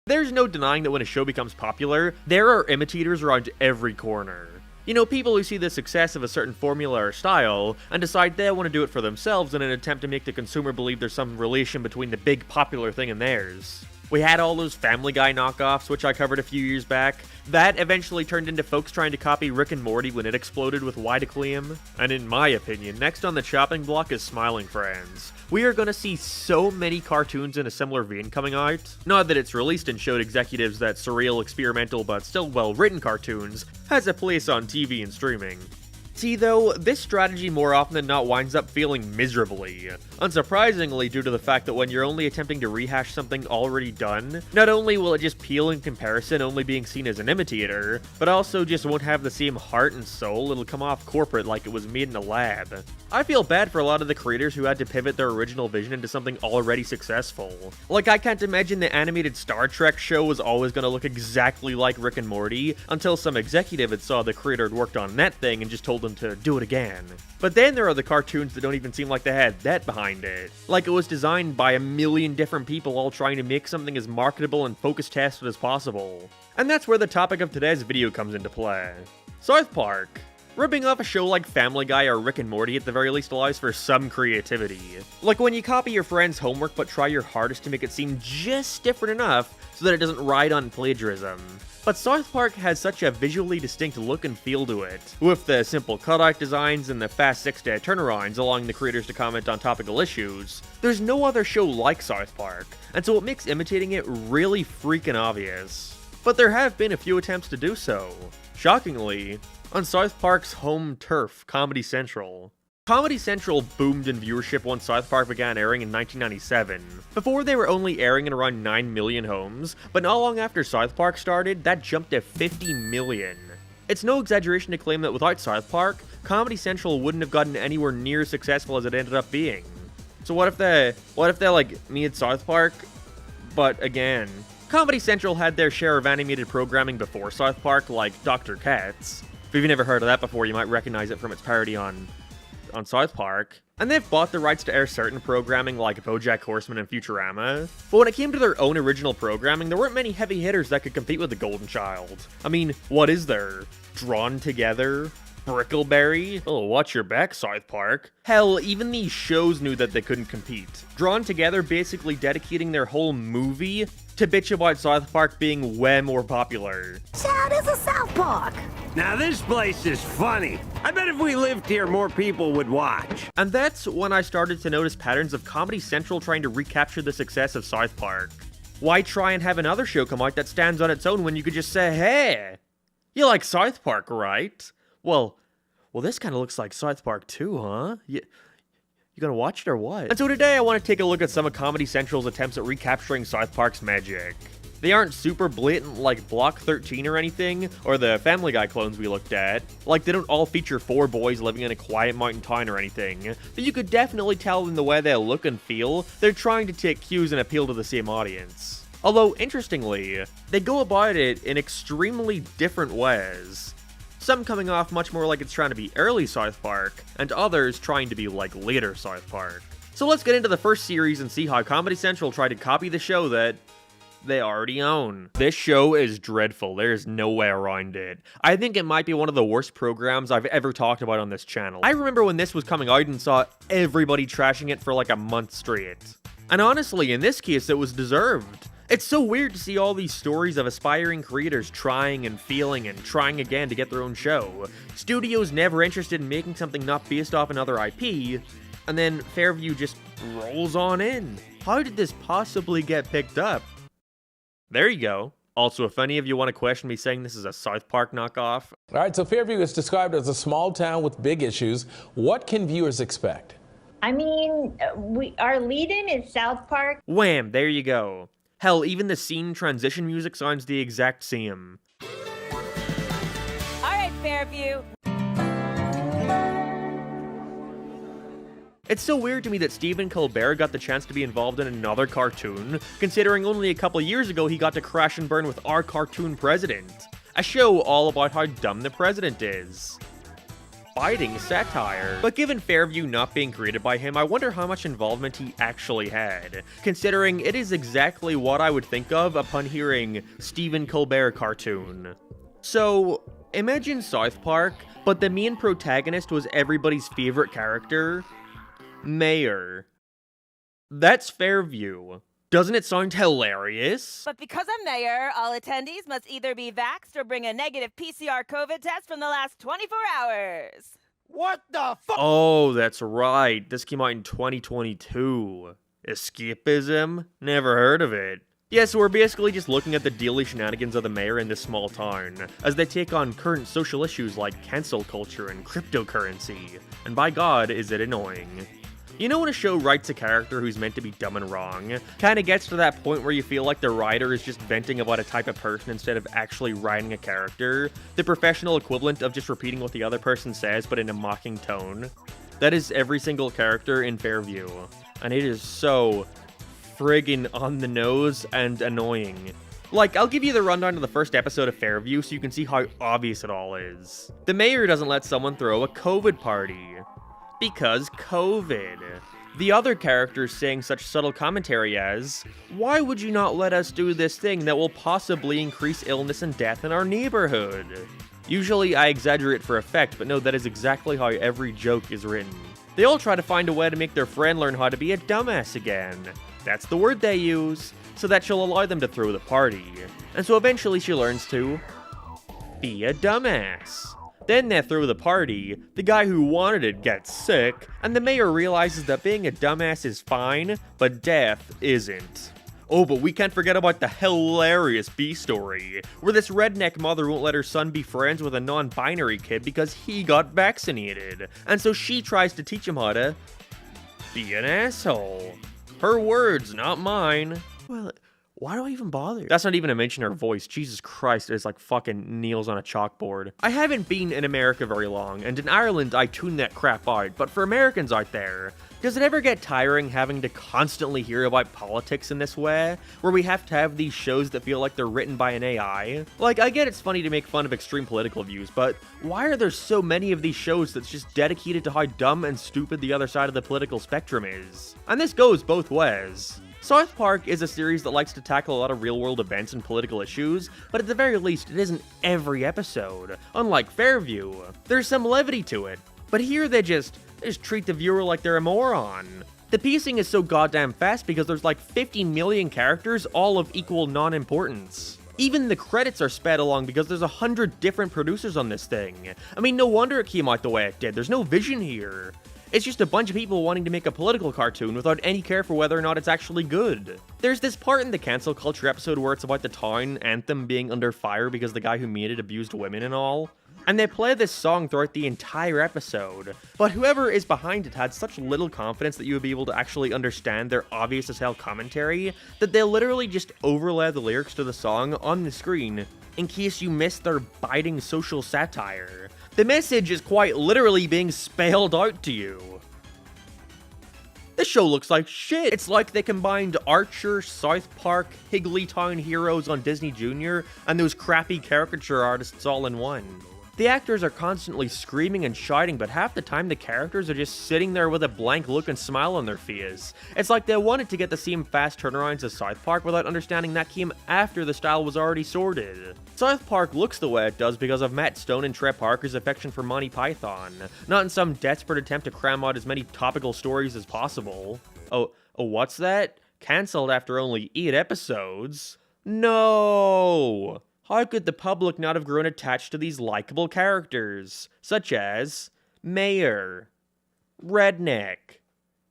There's no denying that when a show becomes popular, there are imitators around every corner. You know, people who see the success of a certain formula or style, and decide they want to do it for themselves in an attempt to make the consumer believe there's some relation between the big popular thing and theirs. We had all those Family Guy knockoffs, which I covered a few years back. That eventually turned into folks trying to copy Rick and Morty when it exploded with Widecleam. And in my opinion, next on the chopping block is Smiling Friends. We are gonna see so many cartoons in a similar vein coming out. Not that it's released and showed executives that surreal, experimental, but still well-written cartoons has a place on TV and streaming. See though, this strategy more often than not winds up failing miserably. Unsurprisingly, due to the fact that when you're only attempting to rehash something already done, not only will it just peel in comparison only being seen as an imitator, but also just won't have the same heart and soul. It'll come off corporate like it was made in a lab. I feel bad for a lot of the creators who had to pivot their original vision into something already successful. Like, I can't imagine the animated Star Trek show was always gonna look exactly like Rick and Morty, until some executive had saw the creator had worked on that thing and just told them to do it again. But then there are the cartoons that don't even seem like they had that behind it. Like it was designed by a million different people all trying to make something as marketable and focus tested as possible. And that's where the topic of today's video comes into play. South Park. Ripping off a show like Family Guy or Rick and Morty at the very least allows for some creativity. Like when you copy your friend's homework but try your hardest to make it seem just different enough so that it doesn't ride on plagiarism. But South Park has such a visually distinct look and feel to it, with the simple cutout designs and the fast 6-day turnarounds allowing the creators to comment on topical issues. There's no other show like South Park, and so it makes imitating it really freaking obvious. But there have been a few attempts to do so. Shockingly, on South Park's home turf, Comedy Central. Comedy Central boomed in viewership once South Park began airing in 1997. Before, they were only airing in around 9 million homes, but not long after South Park started, that jumped to 50 million. It's no exaggeration to claim that without South Park, Comedy Central wouldn't have gotten anywhere near as successful as it ended up being. So what if they like made South Park, but again? Comedy Central had their share of animated programming before South Park, like Dr. Katz. If you've never heard of that before, you might recognize it from its parody on South Park, and they've bought the rights to air certain programming like BoJack Horseman and Futurama, but when it came to their own original programming, there weren't many heavy hitters that could compete with the Golden Child. I mean, what is there? Drawn Together? Brickleberry? Oh, watch your back, South Park. Hell, even these shows knew that they couldn't compete. Drawn Together basically dedicating their whole movie to bitch about South Park being way more popular. Chad is a South Park! Now this place is funny. I bet if we lived here, more people would watch. And that's when I started to notice patterns of Comedy Central trying to recapture the success of South Park. Why try and have another show come out that stands on its own when you could just say, hey, you like South Park, right? Well, this kind of looks like South Park too, huh? You gonna watch it or what? And so today I want to take a look at some of Comedy Central's attempts at recapturing South Park's magic. They aren't super blatant like Block 13 or anything, or the Family Guy clones we looked at. Like, they don't all feature 4 boys living in a quiet mountain town or anything, but you could definitely tell in the way they look and feel, they're trying to take cues and appeal to the same audience. Although, interestingly, they go about it in extremely different ways. Some coming off much more like it's trying to be early South Park, and others trying to be like later South Park. So let's get into the first series and see how Comedy Central tried to copy the show that they already own. This show is dreadful. There's no way around it. I think it might be one of the worst programs I've ever talked about on this channel. I remember when this was coming out and saw everybody trashing it for like a month straight. And honestly, in this case, it was deserved. It's so weird to see all these stories of aspiring creators trying and failing and trying again to get their own show. Studios never interested in making something not based off another IP, and then Fairview just rolls on in. How did this possibly get picked up? There you go. Also, if any of you want to question me saying this is a South Park knockoff. All right, so Fairview is described as a small town with big issues. What can viewers expect? I mean, our lead-in is South Park. Wham, there you go. Hell, even the scene transition music sounds the exact same. All right, Fairview. It's so weird to me that Stephen Colbert got the chance to be involved in another cartoon, considering only a couple years ago he got to crash and burn with Our Cartoon President, a show all about how dumb the president is. biting satire. But given Fairview not being created by him, I wonder how much involvement he actually had, considering it is exactly what I would think of upon hearing Stephen Colbert cartoon. So, imagine South Park, but the main protagonist was everybody's favorite character, Mayor. That's Fairview. Doesn't it sound hilarious? But because I'm mayor, all attendees must either be vaxxed or bring a negative PCR COVID test from the last 24 hours. What the fuck? Oh, that's right. This came out in 2022. Escapism? Never heard of it. Yeah, so we're basically just looking at the daily shenanigans of the mayor in this small town, as they take on current social issues like cancel culture and cryptocurrency. And by God, is it annoying. You know when a show writes a character who's meant to be dumb and wrong, kinda gets to that point where you feel like the writer is just venting about a type of person instead of actually writing a character, the professional equivalent of just repeating what the other person says but in a mocking tone? That is every single character in Fairview, and it is so friggin' on the nose and annoying. Like, I'll give you the rundown of the first episode of Fairview so you can see how obvious it all is. The mayor doesn't let someone throw a COVID party. Because COVID. The other characters saying such subtle commentary as, why would you not let us do this thing that will possibly increase illness and death in our neighborhood? Usually I exaggerate for effect, but no, that is exactly how every joke is written. They all try to find a way to make their friend learn how to be a dumbass again. That's the word they use, so that she'll allow them to throw the party. And so eventually she learns to be a dumbass. Then they throw the party, the guy who wanted it gets sick, and the mayor realizes that being a dumbass is fine, but death isn't. Oh, but we can't forget about the hilarious B story, where this redneck mother won't let her son be friends with a non-binary kid because he got vaccinated, and so she tries to teach him how to be an asshole. Her words, not mine. Well, why do I even bother? That's not even to mention her voice. Jesus Christ, it's like fucking nails on a chalkboard. I haven't been in America very long, and in Ireland I tune that crap out, but for Americans out there, does it ever get tiring having to constantly hear about politics in this way, where we have to have these shows that feel like they're written by an AI? Like, I get it's funny to make fun of extreme political views, but why are there so many of these shows that's just dedicated to how dumb and stupid the other side of the political spectrum is? And this goes both ways. South Park is a series that likes to tackle a lot of real-world events and political issues, but at the very least, it isn't every episode. Unlike Fairview, there's some levity to it. But here they just treat the viewer like they're a moron. The pacing is so goddamn fast because there's like 50 million characters, all of equal non-importance. Even the credits are sped along because there's 100 different producers on this thing. I mean, no wonder it came out the way it did. There's no vision here. It's just a bunch of people wanting to make a political cartoon without any care for whether or not it's actually good. There's this part in the cancel culture episode where it's about the town anthem being under fire because the guy who made it abused women and all. And they play this song throughout the entire episode, but whoever is behind it had such little confidence that you would be able to actually understand their obvious as hell commentary that they'll literally just overlay the lyrics to the song on the screen in case you missed their biting social satire. The message is quite literally being spelled out to you. This show looks like shit. It's like they combined Archer, South Park, Higglytown Heroes on Disney Junior, and those crappy caricature artists all in one. The actors are constantly screaming and shouting, but half the time the characters are just sitting there with a blank look and smile on their face. It's like they wanted to get the same fast turnarounds as South Park without understanding that came after the style was already sorted. South Park looks the way it does because of Matt Stone and Trey Parker's affection for Monty Python, not in some desperate attempt to cram out as many topical stories as possible. Oh, what's that? Cancelled after only 8 episodes? No! How could the public not have grown attached to these likable characters, such as Mayor, Redneck,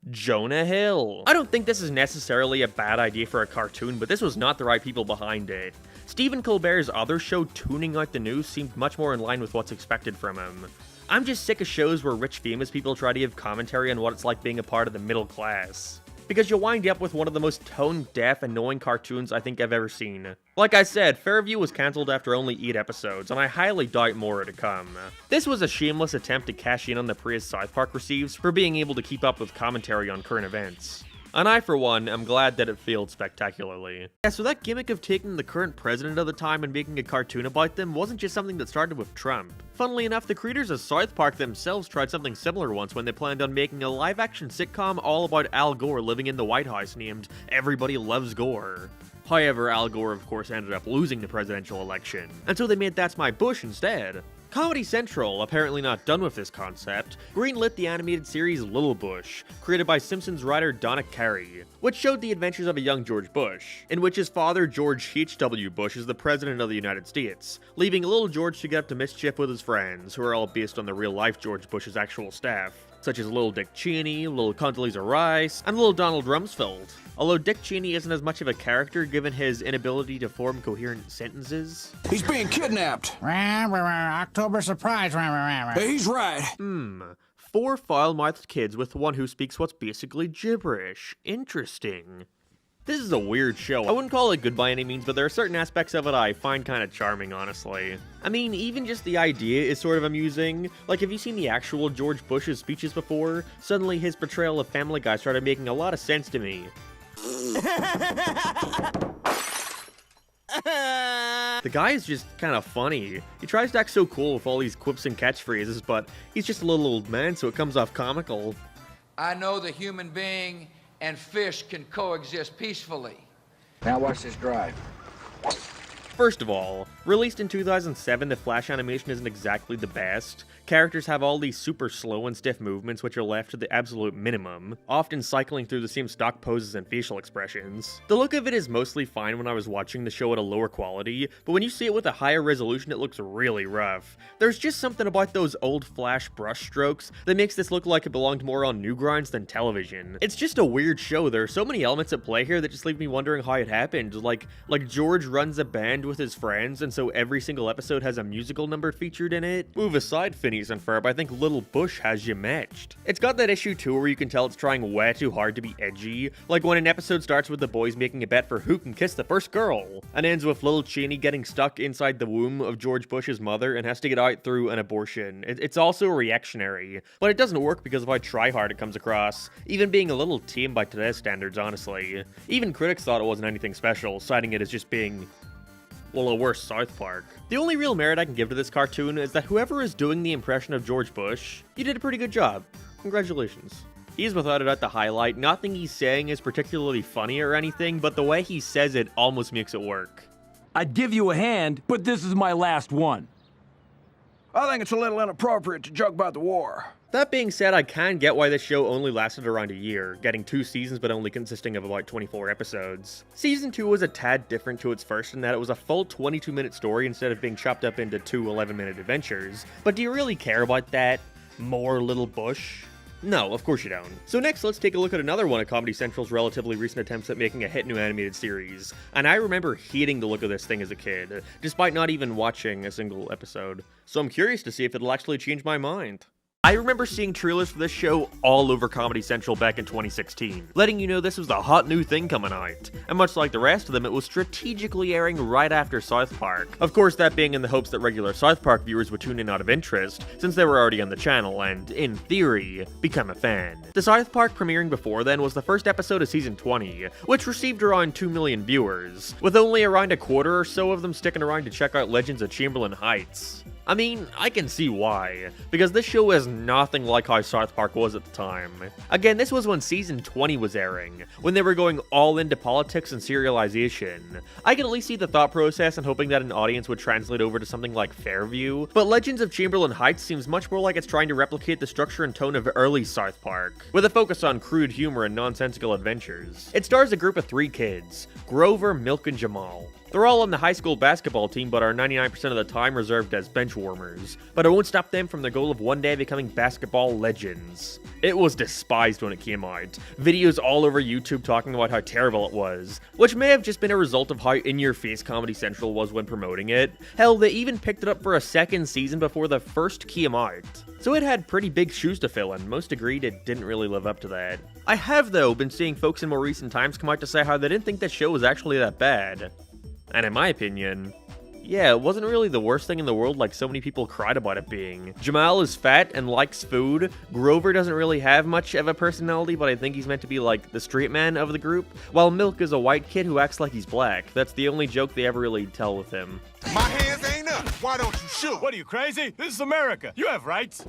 Jonah Hill? I don't think this is necessarily a bad idea for a cartoon, but this was not the right people behind it. Stephen Colbert's other show, Tuning Out the News, seemed much more in line with what's expected from him. I'm just sick of shows where rich famous people try to give commentary on what it's like being a part of the middle class. Because you'll wind up with one of the most tone-deaf, annoying cartoons I think I've ever seen. Like I said, Fairview was cancelled after only 8 episodes, and I highly doubt more are to come. This was a shameless attempt to cash in on the praise South Park receives for being able to keep up with commentary on current events. And I, for one, am glad that it failed spectacularly. Yeah, so that gimmick of taking the current president of the time and making a cartoon about them wasn't just something that started with Trump. Funnily enough, the creators of South Park themselves tried something similar once when they planned on making a live-action sitcom all about Al Gore living in the White House named Everybody Loves Gore. However, Al Gore of course ended up losing the presidential election, and so they made That's My Bush instead. Comedy Central, apparently not done with this concept, greenlit the animated series Little Bush, created by Simpsons writer Donna Carey, which showed the adventures of a young George Bush, in which his father George H.W. Bush is the president of the United States, leaving little George to get up to mischief with his friends, who are all based on the real-life George Bush's actual staff, such as Little Dick Cheney, Little Condoleezza Rice, and Little Donald Rumsfeld. Although Dick Cheney isn't as much of a character given his inability to form coherent sentences. He's being kidnapped. October surprise. He's right. 4 foul-mouthed kids with one who speaks what's basically gibberish. Interesting. This is a weird show. I wouldn't call it good by any means, but there are certain aspects of it I find kind of charming, honestly. I mean, even just the idea is sort of amusing. Like, have you seen the actual George Bush's speeches before? Suddenly his portrayal of Family Guy started making a lot of sense to me. The guy is just kind of funny. He tries to act so cool with all these quips and catchphrases, but he's just a little old man, so it comes off comical. I know the human being and fish can coexist peacefully. Now watch this drive. First of all, released in 2007, the Flash animation isn't exactly the best. Characters have all these super slow and stiff movements which are left to the absolute minimum, often cycling through the same stock poses and facial expressions. The look of it is mostly fine when I was watching the show at a lower quality, but when you see it with a higher resolution it looks really rough. There's just something about those old Flash brush strokes that makes this look like it belonged more on Newgrounds than television. It's just a weird show. There are so many elements at play here that just leave me wondering how it happened. Like George runs a band with his friends, and so every single episode has a musical number featured in it. Move aside, Phineas and Ferb, I think Little Bush has you matched. It's got that issue too where you can tell it's trying way too hard to be edgy, like when an episode starts with the boys making a bet for who can kiss the first girl, and ends with little Cheney getting stuck inside the womb of George Bush's mother and has to get out through an abortion. It's also reactionary, but it doesn't work because of how try-hard it comes across, even being a little tame by today's standards, honestly. Even critics thought it wasn't anything special, citing it as just being, well, a worse South Park. The only real merit I can give to this cartoon is that whoever is doing the impression of George Bush, you did a pretty good job. Congratulations. He's without a doubt the highlight. Nothing he's saying is particularly funny or anything, but the way he says it almost makes it work. I'd give you a hand, but this is my last one. I think it's a little inappropriate to joke about the war. That being said, I can get why this show only lasted around a year, getting 2 seasons but only consisting of about 24 episodes. Season 2 was a tad different to its first in that it was a full 22-minute story instead of being chopped up into 2 11-minute adventures. But do you really care about that? More Little Bush? No, of course you don't. So next, let's take a look at another one of Comedy Central's relatively recent attempts at making a hit new animated series. And I remember hating the look of this thing as a kid, despite not even watching a single episode. So I'm curious to see if it'll actually change my mind. I remember seeing trailers for this show all over Comedy Central back in 2016, letting you know this was the hot new thing coming out. And much like the rest of them, it was strategically airing right after South Park. Of course, that being in the hopes that regular South Park viewers would tune in out of interest, since they were already on the channel and, in theory, become a fan. The South Park premiering before then was the first episode of season 20, which received around 2 million viewers, with only around a quarter or so of them sticking around to check out Legends of Chamberlain Heights. I mean, I can see why, because this show is nothing like how South Park was at the time. Again, this was when season 20 was airing, when they were going all into politics and serialization. I can at least see the thought process and hoping that an audience would translate over to something like Fairview, but Legends of Chamberlain Heights seems much more like it's trying to replicate the structure and tone of early South Park, with a focus on crude humor and nonsensical adventures. It stars a group of 3 kids, Grover, Milk, and Jamal. They're all on the high school basketball team but are 99% of the time reserved as bench warmers, but it won't stop them from their goal of one day becoming basketball legends. It was despised when it came out, videos all over YouTube talking about how terrible it was, which may have just been a result of how in-your-face Comedy Central was when promoting it. Hell, they even picked it up for a second season before the first came out. So it had pretty big shoes to fill, and most agreed it didn't really live up to that. I have, though, been seeing folks in more recent times come out to say how they didn't think that show was actually that bad. And in my opinion, Yeah, it wasn't really the worst thing in the world like so many people cried about it being. Jamal is fat and likes food. Grover doesn't really have much of a personality, but I think he's meant to be like the straight man of the group. While Milk is a white kid who acts like he's black. That's the only joke they ever really tell with him. My hands ain't up. Why don't you shoot? What are you, crazy? This is America. You have rights.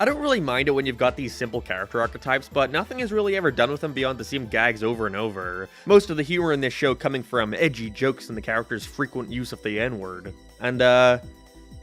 I don't really mind it when you've got these simple character archetypes, but nothing is really ever done with them beyond the same gags over and over. Most of the humor in this show coming from edgy jokes and the character's frequent use of the N-word. And,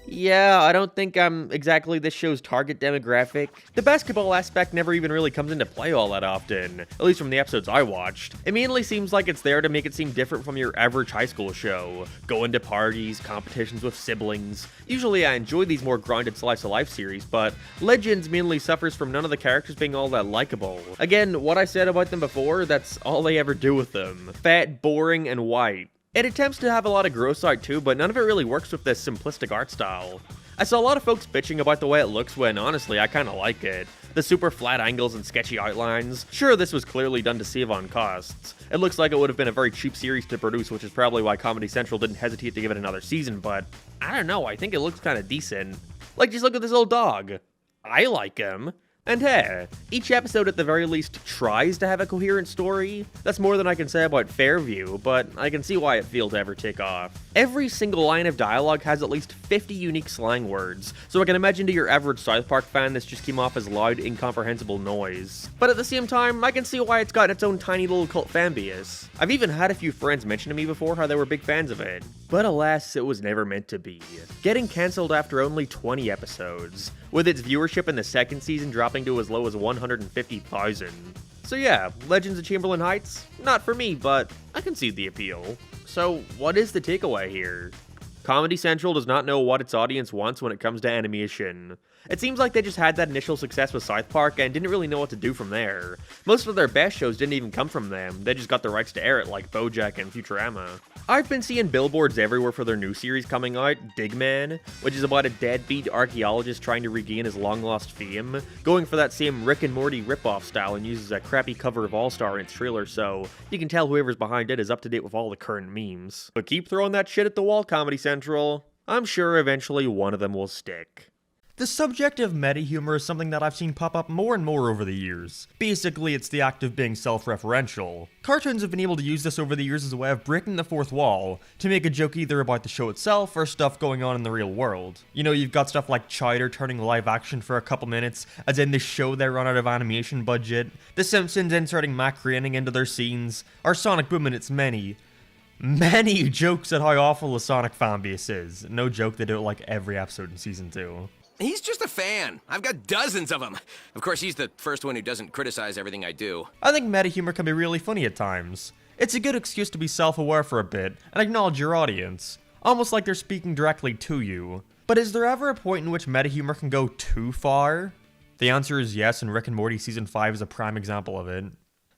yeah, I don't think I'm exactly this show's target demographic. The basketball aspect never even really comes into play all that often, at least from the episodes I watched. It mainly seems like it's there to make it seem different from your average high school show. Going to parties, competitions with siblings. Usually I enjoy these more grounded slice of life series, but Legends mainly suffers from none of the characters being all that likable. Again, what I said about them before, that's all they ever do with them. Fat, boring, and white. It attempts to have a lot of gross art too, but none of it really works with this simplistic art style. I saw a lot of folks bitching about the way it looks when, honestly, I kinda like it. The super flat angles and sketchy outlines. Sure, this was clearly done to save on costs. It looks like it would have been a very cheap series to produce, which is probably why Comedy Central didn't hesitate to give it another season, but I don't know, I think it looks kinda decent. Like, just look at this old dog. I like him. And hey, each episode at the very least tries to have a coherent story. That's more than I can say about Fairview, but I can see why it failed to ever take off. Every single line of dialogue has at least 50 unique slang words, so I can imagine to your average South Park fan this just came off as loud, incomprehensible noise. But at the same time, I can see why it's got its own tiny little cult fan base. I've even had a few friends mention to me before how they were big fans of it. But alas, it was never meant to be. Getting cancelled after only 20 episodes, with its viewership in the second season dropping to as low as 150,000. So yeah, Legends of Chamberlain Heights? Not for me, but I can see the appeal. So what is the takeaway here? Comedy Central does not know what its audience wants when it comes to animation. It seems like they just had that initial success with South Park and didn't really know what to do from there. Most of their best shows didn't even come from them, they just got the rights to air it like BoJack and Futurama. I've been seeing billboards everywhere for their new series coming out, Digman, which is about a deadbeat archaeologist trying to regain his long-lost fame, going for that same Rick and Morty ripoff style and uses a crappy cover of All-Star in its trailer, so you can tell whoever's behind it is up to date with all the current memes. But keep throwing that shit at the wall, Comedy Central. I'm sure eventually one of them will stick. The subject of meta-humor is something that I've seen pop up more and more over the years. Basically, it's the act of being self-referential. Cartoons have been able to use this over the years as a way of breaking the fourth wall, to make a joke either about the show itself or stuff going on in the real world. You know, you've got stuff like Chowder turning live action for a couple minutes, as in the show they run out of animation budget, The Simpsons inserting Mac Groening into their scenes, or Sonic Boom and its many jokes at how awful the Sonic fanbase is. No joke, they do it like every episode in season 2. He's just a fan. I've got dozens of them. Of course, he's the first one who doesn't criticize everything I do. I think meta humor can be really funny at times. It's a good excuse to be self-aware for a bit and acknowledge your audience, almost like they're speaking directly to you. But is there ever a point in which meta humor can go too far? The answer is yes, and Rick and Morty Season 5 is a prime example of it.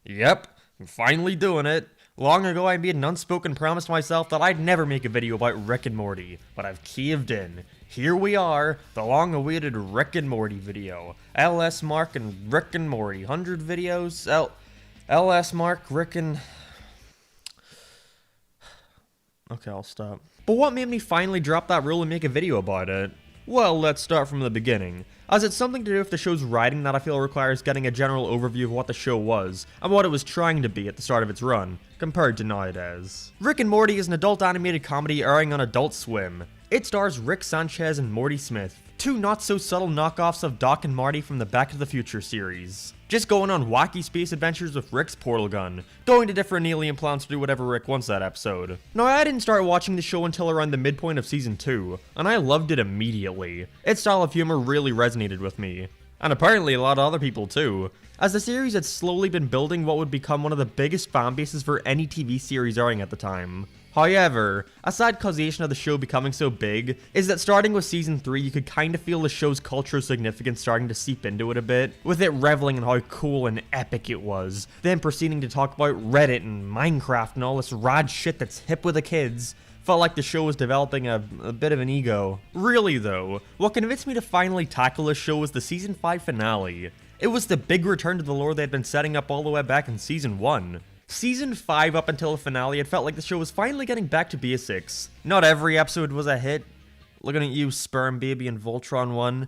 Yep, I'm finally doing it. Long ago, I made an unspoken promise to myself that I'd never make a video about Rick and Morty, but I've caved in. Here we are, the long-awaited Rick and Morty video. LS Mark and Rick and Morty, 100 videos. LS Mark, Rick and... Okay, I'll stop. But what made me finally drop that rule and make a video about it? Well, let's start from the beginning, as it's something to do with the show's writing that I feel requires getting a general overview of what the show was, and what it was trying to be at the start of its run, compared to nowadays. Rick and Morty is an adult animated comedy airing on Adult Swim. It stars Rick Sanchez and Morty Smith, two not-so-subtle knockoffs of Doc and Marty from the Back to the Future series. Just going on wacky space adventures with Rick's portal gun, going to different alien planets to do whatever Rick wants that episode. Now, I didn't start watching the show until around the midpoint of Season 2, and I loved it immediately. Its style of humor really resonated with me. And apparently a lot of other people too, as the series had slowly been building what would become one of the biggest fan bases for any TV series airing at the time. However, a sad causation of the show becoming so big is that starting with Season 3 you could kind of feel the show's cultural significance starting to seep into it a bit, with it reveling in how cool and epic it was, then proceeding to talk about Reddit and Minecraft and all this rad shit that's hip with the kids. Felt like the show was developing a bit of an ego. Really though, what convinced me to finally tackle this show was the Season 5 finale. It was the big return to the lore they had been setting up all the way back in Season 1. Season 5 up until the finale, it felt like the show was finally getting back to basics. Not every episode was a hit. Looking at you, Sperm Baby and Voltron 1.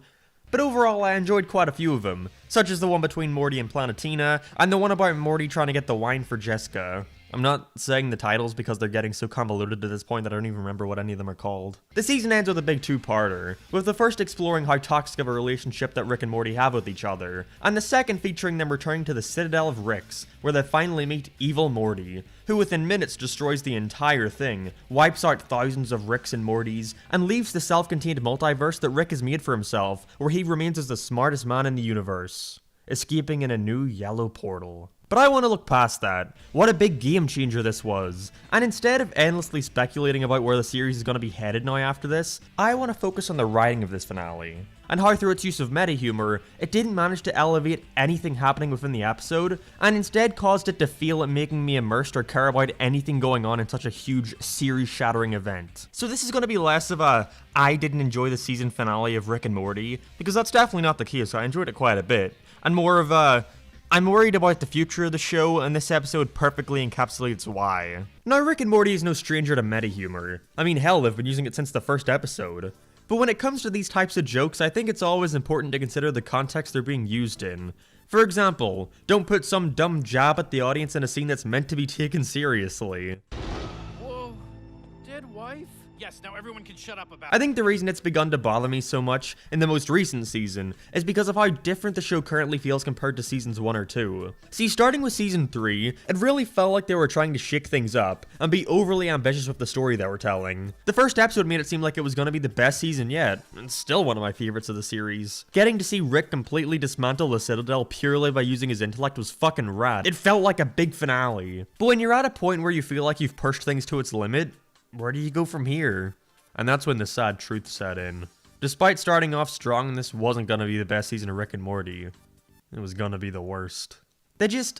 But overall, I enjoyed quite a few of them, such as the one between Morty and Planetina, and the one about Morty trying to get the wine for Jessica. I'm not saying the titles because they're getting so convoluted at this point that I don't even remember what any of them are called. The season ends with a big two-parter, with the first exploring how toxic of a relationship that Rick and Morty have with each other, and the second featuring them returning to the Citadel of Ricks, where they finally meet evil Morty, who within minutes destroys the entire thing, wipes out thousands of Ricks and Mortys, and leaves the self-contained multiverse that Rick has made for himself, where he remains as the smartest man in the universe, escaping in a new yellow portal. But I want to look past that. What a big game changer this was. And instead of endlessly speculating about where the series is going to be headed now after this, I want to focus on the writing of this finale. And how through its use of meta-humor, it didn't manage to elevate anything happening within the episode, and instead caused it to feel it making me immersed or care about anything going on in such a huge, series-shattering event. So this is going to be less of a, I didn't enjoy the season finale of Rick and Morty, because that's definitely not the case, I enjoyed it quite a bit, and more of a, I'm worried about the future of the show, and this episode perfectly encapsulates why. Now, Rick and Morty is no stranger to meta-humor. I mean, hell, they've been using it since the first episode. But when it comes to these types of jokes, I think it's always important to consider the context they're being used in. For example, don't put some dumb jab at the audience in a scene that's meant to be taken seriously. Whoa, dead wife? Yes, now everyone can shut up about I think the reason it's begun to bother me so much in the most recent season is because of how different the show currently feels compared to seasons 1 or 2. See, starting with season 3, it really felt like they were trying to shake things up and be overly ambitious with the story they were telling. The first episode made it seem like it was going to be the best season yet, and still one of my favorites of the series. Getting to see Rick completely dismantle the Citadel purely by using his intellect was fucking rad. It felt like a big finale. But when you're at a point where you feel like you've pushed things to its limit, where do you go from here? And that's when the sad truth set in. Despite starting off strong, this wasn't gonna be the best season of Rick and Morty. It was gonna be the worst. They just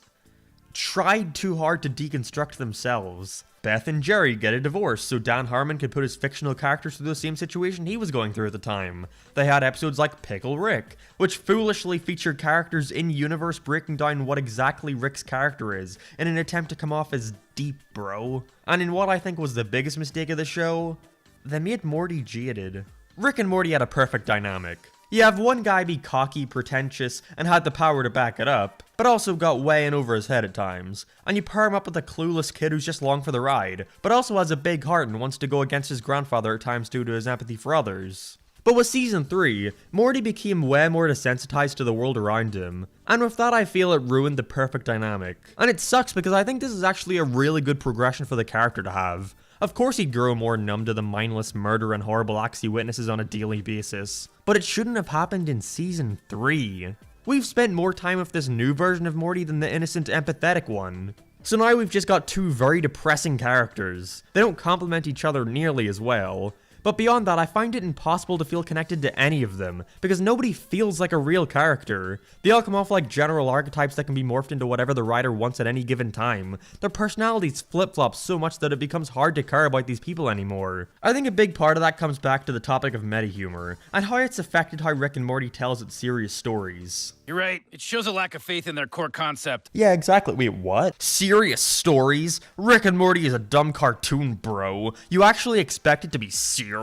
tried too hard to deconstruct themselves. Beth and Jerry get a divorce so Dan Harmon could put his fictional characters through the same situation he was going through at the time. They had episodes like Pickle Rick, which foolishly featured characters in-universe breaking down what exactly Rick's character is in an attempt to come off as deep, bro. And in what I think was the biggest mistake of the show, they made Morty jaded. Rick and Morty had a perfect dynamic. You have one guy be cocky, pretentious, and had the power to back it up, but also got way in over his head at times. And you pair him up with a clueless kid who's just along for the ride, but also has a big heart and wants to go against his grandfather at times due to his empathy for others. But with season 3, Morty became way more desensitized to the world around him, and with that I feel it ruined the perfect dynamic. And it sucks because I think this is actually a really good progression for the character to have. Of course he'd grow more numb to the mindless murder and horrible acts he witnesses on a daily basis, but it shouldn't have happened in season 3. We've spent more time with this new version of Morty than the innocent, empathetic one. So now we've just got two very depressing characters. They don't complement each other nearly as well. But beyond that, I find it impossible to feel connected to any of them, because nobody feels like a real character. They all come off like general archetypes that can be morphed into whatever the writer wants at any given time. Their personalities flip-flop so much that it becomes hard to care about these people anymore. I think a big part of that comes back to the topic of meta-humor, and how it's affected how Rick and Morty tells its serious stories. You're right. It shows a lack of faith in their core concept. Yeah, exactly. Wait, what? Serious stories? Rick and Morty is a dumb cartoon, bro. You actually expect it to be serious?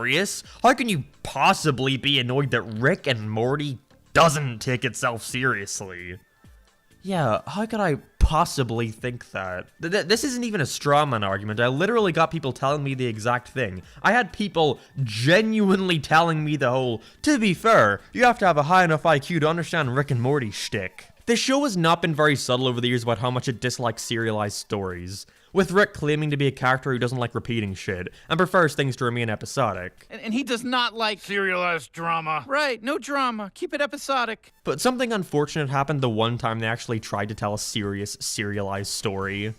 How can you possibly be annoyed that Rick and Morty doesn't take itself seriously? Yeah, how could I possibly think that? This isn't even a straw man argument. I literally got people telling me the exact thing. I had people genuinely telling me the whole, to be fair, you have to have a high enough IQ to understand Rick and Morty shtick. The show has not been very subtle over the years about how much it dislikes serialized stories, with Rick claiming to be a character who doesn't like repeating shit, and prefers things to remain episodic. And he does not like serialized drama. Right, no drama. Keep it episodic. But something unfortunate happened the one time they actually tried to tell a serious, serialized story.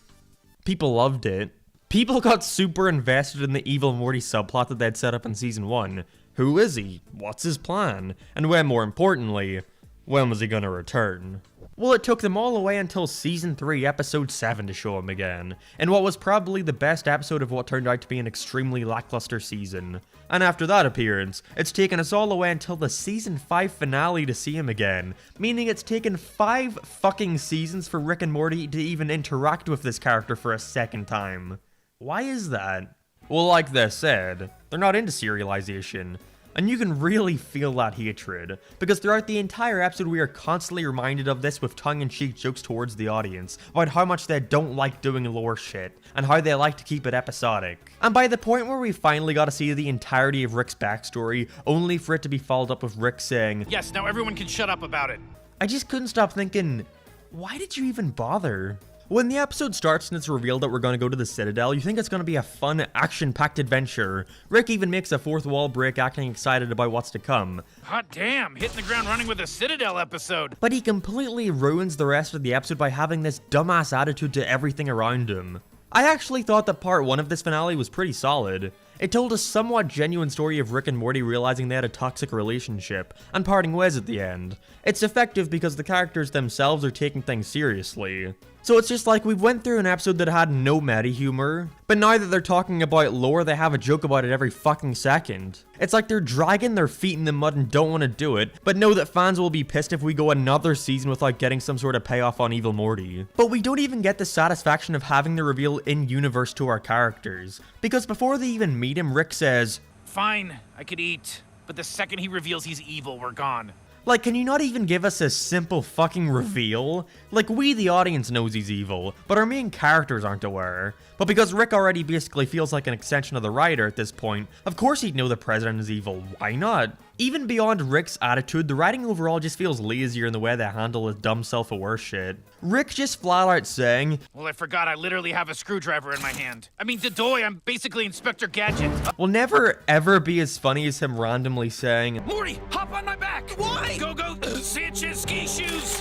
People loved it. People got super invested in the evil Morty subplot that they'd set up in season 1. Who is he? What's his plan? And way more importantly, when was he gonna return? Well, it took them all the way until Season 3, Episode 7 to show him again, in what was probably the best episode of what turned out to be an extremely lackluster season. And after that appearance, it's taken us all the way until the Season 5 finale to see him again, meaning it's taken 5 fucking seasons for Rick and Morty to even interact with this character for a second time. Why is that? Well, like they said, they're not into serialization. And you can really feel that hatred, because throughout the entire episode we are constantly reminded of this with tongue-in-cheek jokes towards the audience, about how much they don't like doing lore shit, and how they like to keep it episodic. And by the point where we finally got to see the entirety of Rick's backstory, only for it to be followed up with Rick saying, "Yes, now everyone can shut up about it." I just couldn't stop thinking, why did you even bother? When the episode starts and it's revealed that we're going to go to the Citadel, you think it's going to be a fun, action-packed adventure. Rick even makes a fourth wall break, acting excited about what's to come. Hot damn, hitting the ground running with a Citadel episode. But he completely ruins the rest of the episode by having this dumbass attitude to everything around him. I actually thought that part 1 of this finale was pretty solid. It told a somewhat genuine story of Rick and Morty realizing they had a toxic relationship, and parting ways at the end. It's effective because the characters themselves are taking things seriously. So it's just like we went through an episode that had no meta humor, but now that they're talking about lore, they have a joke about it every fucking second. It's like they're dragging their feet in the mud and don't want to do it, but know that fans will be pissed if we go another season without getting some sort of payoff on Evil Morty. But we don't even get the satisfaction of having the reveal in-universe to our characters, because before they even meet him, Rick says, "Fine, I could eat, but the second he reveals he's evil, we're gone." Like, can you not even give us a simple fucking reveal? Like, we, the audience, knows he's evil, but our main characters aren't aware. But because Rick already basically feels like an extension of the writer at this point, of course he'd know the president is evil. Why not? Even beyond Rick's attitude, the writing overall just feels lazier in the way they handle his dumb self-aware shit. Rick just flat out saying, "Well, I forgot I literally have a screwdriver in my hand. I mean, Dadoy, I'm basically Inspector Gadget." will never ever be as funny as him randomly saying, "Morty, hop on my back!" "Why?" "Go, Sanchez ski shoes!"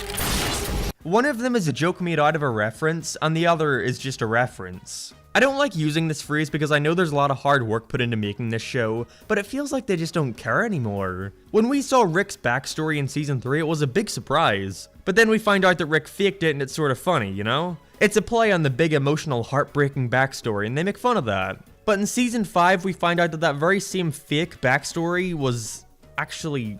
One of them is a joke made out of a reference, and the other is just a reference. I don't like using this phrase because I know there's a lot of hard work put into making this show, but it feels like they just don't care anymore. When we saw Rick's backstory in Season 3, it was a big surprise. But then we find out that Rick faked it and it's sort of funny, you know? It's a play on the big emotional, heartbreaking backstory, and they make fun of that. But in Season 5, we find out that that very same fake backstory was actually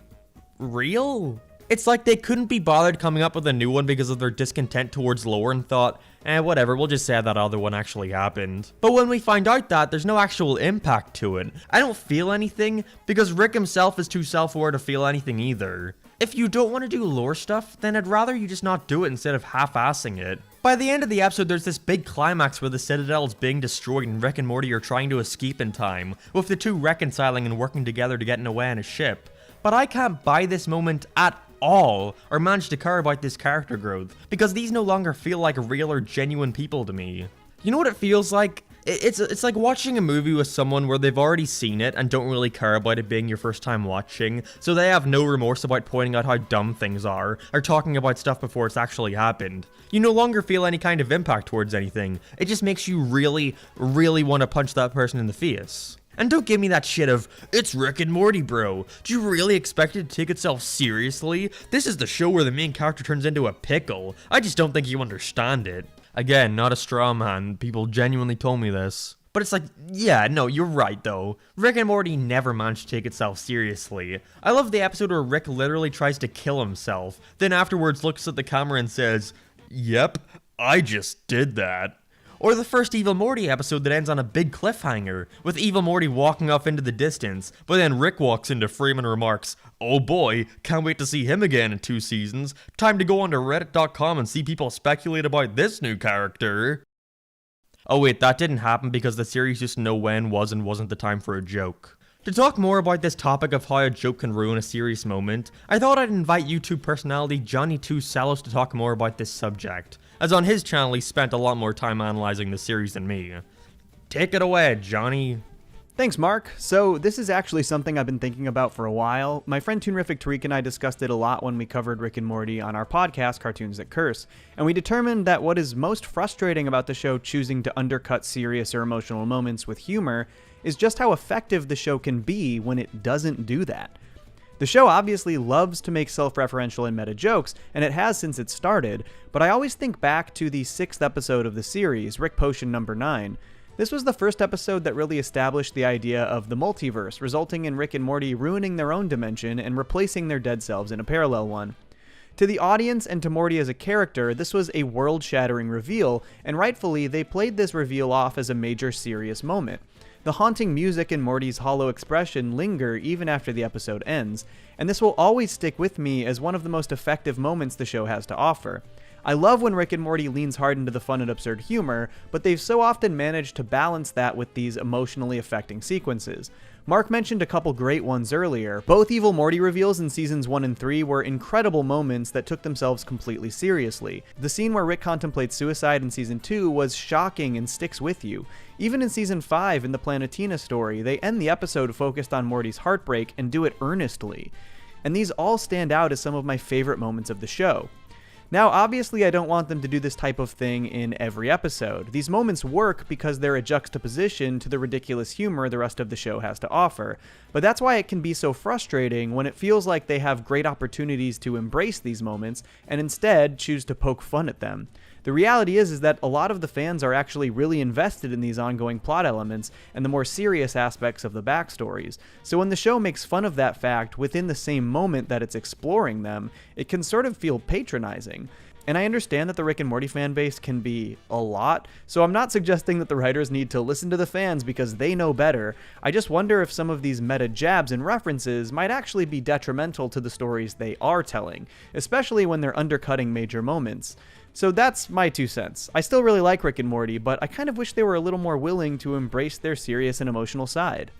real? It's like they couldn't be bothered coming up with a new one because of their discontent towards lore and thought, whatever, we'll just say that other one actually happened. But when we find out that, there's no actual impact to it. I don't feel anything, because Rick himself is too self-aware to feel anything either. If you don't want to do lore stuff, then I'd rather you just not do it instead of half-assing it. By the end of the episode, there's this big climax where the Citadel is being destroyed and Rick and Morty are trying to escape in time, with the two reconciling and working together to get away on a ship. But I can't buy this moment at all, or manage to care about this character growth, because these no longer feel like real or genuine people to me. You know what it feels like? It's like watching a movie with someone where they've already seen it and don't really care about it being your first time watching, so they have no remorse about pointing out how dumb things are, or talking about stuff before it's actually happened. You no longer feel any kind of impact towards anything. It just makes you really, really want to punch that person in the face. And don't give me that shit of, "It's Rick and Morty, bro. Do you really expect it to take itself seriously? This is the show where the main character turns into a pickle. I just don't think you understand it." Again, not a straw man. People genuinely told me this. But it's like, yeah, no, you're right though. Rick and Morty never managed to take itself seriously. I love the episode where Rick literally tries to kill himself, then afterwards looks at the camera and says, "Yep, I just did that." Or the first Evil Morty episode that ends on a big cliffhanger, with Evil Morty walking off into the distance, but then Rick walks into frame and remarks, "Oh boy, can't wait to see him again in 2 seasons. Time to go onto reddit.com and see people speculate about this new character." Oh wait, that didn't happen because the series just know when was and wasn't the time for a joke. To talk more about this topic of how a joke can ruin a serious moment, I thought I'd invite YouTube personality Johnny2Salos to talk more about this subject, as on his channel he spent a lot more time analyzing the series than me. Take it away, Johnny. Thanks, Mark. So this is actually something I've been thinking about for a while. My friend Toonrific Tariq and I discussed it a lot when we covered Rick and Morty on our podcast, Cartoons That Curse, and we determined that what is most frustrating about the show choosing to undercut serious or emotional moments with humor is just how effective the show can be when it doesn't do that. The show obviously loves to make self-referential and meta jokes, and it has since it started, but I always think back to the 6th episode of the series, Rick Potion number 9. This was the first episode that really established the idea of the multiverse, resulting in Rick and Morty ruining their own dimension and replacing their dead selves in a parallel one. To the audience and to Morty as a character, this was a world-shattering reveal, and rightfully, they played this reveal off as a major serious moment. The haunting music and Morty's hollow expression linger even after the episode ends, and this will always stick with me as one of the most effective moments the show has to offer. I love when Rick and Morty leans hard into the fun and absurd humor, but they've so often managed to balance that with these emotionally affecting sequences. Mark mentioned a couple great ones earlier. Both Evil Morty reveals in seasons 1 and 3 were incredible moments that took themselves completely seriously. The scene where Rick contemplates suicide in season 2 was shocking and sticks with you. Even in season 5, in the Planetina story, they end the episode focused on Morty's heartbreak and do it earnestly. And these all stand out as some of my favorite moments of the show. Now, obviously, I don't want them to do this type of thing in every episode. These moments work because they're a juxtaposition to the ridiculous humor the rest of the show has to offer, but that's why it can be so frustrating when it feels like they have great opportunities to embrace these moments and instead choose to poke fun at them. The reality is that a lot of the fans are actually really invested in these ongoing plot elements and the more serious aspects of the backstories, so when the show makes fun of that fact within the same moment that it's exploring them, it can sort of feel patronizing. And I understand that the Rick and Morty fan base can be a lot, so I'm not suggesting that the writers need to listen to the fans because they know better. I just wonder if some of these meta jabs and references might actually be detrimental to the stories they are telling, especially when they're undercutting major moments. So that's my 2 cents. I still really like Rick and Morty, but I kind of wish they were a little more willing to embrace their serious and emotional side.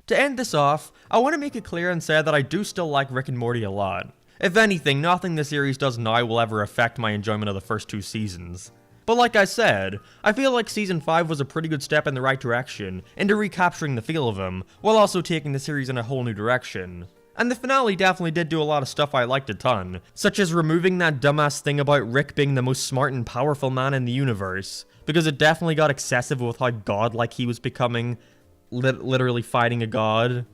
To end this off, I want to make it clear and say that I do still like Rick and Morty a lot. If anything, nothing the series does now will ever affect my enjoyment of the first 2 seasons. But like I said, I feel like season 5 was a pretty good step in the right direction into recapturing the feel of them, while also taking the series in a whole new direction. And the finale definitely did do a lot of stuff I liked a ton, such as removing that dumbass thing about Rick being the most smart and powerful man in the universe, because it definitely got excessive with how godlike he was becoming, literally fighting a god.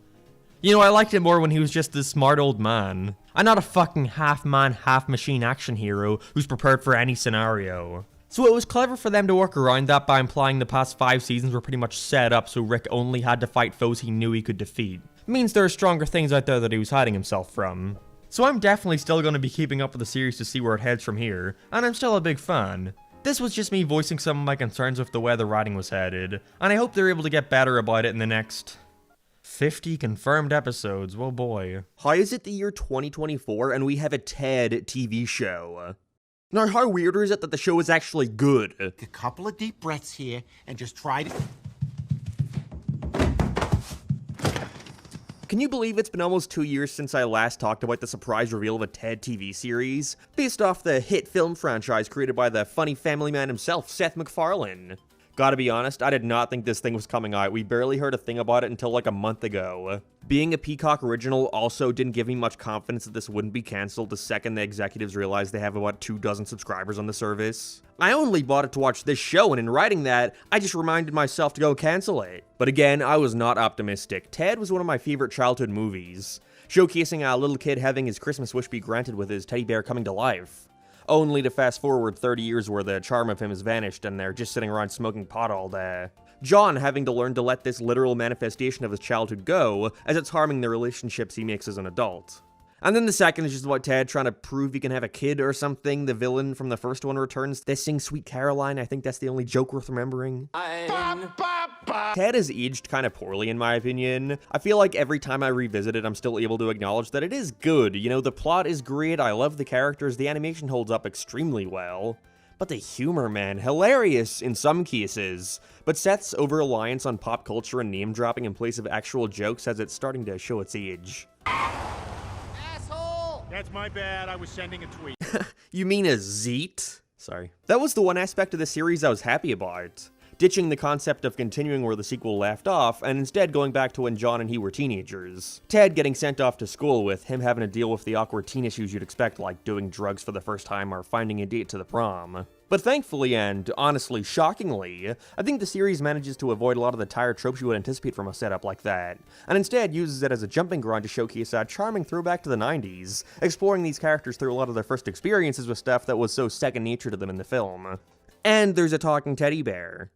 You know, I liked it more when he was just this smart old man, and not a fucking half-man, half-machine action hero who's prepared for any scenario. So it was clever for them to work around that by implying the past 5 seasons were pretty much set up so Rick only had to fight foes he knew he could defeat. Means there are stronger things out there that he was hiding himself from. So I'm definitely still going to be keeping up with the series to see where it heads from here, and I'm still a big fan. This was just me voicing some of my concerns with the way the writing was headed, and I hope they're able to get better about it in the next 50 confirmed episodes, whoa boy. How is it the year 2024 and we have a Ted TV show? Now, how weird is it that the show is actually good? A couple of deep breaths here and just try to... Can you believe it's been almost 2 years since I last talked about the surprise reveal of a Ted TV series, based off the hit film franchise created by the funny family man himself, Seth MacFarlane? Gotta be honest, I did not think this thing was coming out. We barely heard a thing about it until like a month ago. Being a Peacock original also didn't give me much confidence that this wouldn't be cancelled the second the executives realized they have about 24 subscribers on the service. I only bought it to watch this show, and in writing that, I just reminded myself to go cancel it. But again, I was not optimistic. Ted was one of my favorite childhood movies, showcasing a little kid having his Christmas wish be granted with his teddy bear coming to life. Only to fast forward 30 years where the charm of him has vanished and they're just sitting around smoking pot all day. John having to learn to let this literal manifestation of his childhood go, as it's harming the relationships he makes as an adult. And then the second is just about Ted trying to prove he can have a kid or something. The villain from the first one returns. They sing Sweet Caroline. I think that's the only joke worth remembering. Ted has aged kind of poorly in my opinion. I feel like every time I revisit it, I'm still able to acknowledge that it is good. You know, the plot is great. I love the characters. The animation holds up extremely well. But the humor, man, hilarious in some cases. But Seth's over-reliance on pop culture and name-dropping in place of actual jokes has it starting to show its age. That's my bad. I was sending a tweet. You mean a zeet? Sorry. That was the one aspect of the series I was happy about. Ditching the concept of continuing where the sequel left off, and instead going back to when John and he were teenagers. Ted getting sent off to school with him having to deal with the awkward teen issues you'd expect, like doing drugs for the first time or finding a date to the prom. But thankfully, and honestly shockingly, I think the series manages to avoid a lot of the tired tropes you would anticipate from a setup like that, and instead uses it as a jumping ground to showcase a charming throwback to the 90s, exploring these characters through a lot of their first experiences with stuff that was so second nature to them in the film. And there's a talking teddy bear.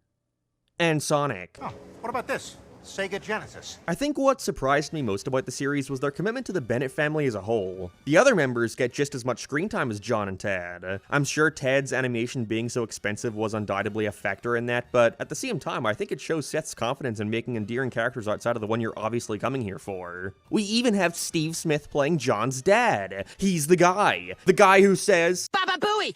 And Sonic. Oh, what about this? Sega Genesis. I think what surprised me most about the series was their commitment to the Bennett family as a whole. The other members get just as much screen time as John and Ted. I'm sure Ted's animation being so expensive was undoubtedly a factor in that, but at the same time, I think it shows Seth's confidence in making endearing characters outside of the one you're obviously coming here for. We even have Steve Smith playing John's dad. He's the guy who says, "Baba Booey!"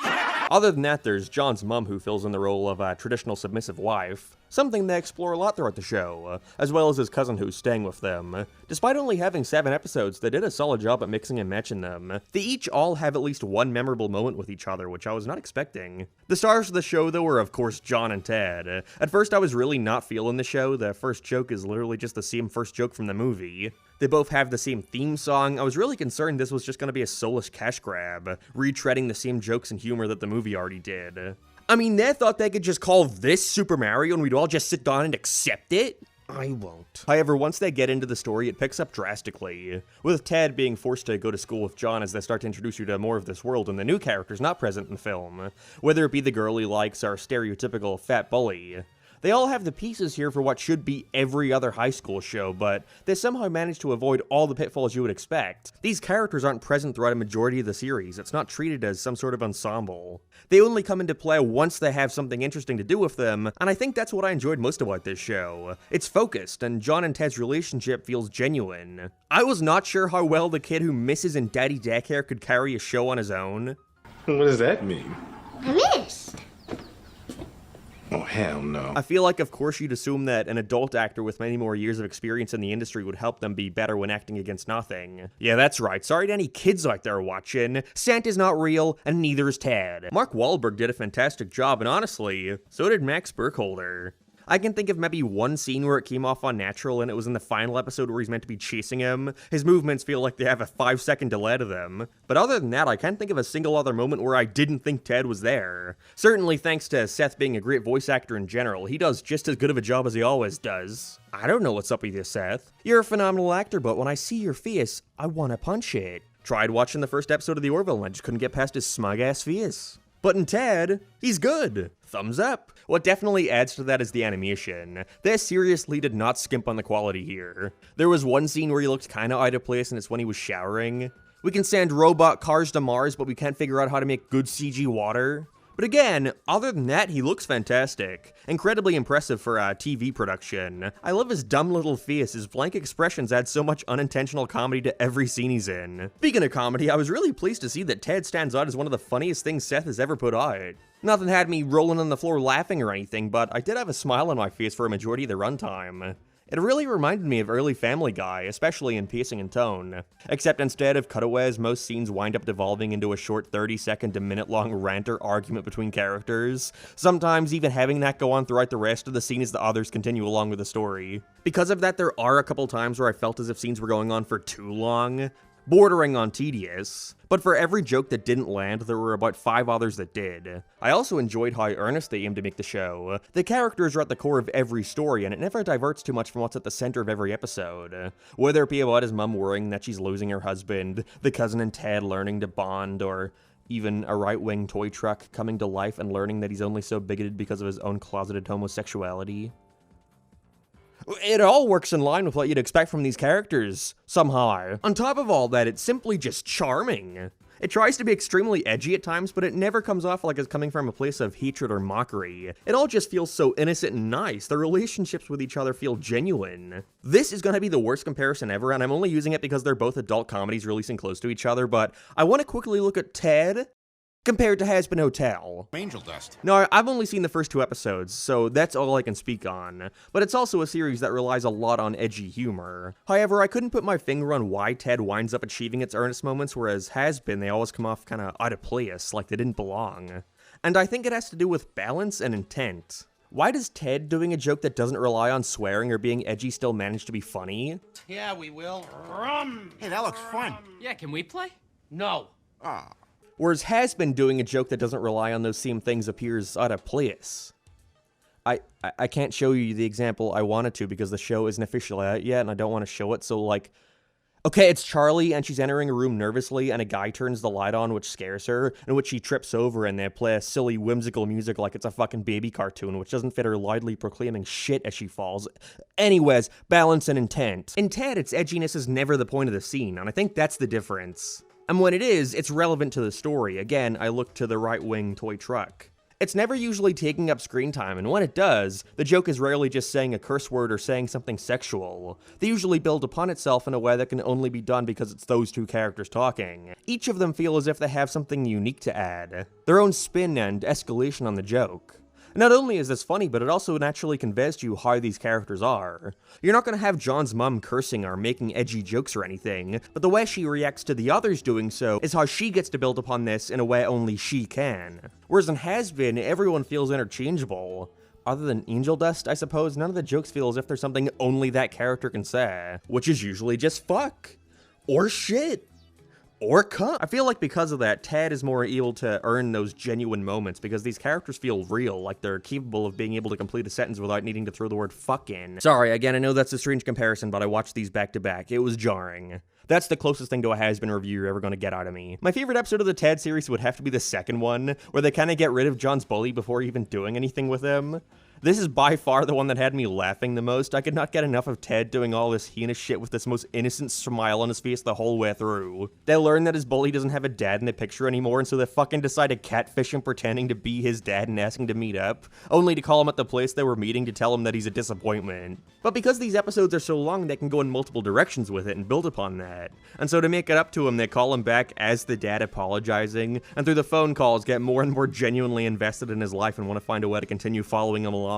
Other than that, there's John's mom, who fills in the role of a traditional submissive wife, something they explore a lot throughout the show, as well as his cousin who's staying with them. Despite only having 7 episodes, they did a solid job at mixing and matching them. They each all have at least one memorable moment with each other, which I was not expecting. The stars of the show, though, were of course John and Ted. At first, I was really not feeling the show. The first joke is literally just the same first joke from the movie. They both have the same theme song. I was really concerned this was just going to be a soulless cash grab, retreading the same jokes and humor that the movie already did. I mean, they thought they could just call this Super Mario and we'd all just sit down and accept it? I won't. However, once they get into the story, it picks up drastically, with Ted being forced to go to school with John as they start to introduce you to more of this world and the new characters not present in the film, whether it be the girl he likes or stereotypical fat bully. They all have the pieces here for what should be every other high school show, but they somehow manage to avoid all the pitfalls you would expect. These characters aren't present throughout a majority of the series. It's not treated as some sort of ensemble. They only come into play once they have something interesting to do with them, and I think that's what I enjoyed most about this show. It's focused, and John and Ted's relationship feels genuine. I was not sure how well the kid who misses in Daddy Daycare could carry a show on his own. What does that mean? I missed. Oh, hell no. I feel like, of course, you'd assume that an adult actor with many more years of experience in the industry would help them be better when acting against nothing. Yeah, that's right. Sorry to any kids out there watching. Santa's not real, and neither is Ted. Mark Wahlberg did a fantastic job, and honestly, so did Max Burkholder. I can think of maybe one scene where it came off unnatural, and it was in the final episode where he's meant to be chasing him. His movements feel like they have a 5-second delay to them. But other than that, I can't think of a single other moment where I didn't think Ted was there. Certainly thanks to Seth being a great voice actor in general, he does just as good of a job as he always does. I don't know what's up with you, Seth. You're a phenomenal actor, but when I see your face, I wanna punch it. Tried watching the first episode of The Orville and I just couldn't get past his smug-ass face. But in Ted, he's good. Thumbs up. What definitely adds to that is the animation. They seriously did not skimp on the quality here. There was one scene where he looked kinda out of place, and it's when he was showering. We can send robot cars to Mars, but we can't figure out how to make good CG water. But again, other than that, he looks fantastic. Incredibly impressive for a TV production. I love his dumb little face. His blank expressions add so much unintentional comedy to every scene he's in. Speaking of comedy, I was really pleased to see that Ted stands out as one of the funniest things Seth has ever put out. Nothing had me rolling on the floor laughing or anything, but I did have a smile on my face for a majority of the runtime. It really reminded me of early Family Guy, especially in pacing and tone. Except instead of cutaways, most scenes wind up devolving into a short 30-second to minute-long rant or argument between characters, sometimes even having that go on throughout the rest of the scene as the others continue along with the story. Because of that, there are a couple times where I felt as if scenes were going on for too long, bordering on tedious. But for every joke that didn't land, there were about 5 others that did. I also enjoyed how earnest they aimed to make the show. The characters are at the core of every story, and it never diverts too much from what's at the center of every episode. Whether it be about his mum worrying that she's losing her husband, the cousin and Ted learning to bond, or even a right-wing toy truck coming to life and learning that he's only so bigoted because of his own closeted homosexuality. It all works in line with what you'd expect from these characters, somehow. On top of all that, it's simply just charming. It tries to be extremely edgy at times, but it never comes off like it's coming from a place of hatred or mockery. It all just feels so innocent and nice. The relationships with each other feel genuine. This is gonna be the worst comparison ever, and I'm only using it because they're both adult comedies releasing close to each other, but I want to quickly look at Ted compared to Has Been Hotel. Angel dust. No, I've only seen the first 2 episodes, so that's all I can speak on. But it's also a series that relies a lot on edgy humor. However, I couldn't put my finger on why Ted winds up achieving its earnest moments, whereas Has Been, they always come off kinda out of place, like they didn't belong. And I think it has to do with balance and intent. Why does Ted doing a joke that doesn't rely on swearing or being edgy still manage to be funny? Yeah, we will. Hey, that looks fun. Yeah, can we play? No. Ah. whereas has been doing a joke that doesn't rely on those same things appears out of place. I can't show you the example I wanted to because the show isn't officially out yet and I don't want to show it, so like, okay, it's Charlie and she's entering a room nervously and a guy turns the light on which scares her, in which she trips over and they play a silly whimsical music like it's a fucking baby cartoon, which doesn't fit her loudly proclaiming shit as she falls. Anyways, balance and intent. In Ted, its edginess is never the point of the scene, and I think that's the difference. And when it is, it's relevant to the story. Again, I look to the right-wing toy truck. It's never usually taking up screen time, and when it does, the joke is rarely just saying a curse word or saying something sexual. They usually build upon itself in a way that can only be done because it's those two characters talking. Each of them feel as if they have something unique to add, their own spin and escalation on the joke. Not only is this funny, but it also naturally conveys to you how these characters are. You're not going to have John's mum cursing or making edgy jokes or anything, but the way she reacts to the others doing so is how she gets to build upon this in a way only she can. Whereas in Has Been, everyone feels interchangeable. Other than Angel Dust, I suppose, none of the jokes feel as if there's something only that character can say, which is usually just fuck. Or shit. Or cunt. I feel like because of that, Ted is more able to earn those genuine moments because these characters feel real, like they're capable of being able to complete a sentence without needing to throw the word fuck in. Sorry, again, I know that's a strange comparison, but I watched these back to back. It was jarring. That's the closest thing to a has-been review you're ever going to get out of me. My favorite episode of the Ted series would have to be the second one, where they kind of get rid of John's bully before even doing anything with him. This is by far the one that had me laughing the most. I could not get enough of Ted doing all this heinous shit with this most innocent smile on his face the whole way through. They learn that his bully doesn't have a dad in the picture anymore, and so they fucking decide to catfish him pretending to be his dad and asking to meet up, only to call him at the place they were meeting to tell him that he's a disappointment. But because these episodes are so long, they can go in multiple directions with it and build upon that. And so to make it up to him, they call him back as the dad apologizing, and through the phone calls get more and more genuinely invested in his life and want to find a way to continue following him along.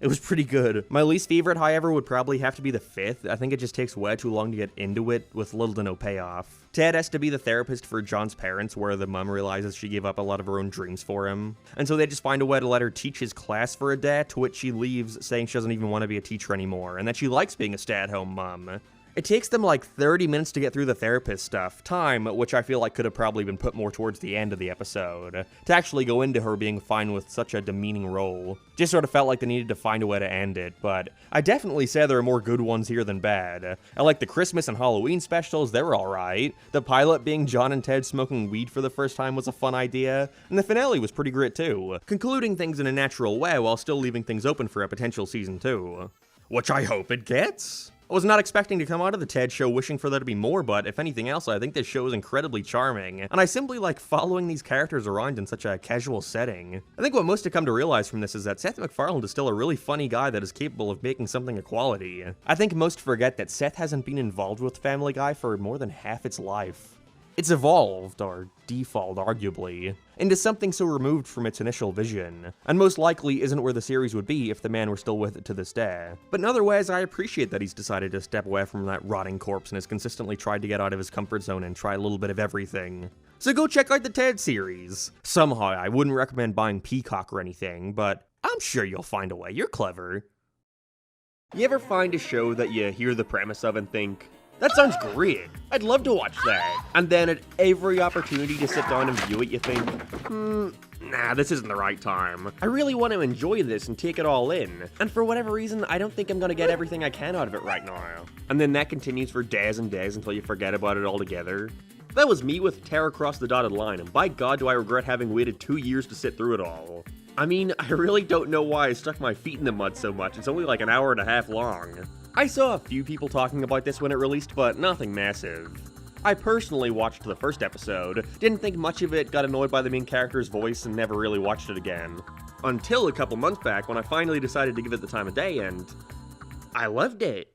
It was pretty good. My least favorite, however, would probably have to be the fifth. I think it just takes way too long to get into it with little to no payoff. Ted has to be the therapist for John's parents, where the mum realizes she gave up a lot of her own dreams for him. And so they just find a way to let her teach his class for a day, to which she leaves saying she doesn't even want to be a teacher anymore, and that she likes being a stay-at-home mum. It takes them like 30 minutes to get through the therapist stuff, time which I feel like could have probably been put more towards the end of the episode, to actually go into her being fine with such a demeaning role. Just sort of felt like they needed to find a way to end it, but I definitely say there are more good ones here than bad. I like the Christmas and Halloween specials, they were alright. The pilot being John and Ted smoking weed for the first time was a fun idea, and the finale was pretty great too, concluding things in a natural way while still leaving things open for a potential season 2. Which I hope it gets! I was not expecting to come out of the Ted show wishing for there to be more, but if anything else, I think this show is incredibly charming, and I simply like following these characters around in such a casual setting. I think what most have come to realize from this is that Seth MacFarlane is still a really funny guy that is capable of making something a quality. I think most forget that Seth hasn't been involved with Family Guy for more than half its life. It's evolved, or default arguably, into something so removed from its initial vision, and most likely isn't where the series would be if the man were still with it to this day. But in other ways, I appreciate that he's decided to step away from that rotting corpse and has consistently tried to get out of his comfort zone and try a little bit of everything. So go check out the Ted series. Somehow, I wouldn't recommend buying Peacock or anything, but I'm sure you'll find a way. You're clever. You ever find a show that you hear the premise of and think, that sounds great, I'd love to watch that, and then at every opportunity to sit down and view it you think, nah, this isn't the right time. I really want to enjoy this and take it all in, and for whatever reason, I don't think I'm gonna get everything I can out of it right now. And then that continues for days and days until you forget about it altogether. That was me with Tear Across the Dotted Line, and by God do I regret having waited 2 years to sit through it all. I mean, I really don't know why I stuck my feet in the mud so much, it's only like an hour and a half long. I saw a few people talking about this when it released, but nothing massive. I personally watched the first episode, didn't think much of it, got annoyed by the main character's voice, and never really watched it again. Until a couple months back when I finally decided to give it the time of day, and I loved it.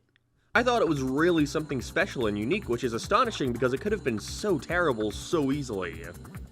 I thought it was really something special and unique, which is astonishing because it could have been so terrible so easily.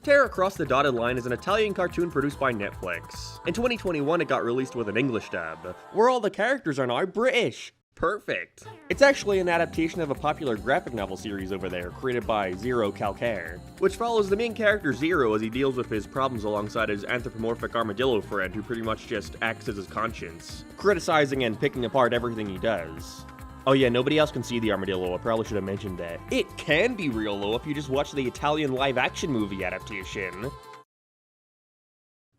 Tear Across the Dotted Line is an Italian cartoon produced by Netflix. In 2021 it got released with an English dub, where all the characters are now British. Perfect. It's actually an adaptation of a popular graphic novel series over there, created by Zero Calcare, which follows the main character Zero as he deals with his problems alongside his anthropomorphic armadillo friend who pretty much just acts as his conscience, criticizing and picking apart everything he does. Oh yeah, nobody else can see the armadillo. I probably should have mentioned that. It can be real though if you just watch the Italian live-action movie adaptation.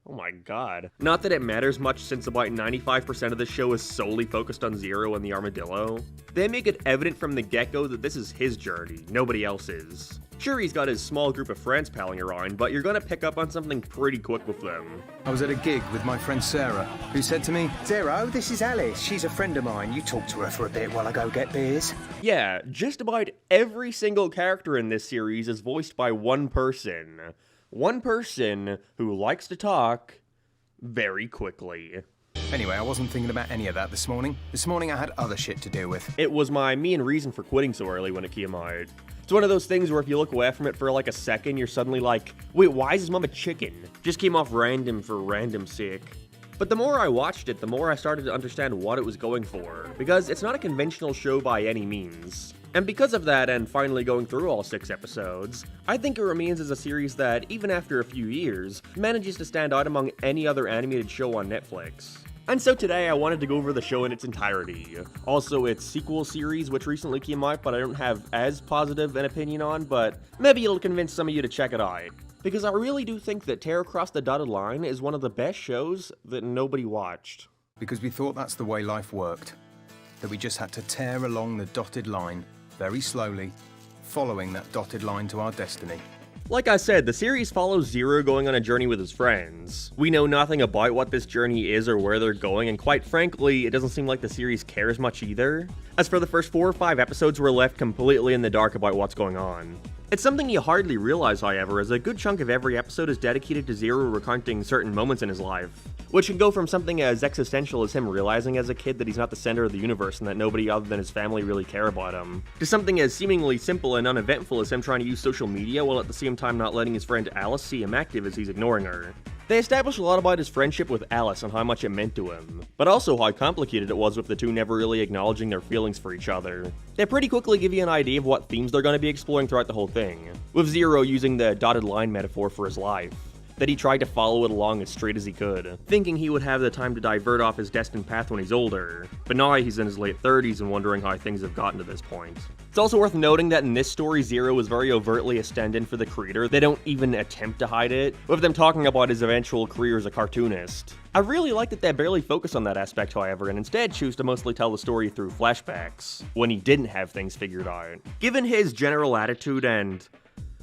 Oh my god. Not that it matters much since about 95% of the show is solely focused on Zero and the armadillo. They make it evident from the get-go that this is his journey, nobody else's. Sure, he's got his small group of friends palling around, but you're gonna pick up on something pretty quick with them. I was at a gig with my friend Sarah, who said to me, "Zero, this is Alice. She's a friend of mine. You talk to her for a bit while I go get beers." Yeah, just about every single character in this series is voiced by one person. One person who likes to talk very quickly. Anyway, I wasn't thinking about any of that this morning. This morning I had other shit to deal with. It was my main reason for quitting so early when it came out. It's one of those things where if you look away from it for like a second, you're suddenly like, wait, why is his mom a chicken? Just came off random for random's sake. But the more I watched it, the more I started to understand what it was going for, because it's not a conventional show by any means. And because of that, and finally going through all 6 episodes, I think it remains as a series that, even after a few years, manages to stand out among any other animated show on Netflix. And so today I wanted to go over the show in its entirety. Also its sequel series, which recently came out, but I don't have as positive an opinion on, but maybe it'll convince some of you to check it out. Because I really do think that Tear Across the Dotted Line is one of the best shows that nobody watched. Because we thought that's the way life worked. That we just had to tear along the dotted line, very slowly, following that dotted line to our destiny. Like I said, the series follows Zero going on a journey with his friends. We know nothing about what this journey is or where they're going, and quite frankly, it doesn't seem like the series cares much either. As for the first 4 or 5 episodes, we're left completely in the dark about what's going on. It's something you hardly realize, however, as a good chunk of every episode is dedicated to Zero recounting certain moments in his life, which can go from something as existential as him realizing as a kid that he's not the center of the universe and that nobody other than his family really care about him, to something as seemingly simple and uneventful as him trying to use social media while at the same time not letting his friend Alice see him active as he's ignoring her. They establish a lot about his friendship with Alice and how much it meant to him, but also how complicated it was with the two never really acknowledging their feelings for each other. They pretty quickly give you an idea of what themes they're going to be exploring throughout the whole thing, with Zero using the dotted line metaphor for his life. That he tried to follow it along as straight as he could, thinking he would have the time to divert off his destined path when he's older, but now he's in his late 30s and wondering how things have gotten to this point. It's also worth noting that in this story, Zero is very overtly a stand-in for the creator. They don't even attempt to hide it, with them talking about his eventual career as a cartoonist. I really like that they barely focus on that aspect, however, and instead choose to mostly tell the story through flashbacks, when he didn't have things figured out. Given his general attitude and,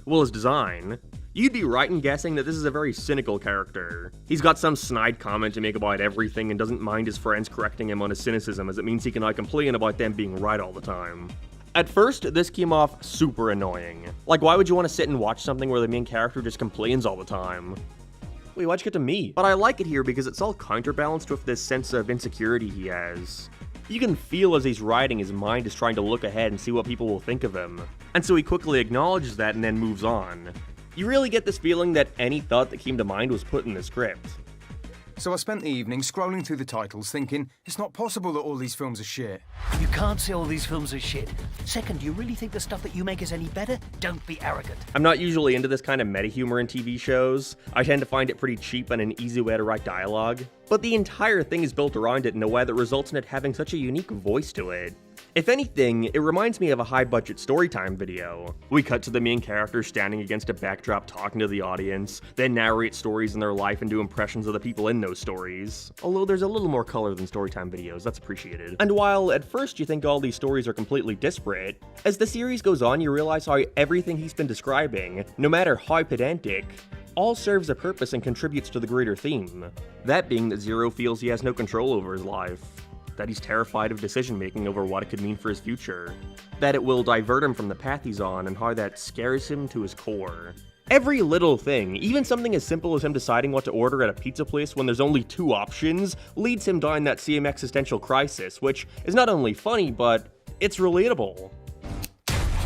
well, his design, you'd be right in guessing that this is a very cynical character. He's got some snide comment to make about everything and doesn't mind his friends correcting him on his cynicism, as it means he can now complain about them being right all the time. At first, this came off super annoying. Like, why would you want to sit and watch something where the main character just complains all the time? Wait, why'd you get to me? But I like it here because it's all counterbalanced with this sense of insecurity he has. You can feel as he's writing, his mind is trying to look ahead and see what people will think of him. And so he quickly acknowledges that and then moves on. You really get this feeling that any thought that came to mind was put in the script. So I spent the evening scrolling through the titles thinking, it's not possible that all these films are shit. You can't say all these films are shit. Second, do you really think the stuff that you make is any better? Don't be arrogant. I'm not usually into this kind of meta-humor in TV shows. I tend to find it pretty cheap and an easy way to write dialogue. But the entire thing is built around it in a way that results in it having such a unique voice to it. If anything, it reminds me of a high-budget storytime video. We cut to the main character standing against a backdrop talking to the audience, then narrate stories in their life and do impressions of the people in those stories. Although there's a little more color than storytime videos, that's appreciated. And while at first you think all these stories are completely disparate, as the series goes on you realize how everything he's been describing, no matter how pedantic, all serves a purpose and contributes to the greater theme. That being that Zero feels he has no control over his life. That he's terrified of decision-making over what it could mean for his future. That it will divert him from the path he's on and how that scares him to his core. Every little thing, even something as simple as him deciding what to order at a pizza place when there's only 2 options, leads him down that same existential crisis, which is not only funny, but it's relatable.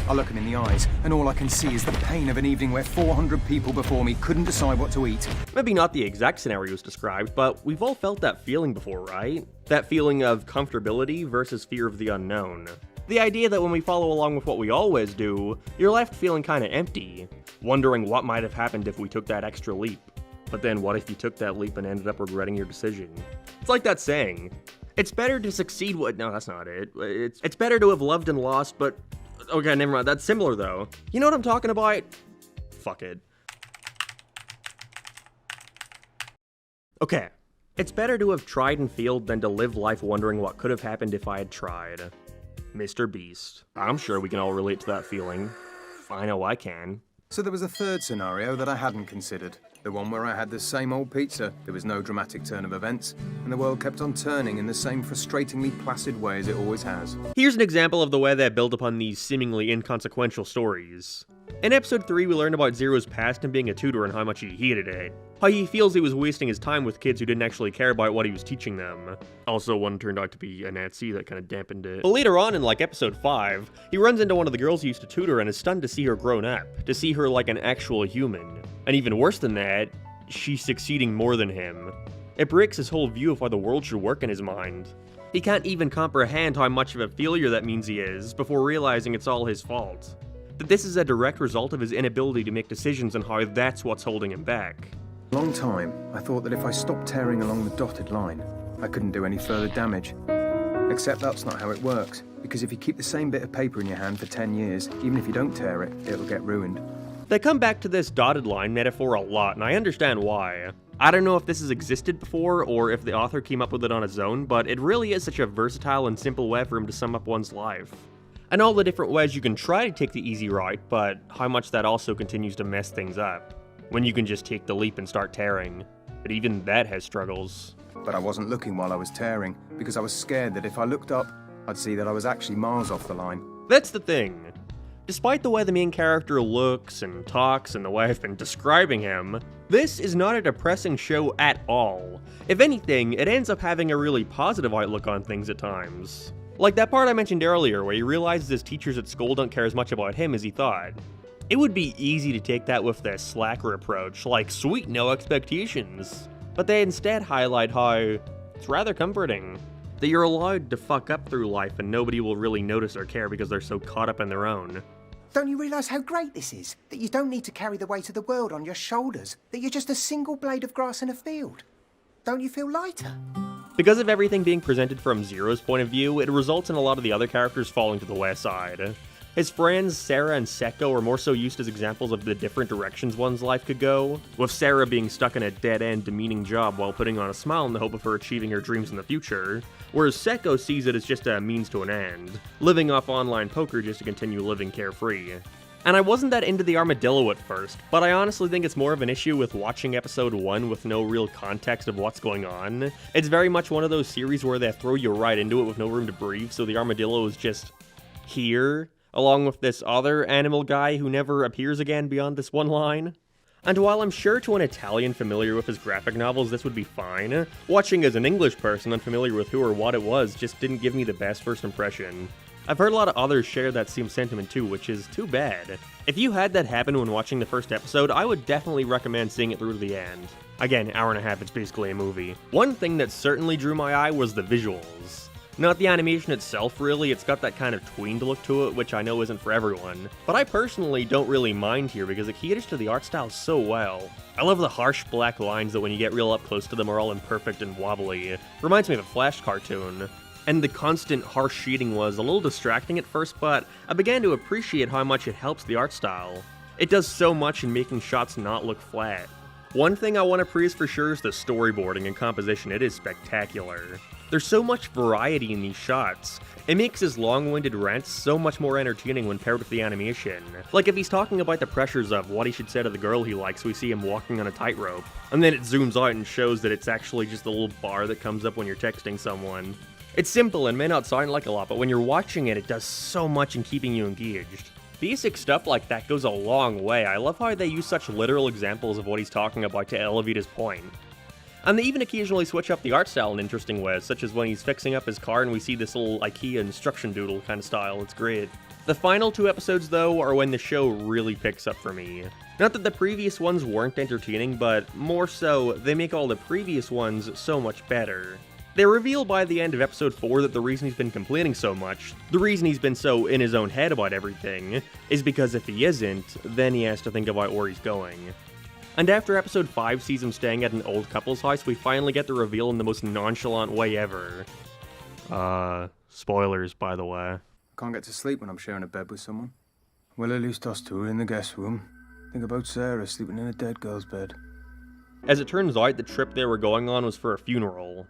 I look him in the eyes, and all I can see is the pain of an evening where 400 people before me couldn't decide what to eat. Maybe not the exact scenarios described, but we've all felt that feeling before, right? That feeling of comfortability versus fear of the unknown. The idea that when we follow along with what we always do, you're left feeling kinda empty, wondering what might have happened if we took that extra leap. But then what if you took that leap and ended up regretting your decision? It's like that saying, It's better to succeed no, that's not it. It's better to have loved and lost, but... Okay, never mind. That's similar, though. You know what I'm talking about? Fuck it. Okay. It's better to have tried and failed than to live life wondering what could have happened if I had tried. Mr. Beast. I'm sure we can all relate to that feeling. I know I can. So there was a third scenario that I hadn't considered. The one where I had the same old pizza, there was no dramatic turn of events, and the world kept on turning in the same frustratingly placid way as it always has. Here's an example of the way they build upon these seemingly inconsequential stories. In episode 3, we learned about Zero's past and being a tutor and how much he hated it. How he feels he was wasting his time with kids who didn't actually care about what he was teaching them. Also, one turned out to be a Nazi that kind of dampened it. But later on in like episode 5, he runs into one of the girls he used to tutor and is stunned to see her grown up, to see her like an actual human. And even worse than that, she's succeeding more than him. It breaks his whole view of how the world should work in his mind. He can't even comprehend how much of a failure that means he is before realizing it's all his fault. That this is a direct result of his inability to make decisions and how that's what's holding him back. Long time, I thought that if I stopped tearing along the dotted line, I couldn't do any further damage. Except that's not how it works, because if you keep the same bit of paper in your hand for 10 years, even if you don't tear it, it'll get ruined. They come back to this dotted line metaphor a lot, and I understand why. I don't know if this has existed before, or if the author came up with it on his own, but it really is such a versatile and simple way for him to sum up one's life. And all the different ways you can try to take the easy route, but how much that also continues to mess things up. When you can just take the leap and start tearing. But even that has struggles. But I wasn't looking while I was tearing, because I was scared that if I looked up, I'd see that I was actually miles off the line. That's the thing. Despite the way the main character looks and talks and the way I've been describing him, this is not a depressing show at all. If anything, it ends up having a really positive outlook on things at times. Like that part I mentioned earlier where he realizes his teachers at school don't care as much about him as he thought. It would be easy to take that with the slacker approach, like sweet, no expectations. But they instead highlight how it's rather comforting. That you're allowed to fuck up through life and nobody will really notice or care because they're so caught up in their own. Don't you realise how great this is? That you don't need to carry the weight of the world on your shoulders. That you're just a single blade of grass in a field. Don't you feel lighter? Because of everything being presented from Zero's point of view, it results in a lot of the other characters falling to the wayside. His friends, Sarah and Seko, are more so used as examples of the different directions one's life could go, with Sarah being stuck in a dead-end, demeaning job while putting on a smile in the hope of her achieving her dreams in the future, whereas Seko sees it as just a means to an end, living off online poker just to continue living carefree. And I wasn't that into the armadillo at first, but I honestly think it's more of an issue with watching episode 1 with no real context of what's going on. It's very much one of those series where they throw you right into it with no room to breathe, so the armadillo is just here, along with this other animal guy who never appears again beyond this one line. And while I'm sure to an Italian familiar with his graphic novels this would be fine, watching as an English person unfamiliar with who or what it was just didn't give me the best first impression. I've heard a lot of others share that same sentiment too, which is too bad. If you had that happen when watching the first episode, I would definitely recommend seeing it through to the end. Again, hour and a half, it's basically a movie. One thing that certainly drew my eye was the visuals. Not the animation itself, really, it's got that kind of tweened look to it, which I know isn't for everyone. But I personally don't really mind here because it caters to the art style so well. I love the harsh black lines that when you get real up close to them are all imperfect and wobbly. Reminds me of a Flash cartoon. And the constant harsh shading was a little distracting at first, but I began to appreciate how much it helps the art style. It does so much in making shots not look flat. One thing I want to praise for sure is the storyboarding and composition. It is spectacular. There's so much variety in these shots. It makes his long-winded rants so much more entertaining when paired with the animation. Like if he's talking about the pressures of what he should say to the girl he likes, we see him walking on a tightrope, and then it zooms out and shows that it's actually just a little bar that comes up when you're texting someone. It's simple and may not sound like a lot, but when you're watching it, it does so much in keeping you engaged. Basic stuff like that goes a long way. I love how they use such literal examples of what he's talking about to elevate his point. And they even occasionally switch up the art style in interesting ways, such as when he's fixing up his car and we see this little IKEA instruction doodle kind of style. It's great. The final 2 episodes, though, are when the show really picks up for me. Not that the previous ones weren't entertaining, but more so, they make all the previous ones so much better. They reveal by the end of episode 4 that the reason he's been complaining so much, the reason he's been so in his own head about everything, is because if he isn't, then he has to think about where he's going. And after episode 5 sees him staying at an old couple's house, we finally get the reveal in the most nonchalant way ever. Spoilers, by the way. I can't get to sleep when I'm sharing a bed with someone. Well, at least us two are in the guest room. Think about Sarah sleeping in a dead girl's bed. As it turns out, the trip they were going on was for a funeral.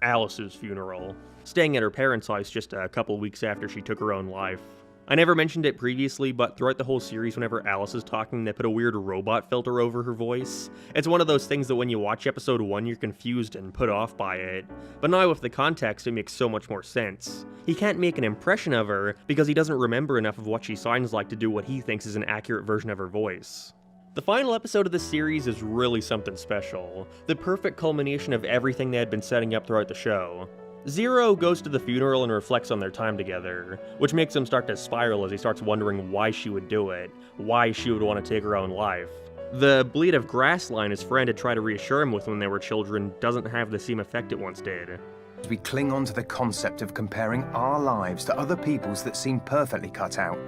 Alice's funeral. Staying at her parents' house just a couple weeks after she took her own life. I never mentioned it previously, but throughout the whole series, whenever Alice is talking, they put a weird robot filter over her voice. It's one of those things that when you watch episode 1, you're confused and put off by it. But now with the context, it makes so much more sense. He can't make an impression of her because he doesn't remember enough of what she sounds like to do what he thinks is an accurate version of her voice. The final episode of this series is really something special. The perfect culmination of everything they had been setting up throughout the show. Zero goes to the funeral and reflects on their time together, which makes him start to spiral as he starts wondering why she would do it, why she would want to take her own life. The blade of grass line his friend had tried to reassure him with when they were children doesn't have the same effect it once did. We cling on to the concept of comparing our lives to other people's that seem perfectly cut out.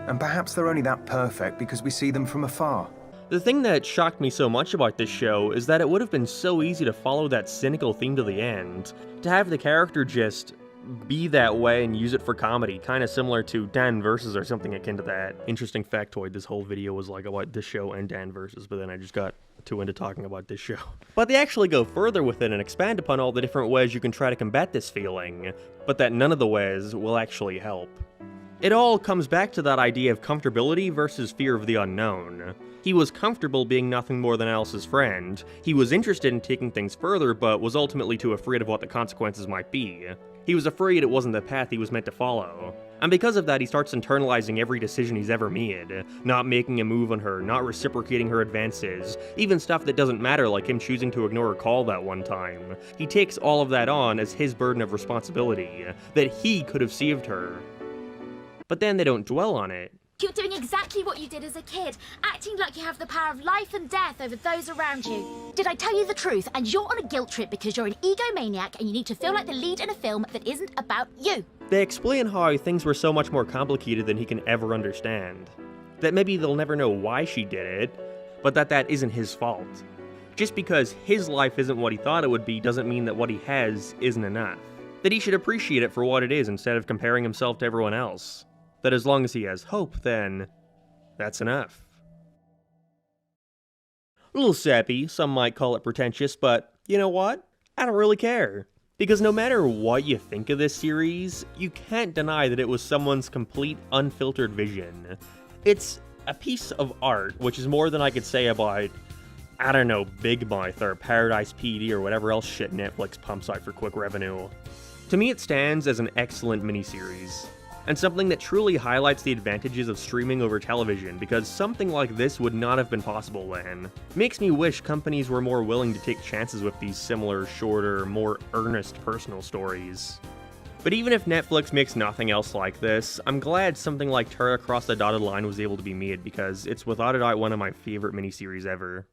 And perhaps they're only that perfect because we see them from afar. The thing that shocked me so much about this show is that it would have been so easy to follow that cynical theme to the end. To have the character just be that way and use it for comedy, kind of similar to Dan Versus or something akin to that. Interesting factoid, this whole video was like about this show and Dan Versus, but then I just got too into talking about this show. But they actually go further with it and expand upon all the different ways you can try to combat this feeling, but that none of the ways will actually help. It all comes back to that idea of comfortability versus fear of the unknown. He was comfortable being nothing more than Alice's friend. He was interested in taking things further, but was ultimately too afraid of what the consequences might be. He was afraid it wasn't the path he was meant to follow. And because of that, he starts internalizing every decision he's ever made. Not making a move on her, not reciprocating her advances, even stuff that doesn't matter like him choosing to ignore a call that one time. He takes all of that on as his burden of responsibility, that he could have saved her. But then they don't dwell on it. You're doing exactly what you did as a kid, acting like you have the power of life and death over those around you. Did I tell you the truth? And you're on a guilt trip because you're an egomaniac and you need to feel like the lead in a film that isn't about you. They explain how things were so much more complicated than he can ever understand. That maybe they'll never know why she did it, but that isn't his fault. Just because his life isn't what he thought it would be doesn't mean that what he has isn't enough. That he should appreciate it for what it is instead of comparing himself to everyone else. That as long as he has hope, then that's enough. A little sappy, some might call it pretentious, but you know what? I don't really care. Because no matter what you think of this series, you can't deny that it was someone's complete, unfiltered vision. It's a piece of art, which is more than I could say about, I don't know, Big Mouth or Paradise PD or whatever else shit Netflix pumps out for quick revenue. To me, it stands as an excellent miniseries. And something that truly highlights the advantages of streaming over television, because something like this would not have been possible then. Makes me wish companies were more willing to take chances with these similar, shorter, more earnest personal stories. But even if Netflix makes nothing else like this, I'm glad something like Turn Across the Dotted Line was able to be made, because it's without a doubt one of my favorite miniseries ever.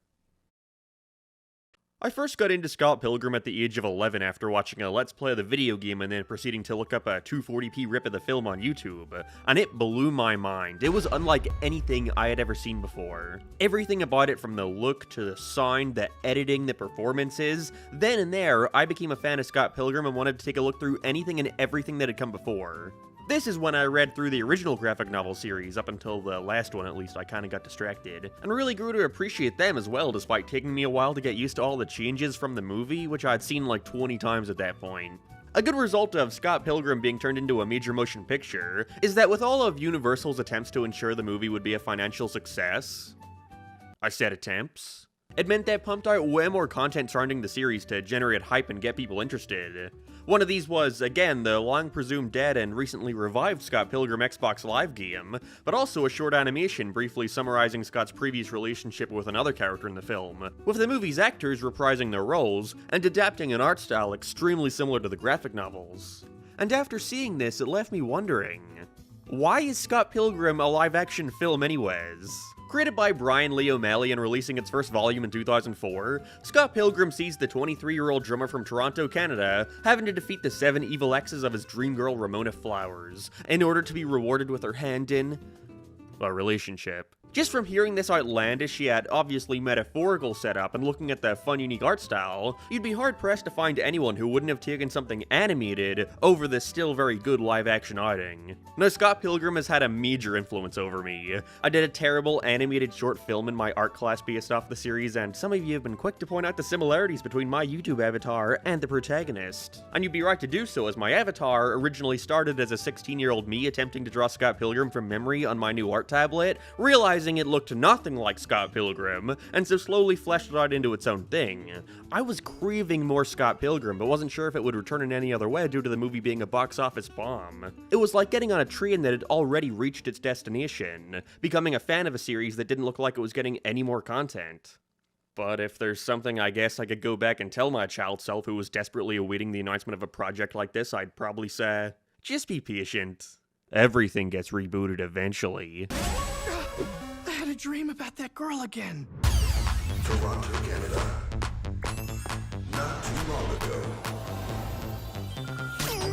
I first got into Scott Pilgrim at the age of 11 after watching a Let's Play of the video game and then proceeding to look up a 240p rip of the film on YouTube, and it blew my mind. It was unlike anything I had ever seen before. Everything about it, from the look to the sound, the editing, the performances, then and there, I became a fan of Scott Pilgrim and wanted to take a look through anything and everything that had come before. This is when I read through the original graphic novel series, up until the last one at least. I kinda got distracted, and really grew to appreciate them as well, despite taking me a while to get used to all the changes from the movie, which I'd seen like 20 times at that point. A good result of Scott Pilgrim being turned into a major motion picture is that with all of Universal's attempts to ensure the movie would be a financial success, I said attempts, it meant they pumped out way more content surrounding the series to generate hype and get people interested. One of these was, again, the long-presumed dead and recently revived Scott Pilgrim Xbox Live game, but also a short animation briefly summarizing Scott's previous relationship with another character in the film, with the movie's actors reprising their roles and adapting an art style extremely similar to the graphic novels. And after seeing this, it left me wondering, why is Scott Pilgrim a live-action film anyways? Created by Brian Lee O'Malley and releasing its first volume in 2004, Scott Pilgrim sees the 23-year-old drummer from Toronto, Canada, having to defeat the 7 evil exes of his dream girl Ramona Flowers, in order to be rewarded with her hand in a relationship. Just from hearing this outlandish yet obviously metaphorical setup and looking at the fun, unique art style, you'd be hard-pressed to find anyone who wouldn't have taken something animated over this still very good live-action outing. Now, Scott Pilgrim has had a major influence over me. I did a terrible animated short film in my art class based off the series, and some of you have been quick to point out the similarities between my YouTube avatar and the protagonist. And you'd be right to do so, as my avatar originally started as a 16-year-old me attempting to draw Scott Pilgrim from memory on my new art tablet, realizing it looked nothing like Scott Pilgrim, and so slowly fleshed it out into its own thing. I was craving more Scott Pilgrim, but wasn't sure if it would return in any other way due to the movie being a box office bomb. It was like getting on a train that had already reached its destination, becoming a fan of a series that didn't look like it was getting any more content. But if there's something I guess I could go back and tell my child self who was desperately awaiting the announcement of a project like this, I'd probably say, just be patient. Everything gets rebooted eventually. I had a dream about that girl again. Toronto, Canada. Not too long ago.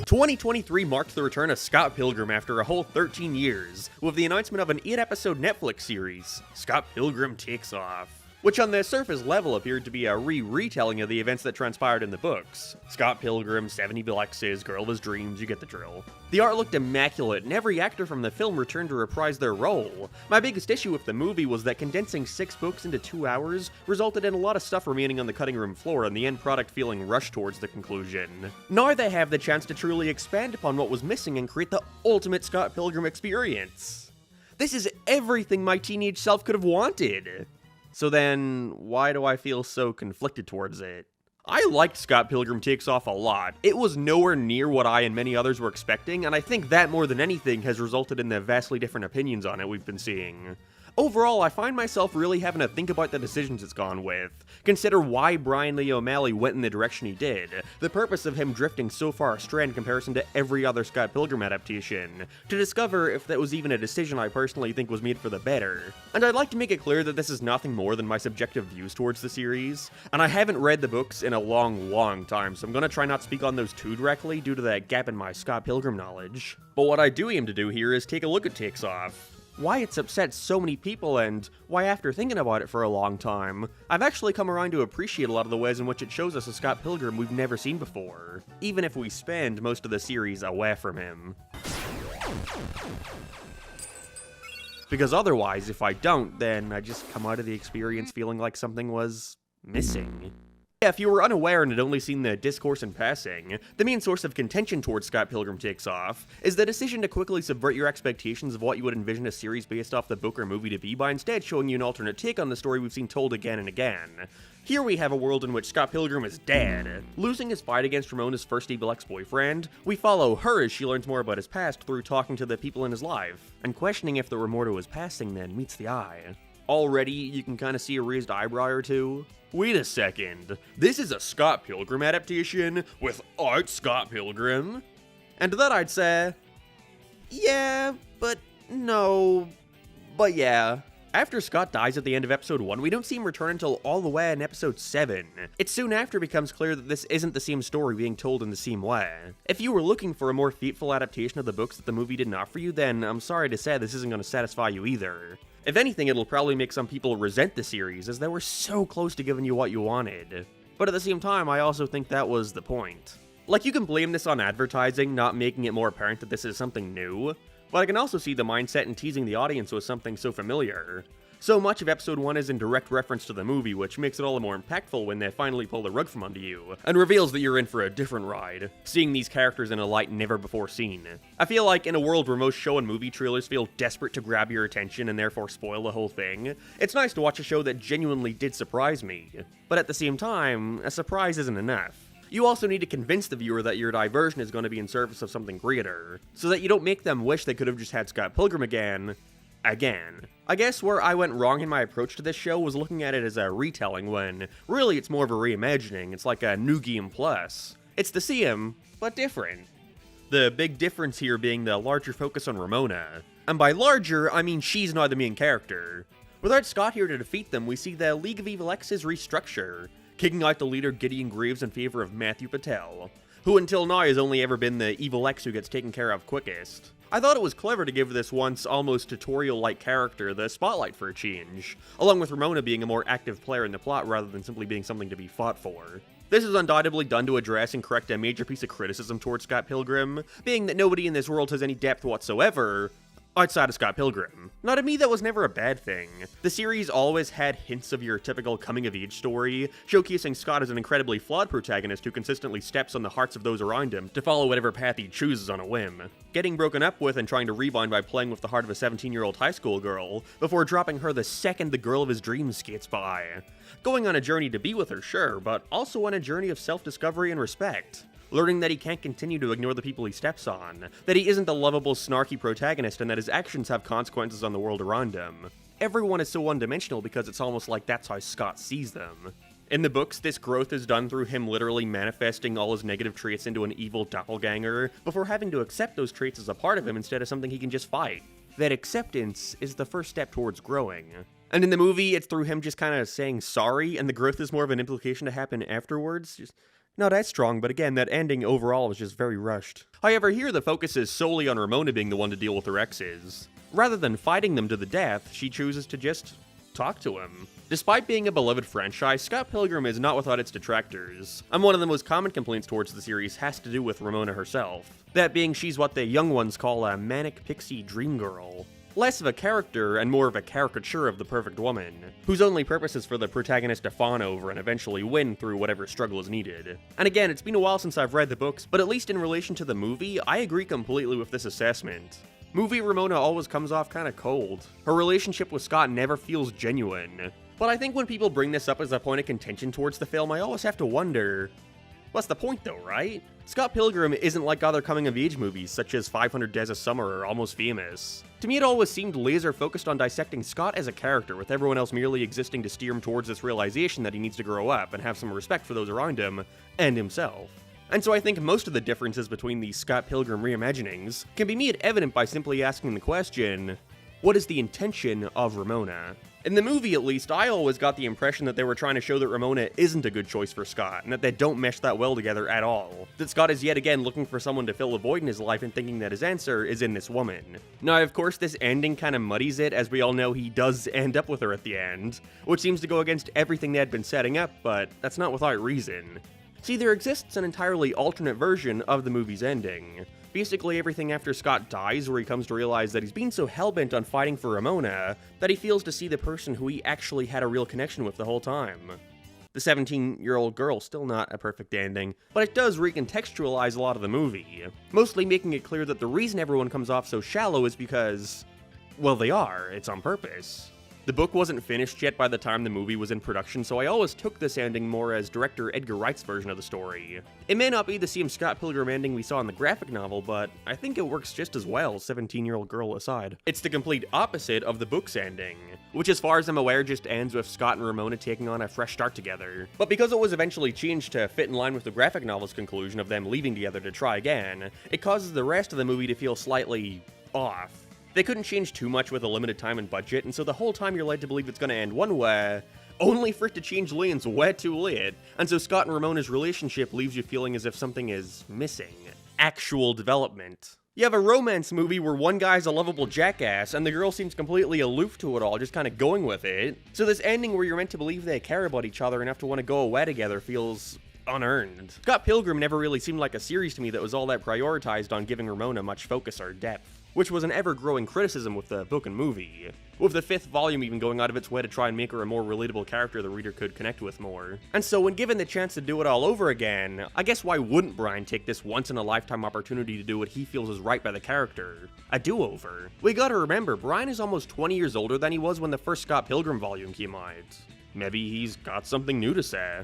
2023 marked the return of Scott Pilgrim after a whole 13 years, with the announcement of an 8-episode Netflix series, Scott Pilgrim Takes Off, which on the surface level appeared to be a retelling of the events that transpired in the books. Scott Pilgrim, 7 Evil Exes, Girl of His Dreams, you get the drill. The art looked immaculate, and every actor from the film returned to reprise their role. My biggest issue with the movie was that condensing 6 books into 2 hours resulted in a lot of stuff remaining on the cutting room floor and the end product feeling rushed towards the conclusion. Now they have the chance to truly expand upon what was missing and create the ultimate Scott Pilgrim experience. This is everything my teenage self could have wanted. So then, why do I feel so conflicted towards it? I liked Scott Pilgrim Takes Off a lot. It was nowhere near what I and many others were expecting, and I think that more than anything has resulted in the vastly different opinions on it we've been seeing. Overall, I find myself really having to think about the decisions it's gone with, consider why Brian Lee O'Malley went in the direction he did, the purpose of him drifting so far astray in comparison to every other Scott Pilgrim adaptation, to discover if that was even a decision I personally think was made for the better. And I'd like to make it clear that this is nothing more than my subjective views towards the series, and I haven't read the books in a long time, so I'm gonna try not to speak on those too directly due to that gap in my Scott Pilgrim knowledge. But what I do aim to do here is take a look at Takes Off, why it's upset so many people, and why after thinking about it for a long time, I've actually come around to appreciate a lot of the ways in which it shows us a Scott Pilgrim we've never seen before, even if we spend most of the series away from him. Because otherwise, if I don't, then I just come out of the experience feeling like something was missing. If you were unaware and had only seen the discourse in passing, the main source of contention towards Scott Pilgrim Takes Off is the decision to quickly subvert your expectations of what you would envision a series based off the book or movie to be by instead showing you an alternate take on the story we've seen told again and again. Here we have a world in which Scott Pilgrim is dead. Losing his fight against Ramona's first evil ex-boyfriend, we follow her as she learns more about his past through talking to the people in his life, and questioning if the remorse to his passing then meets the eye. Already, you can kinda see a raised eyebrow or two. Wait a second, this is a Scott Pilgrim adaptation without Scott Pilgrim? And to that I'd say, yeah, but no, but yeah. After Scott dies at the end of episode 1, we don't see him return until all the way in episode 7. It soon after becomes clear that this isn't the same story being told in the same way. If you were looking for a more faithful adaptation of the books that the movie didn't offer you, then I'm sorry to say this isn't going to satisfy you either. If anything, it'll probably make some people resent the series, as they were so close to giving you what you wanted. But at the same time, I also think that was the point. Like, you can blame this on advertising, not making it more apparent that this is something new, but I can also see the mindset in teasing the audience with something so familiar. So much of episode 1 is in direct reference to the movie, which makes it all the more impactful when they finally pull the rug from under you, and reveals that you're in for a different ride, seeing these characters in a light never before seen. I feel like in a world where most show and movie trailers feel desperate to grab your attention and therefore spoil the whole thing, it's nice to watch a show that genuinely did surprise me. But at the same time, a surprise isn't enough. You also need to convince the viewer that your diversion is going to be in service of something greater, so that you don't make them wish they could have just had Scott Pilgrim again. I guess where I went wrong in my approach to this show was looking at it as a retelling when, really it's more of a reimagining. It's like a New Game Plus. It's the same, but different. The big difference here being the larger focus on Ramona. And by larger, I mean she's not the main character. Without Scott here to defeat them, we see the League of Evil Exes restructure, kicking out the leader Gideon Graves in favor of Matthew Patel, who until now has only ever been the evil ex who gets taken care of quickest. I thought it was clever to give this once almost tutorial-like character the spotlight for a change, along with Ramona being a more active player in the plot rather than simply being something to be fought for. This is undoubtedly done to address and correct a major piece of criticism towards Scott Pilgrim, being that nobody in this world has any depth whatsoever, outside of Scott Pilgrim. Now, to me, that was never a bad thing. The series always had hints of your typical coming-of-age story, showcasing Scott as an incredibly flawed protagonist who consistently steps on the hearts of those around him to follow whatever path he chooses on a whim. Getting broken up with and trying to rebound by playing with the heart of a 17-year-old high school girl, before dropping her the second the girl of his dreams skates by. Going on a journey to be with her, sure, but also on a journey of self-discovery and respect. Learning that he can't continue to ignore the people he steps on, that he isn't the lovable, snarky protagonist, and that his actions have consequences on the world around him. Everyone is so one-dimensional because it's almost like that's how Scott sees them. In the books, this growth is done through him literally manifesting all his negative traits into an evil doppelganger, before having to accept those traits as a part of him instead of something he can just fight. That acceptance is the first step towards growing. And in the movie, it's through him just kind of saying sorry, and the growth is more of an implication to happen afterwards. Just not that strong, but again, that ending overall was just very rushed. However, here the focus is solely on Ramona being the one to deal with her exes. Rather than fighting them to the death, she chooses to just talk to him. Despite being a beloved franchise, Scott Pilgrim is not without its detractors, and one of the most common complaints towards the series has to do with Ramona herself. That being she's what the young ones call a manic pixie dream girl. Less of a character and more of a caricature of the perfect woman, whose only purpose is for the protagonist to fawn over and eventually win through whatever struggle is needed. And again, it's been a while since I've read the books, but at least in relation to the movie, I agree completely with this assessment. Movie Ramona always comes off kinda cold. Her relationship with Scott never feels genuine. But I think when people bring this up as a point of contention towards the film, I always have to wonder, what's the point though, right? Scott Pilgrim isn't like other coming-of-age movies, such as 500 Days of Summer or Almost Famous. To me, it always seemed laser-focused on dissecting Scott as a character, with everyone else merely existing to steer him towards this realization that he needs to grow up and have some respect for those around him, and himself. And so I think most of the differences between the Scott Pilgrim reimaginings can be made evident by simply asking the question, what is the intention of Ramona? In the movie, at least, I always got the impression that they were trying to show that Ramona isn't a good choice for Scott, and that they don't mesh that well together at all. That Scott is yet again looking for someone to fill a void in his life and thinking that his answer is in this woman. Now, of course, this ending kind of muddies it, as we all know he does end up with her at the end, which seems to go against everything they had been setting up, but that's not without reason. See, there exists an entirely alternate version of the movie's ending. Basically everything after Scott dies, where he comes to realize that he's been so hellbent on fighting for Ramona that he fails to see the person who he actually had a real connection with the whole time. The 17-year-old girl, still not a perfect ending, but it does recontextualize a lot of the movie, mostly making it clear that the reason everyone comes off so shallow is because, well, they are, it's on purpose. The book wasn't finished yet by the time the movie was in production, so I always took this ending more as director Edgar Wright's version of the story. It may not be the same Scott Pilgrim ending we saw in the graphic novel, but I think it works just as well, 17-year-old girl aside. It's the complete opposite of the book's ending, which as far as I'm aware just ends with Scott and Ramona taking on a fresh start together. But because it was eventually changed to fit in line with the graphic novel's conclusion of them leaving together to try again, it causes the rest of the movie to feel slightly off. They couldn't change too much with a limited time and budget, and so the whole time you're led to believe it's going to end one way, only for it to change lanes way too late. And so Scott and Ramona's relationship leaves you feeling as if something is missing. Actual development. You have a romance movie where one guy's a lovable jackass, and the girl seems completely aloof to it all, just kind of going with it. So this ending where you're meant to believe they care about each other enough to want to go away together feels unearned. Scott Pilgrim never really seemed like a series to me that was all that prioritized on giving Ramona much focus or depth, which was an ever-growing criticism with the book and movie, with the 5th volume even going out of its way to try and make her a more relatable character the reader could connect with more. And so when given the chance to do it all over again, I guess why wouldn't Brian take this once-in-a-lifetime opportunity to do what he feels is right by the character? A do-over. We gotta remember, Brian is almost 20 years older than he was when the first Scott Pilgrim volume came out. Maybe he's got something new to say.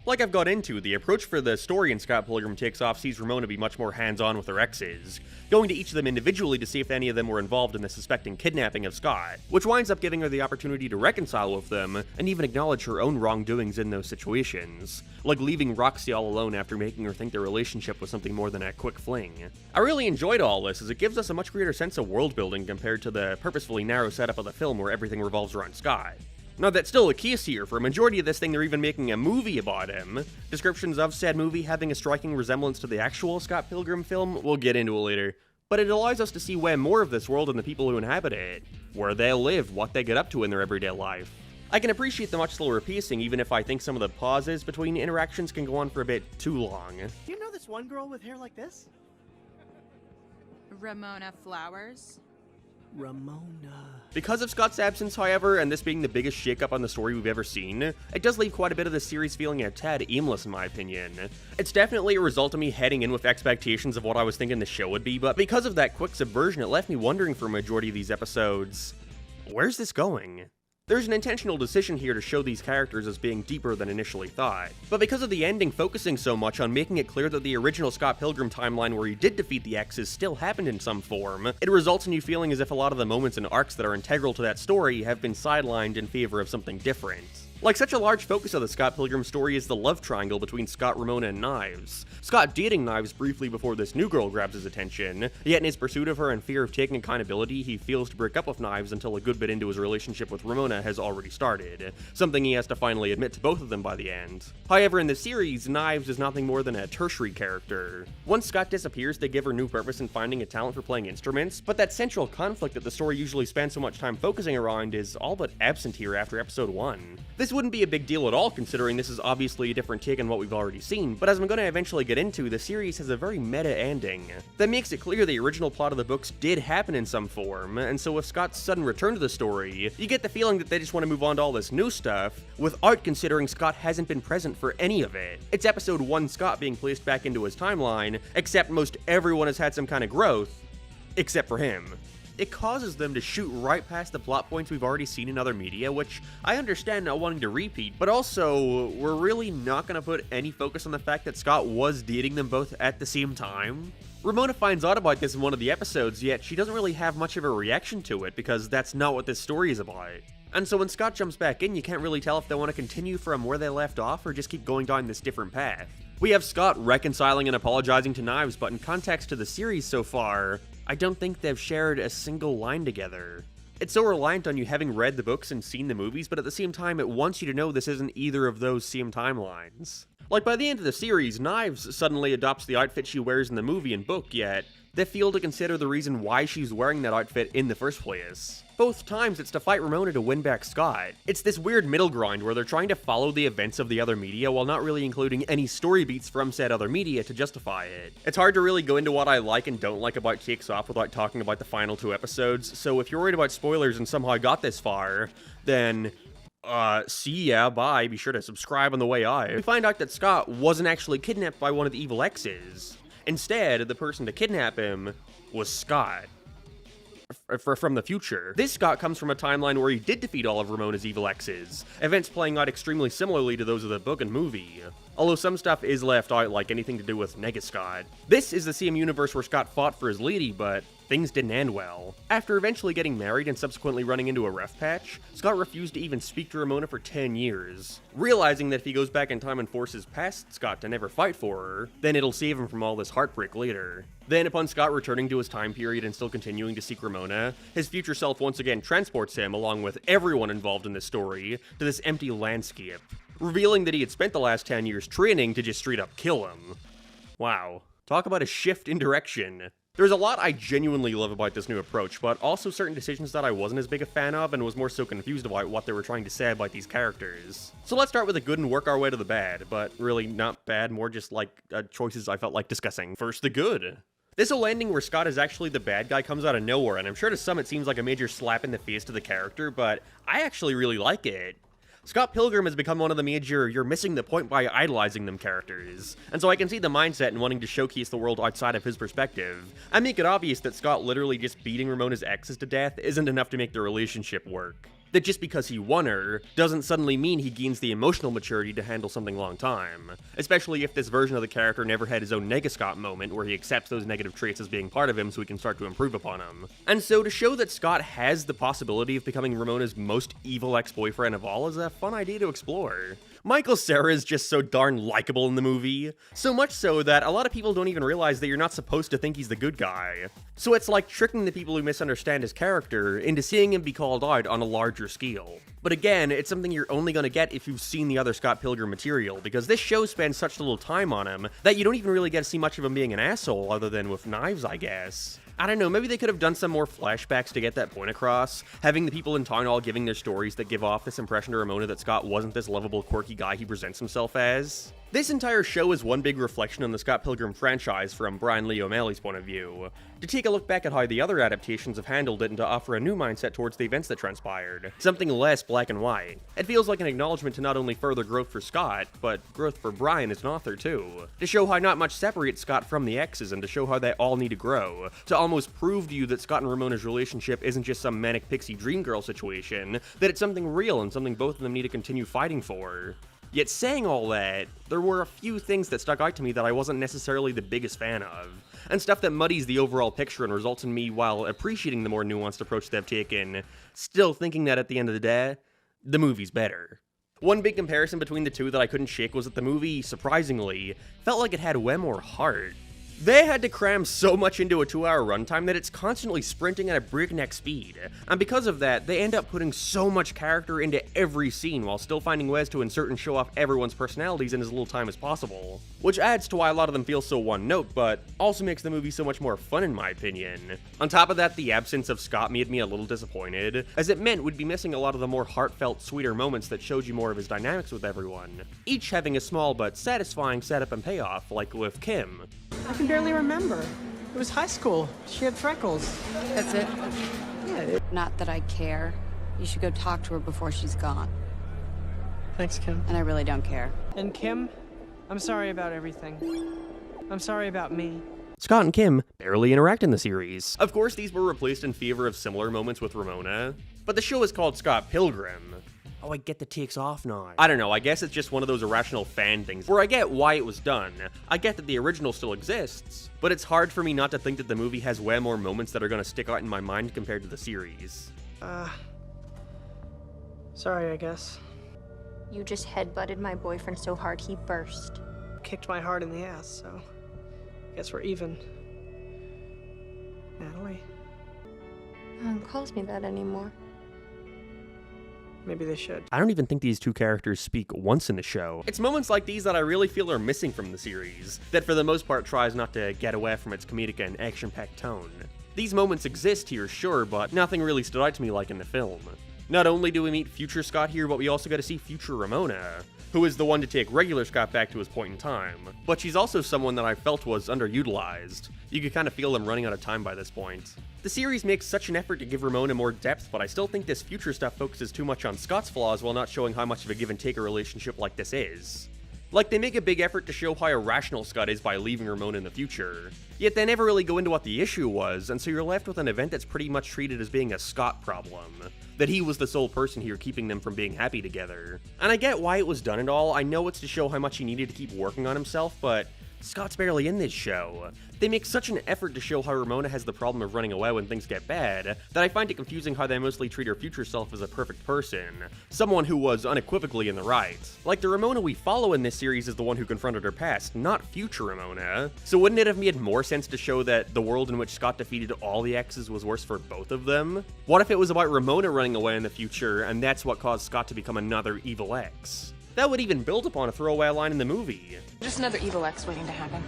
Like I've got into, the approach for the story in Scott Pilgrim Takes Off sees Ramona be much more hands-on with her exes, going to each of them individually to see if any of them were involved in the suspecting kidnapping of Scott, which winds up giving her the opportunity to reconcile with them, and even acknowledge her own wrongdoings in those situations, like leaving Roxy all alone after making her think their relationship was something more than a quick fling. I really enjoyed all this, as it gives us a much greater sense of world-building compared to the purposefully narrow setup of the film where everything revolves around Scott. Now that's still the case here. For a majority of this thing, they're even making a movie about him. Descriptions of said movie having a striking resemblance to the actual Scott Pilgrim film, we'll get into it later. But it allows us to see way more of this world and the people who inhabit it, where they live, what they get up to in their everyday life. I can appreciate the much slower pacing, even if I think some of the pauses between interactions can go on for a bit too long. Do you know this one girl with hair like this? Ramona Flowers? Ramona. Because of Scott's absence, however, and this being the biggest shakeup on the story we've ever seen, it does leave quite a bit of the series feeling a tad aimless in my opinion. It's definitely a result of me heading in with expectations of what I was thinking the show would be, but because of that quick subversion, it left me wondering for a majority of these episodes, where's this going? There's an intentional decision here to show these characters as being deeper than initially thought. But because of the ending focusing so much on making it clear that the original Scott Pilgrim timeline where he did defeat the X's still happened in some form, it results in you feeling as if a lot of the moments and arcs that are integral to that story have been sidelined in favor of something different. Like, such a large focus of the Scott Pilgrim story is the love triangle between Scott, Ramona, and Knives. Scott dating Knives briefly before this new girl grabs his attention, yet in his pursuit of her and fear of taking accountability, he fails to break up with Knives until a good bit into his relationship with Ramona has already started, something he has to finally admit to both of them by the end. However, in the series, Knives is nothing more than a tertiary character. Once Scott disappears, they give her new purpose in finding a talent for playing instruments, but that central conflict that the story usually spends so much time focusing around is all but absent here after episode 1. This wouldn't be a big deal at all, considering this is obviously a different take on what we've already seen, but as I'm going to eventually get into, the series has a very meta ending that makes it clear the original plot of the books did happen in some form, and so with Scott's sudden return to the story, you get the feeling that they just want to move on to all this new stuff, without considering Scott hasn't been present for any of it. It's episode 1 Scott being placed back into his timeline, except most everyone has had some kind of growth, except for him. It causes them to shoot right past the plot points we've already seen in other media, which I understand not wanting to repeat, but also, we're really not going to put any focus on the fact that Scott was dating them both at the same time. Ramona finds out about this in one of the episodes, yet she doesn't really have much of a reaction to it, because that's not what this story is about. And so when Scott jumps back in, you can't really tell if they want to continue from where they left off, or just keep going down this different path. We have Scott reconciling and apologizing to Knives, but in context to the series so far, I don't think they've shared a single line together. It's so reliant on you having read the books and seen the movies, but at the same time, it wants you to know this isn't either of those same timelines. Like, by the end of the series, Knives suddenly adopts the outfit she wears in the movie and book, yet they fail to consider the reason why she's wearing that outfit in the first place. Both times, it's to fight Ramona to win back Scott. It's this weird middle ground where they're trying to follow the events of the other media while not really including any story beats from said other media to justify it. It's hard to really go into what I like and don't like about Takes Off without talking about the final 2 episodes, so if you're worried about spoilers and somehow got this far, then see ya, bye, be sure to subscribe on the way out. We find out that Scott wasn't actually kidnapped by one of the evil X's. Instead, the person to kidnap him was Scott. From the future. This Scott comes from a timeline where he did defeat all of Ramona's evil X's, events playing out extremely similarly to those of the book and movie, although some stuff is left out, like anything to do with Nega Scott. This is the same universe where Scott fought for his lady, but things didn't end well. After eventually getting married and subsequently running into a rough patch, Scott refused to even speak to Ramona for 10 years, realizing that if he goes back in time and forces past Scott to never fight for her, then it'll save him from all this heartbreak later. Then, upon Scott returning to his time period and still continuing to seek Ramona, his future self once again transports him, along with everyone involved in this story, to this empty landscape, revealing that he had spent the last 10 years training to just straight up kill him. Wow. Talk about a shift in direction. There's a lot I genuinely love about this new approach, but also certain decisions that I wasn't as big a fan of and was more so confused about what they were trying to say about these characters. So let's start with the good and work our way to the bad, but really not bad, more just like choices I felt like discussing. First, the good. This whole ending where Scott is actually the bad guy comes out of nowhere, and I'm sure to some it seems like a major slap in the face to the character, but I actually really like it. Scott Pilgrim has become one of the major you're missing the point by idolizing them characters, and so I can see the mindset in wanting to showcase the world outside of his perspective, and make it obvious that Scott literally just beating Ramona's exes to death isn't enough to make the relationship work. That just because he won her doesn't suddenly mean he gains the emotional maturity to handle something long time, especially if this version of the character never had his own Nega Scott moment where he accepts those negative traits as being part of him so he can start to improve upon them. And so to show that Scott has the possibility of becoming Ramona's most evil ex-boyfriend of all is a fun idea to explore. Michael Cera is just so darn likable in the movie. So much so that a lot of people don't even realize that you're not supposed to think he's the good guy. So it's like tricking the people who misunderstand his character into seeing him be called out on a larger scale. But again, it's something you're only going to get if you've seen the other Scott Pilgrim material, because this show spends such little time on him that you don't even really get to see much of him being an asshole other than with knives, I guess. I don't know, maybe they could have done some more flashbacks to get that point across, having the people in town all giving their stories that give off this impression to Ramona that Scott wasn't this lovable, quirky guy he presents himself as. This entire show is one big reflection on the Scott Pilgrim franchise from Brian Lee O'Malley's point of view, to take a look back at how the other adaptations have handled it and to offer a new mindset towards the events that transpired, something less black and white. It feels like an acknowledgement to not only further growth for Scott, but growth for Brian as an author too, to show how not much separates Scott from the exes and to show how they all need to grow, to almost prove to you that Scott and Ramona's relationship isn't just some manic pixie dream girl situation, that it's something real and something both of them need to continue fighting for. Yet saying all that, there were a few things that stuck out to me that I wasn't necessarily the biggest fan of, and stuff that muddies the overall picture and results in me, while appreciating the more nuanced approach they've taken, still thinking that at the end of the day, the movie's better. One big comparison between the two that I couldn't shake was that the movie, surprisingly, felt like it had way more heart. They had to cram so much into a 2-hour runtime that it's constantly sprinting at a breakneck speed, and because of that, they end up putting so much character into every scene while still finding ways to insert and show off everyone's personalities in as little time as possible. Which adds to why a lot of them feel so one-note, but also makes the movie so much more fun in my opinion. On top of that, the absence of Scott made me a little disappointed, as it meant we'd be missing a lot of the more heartfelt, sweeter moments that showed you more of his dynamics with everyone, each having a small but satisfying setup and payoff, like with Kim. I can barely remember. It was high school. She had freckles. That's it? Yeah. Not that I care. You should go talk to her before she's gone. Thanks, Kim. And I really don't care. And Kim, I'm sorry about everything. I'm sorry about me. Scott and Kim barely interact in the series. Of course, these were replaced in favor of similar moments with Ramona, but the show is called Scott Pilgrim. Oh, I get the takes off now. I don't know, I guess it's just one of those irrational fan things, where I get why it was done. I get that the original still exists, but it's hard for me not to think that the movie has way more moments that are gonna stick out in my mind compared to the series. Sorry, I guess. You just headbutted my boyfriend so hard he burst. Kicked my heart in the ass, so guess we're even. Natalie? No one calls me that anymore. Maybe they should. I don't even think these two characters speak once in the show. It's moments like these that I really feel are missing from the series, that for the most part tries not to get away from its comedic and action-packed tone. These moments exist here, sure, but nothing really stood out to me like in the film. Not only do we meet future Scott here, but we also get to see future Ramona, who is the one to take regular Scott back to his point in time. But she's also someone that I felt was underutilized. You could kind of feel them running out of time by this point. The series makes such an effort to give Ramona more depth, but I still think this future stuff focuses too much on Scott's flaws while not showing how much of a give and take a relationship like this is. Like, they make a big effort to show how irrational Scott is by leaving Ramona in the future, yet they never really go into what the issue was, and so you're left with an event that's pretty much treated as being a Scott problem. That he was the sole person here keeping them from being happy together. And I get why it was done and all, I know it's to show how much he needed to keep working on himself, but Scott's barely in this show. They make such an effort to show how Ramona has the problem of running away when things get bad, that I find it confusing how they mostly treat her future self as a perfect person, someone who was unequivocally in the right. Like, the Ramona we follow in this series is the one who confronted her past, not future Ramona. So wouldn't it have made more sense to show that the world in which Scott defeated all the exes was worse for both of them? What if it was about Ramona running away in the future, and that's what caused Scott to become another evil ex? That would even build upon a throwaway line in the movie. Just another evil ex waiting to happen.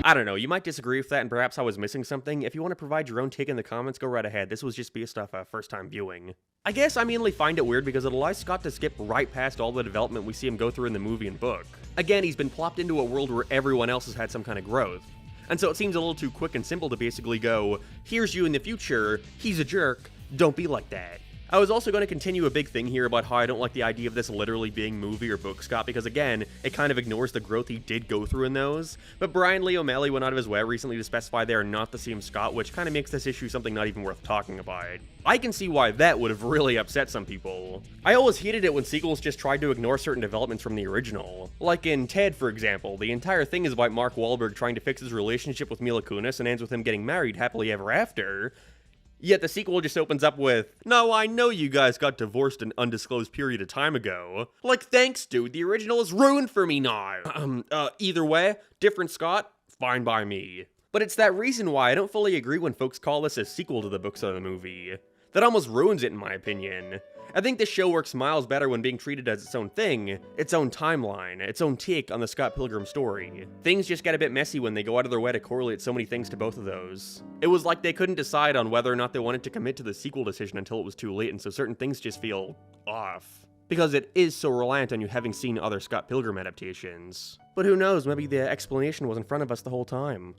I don't know, you might disagree with that and perhaps I was missing something. If you want to provide your own take in the comments, go right ahead. This was just based off a first-time viewing. I guess I mainly find it weird because it allows Scott to skip right past all the development we see him go through in the movie and book. Again, he's been plopped into a world where everyone else has had some kind of growth. And so it seems a little too quick and simple to basically go, here's you in the future, he's a jerk, don't be like that. I was also going to continue a big thing here about how I don't like the idea of this literally being movie or book Scott, because again, it kind of ignores the growth he did go through in those, but Brian Lee O'Malley went out of his way recently to specify they are not the same Scott, which kind of makes this issue something not even worth talking about. I can see why that would have really upset some people. I always hated it when sequels just tried to ignore certain developments from the original. Like in Ted, for example, the entire thing is about Mark Wahlberg trying to fix his relationship with Mila Kunis and ends with him getting married happily ever after. Yet the sequel just opens up with, "No, I know you guys got divorced an undisclosed period of time ago." Like, thanks, dude, the original is ruined for me now. Either way, different Scott, fine by me. But it's that reason why I don't fully agree when folks call this a sequel to the books of the movie. That almost ruins it in my opinion. I think this show works miles better when being treated as its own thing, its own timeline, its own take on the Scott Pilgrim story. Things just get a bit messy when they go out of their way to correlate so many things to both of those. It was like they couldn't decide on whether or not they wanted to commit to the sequel decision until it was too late, and so certain things just feel off. Because it is so reliant on you having seen other Scott Pilgrim adaptations. But who knows, maybe the explanation was in front of us the whole time.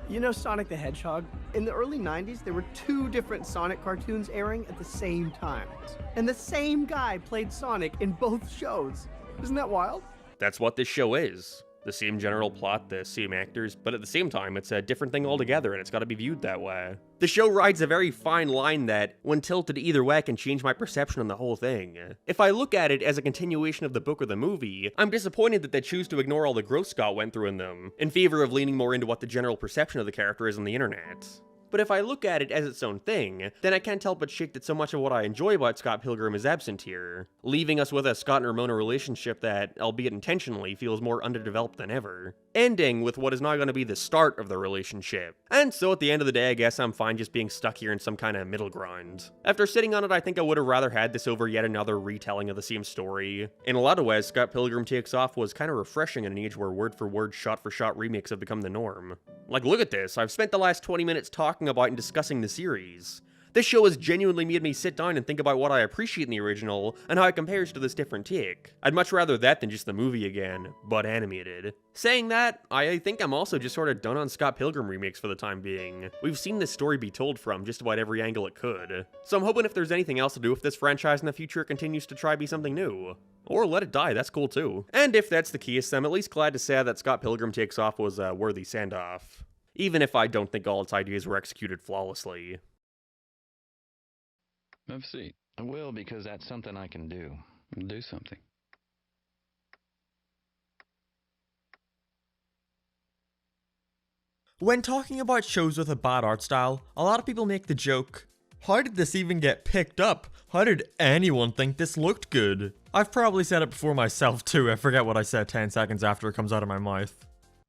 You know Sonic the Hedgehog? In the early 90s, there were 2 different Sonic cartoons airing at the same time. And the same guy played Sonic in both shows. Isn't that wild? That's what this show is. The same general plot, the same actors, but at the same time, it's a different thing altogether, and it's gotta be viewed that way. The show rides a very fine line that, when tilted either way, can change my perception on the whole thing. If I look at it as a continuation of the book or the movie, I'm disappointed that they choose to ignore all the growth Scott went through in them, in favor of leaning more into what the general perception of the character is on the internet. But if I look at it as its own thing, then I can't help but shake that so much of what I enjoy about Scott Pilgrim is absent here, leaving us with a Scott and Ramona relationship that, albeit intentionally, feels more underdeveloped than ever. Ending with what is now going to be the start of the relationship. And so at the end of the day, I guess I'm fine just being stuck here in some kind of middle ground. After sitting on it, I think I would have rather had this over yet another retelling of the same story. In a lot of ways, Scott Pilgrim Takes Off was kind of refreshing in an age where word-for-word, shot-for-shot remakes have become the norm. Like, look at this, I've spent the last 20 minutes talking about and discussing the series. This show has genuinely made me sit down and think about what I appreciate in the original, and how it compares to this different take. I'd much rather that than just the movie again, but animated. Saying that, I think I'm also just sort of done on Scott Pilgrim remakes for the time being. We've seen this story be told from just about every angle it could. So I'm hoping if there's anything else to do with this franchise in the future, it continues to try be something new. Or let it die, that's cool too. And if that's the case, I'm at least glad to say that Scott Pilgrim Takes Off was a worthy send-off. Even if I don't think all its ideas were executed flawlessly. Have a seat. I will, because that's something I can do. I'll do something. When talking about shows with a bad art style, a lot of people make the joke, how did this even get picked up? How did anyone think this looked good? I've probably said it before myself too, I forget what I said 10 seconds after it comes out of my mouth.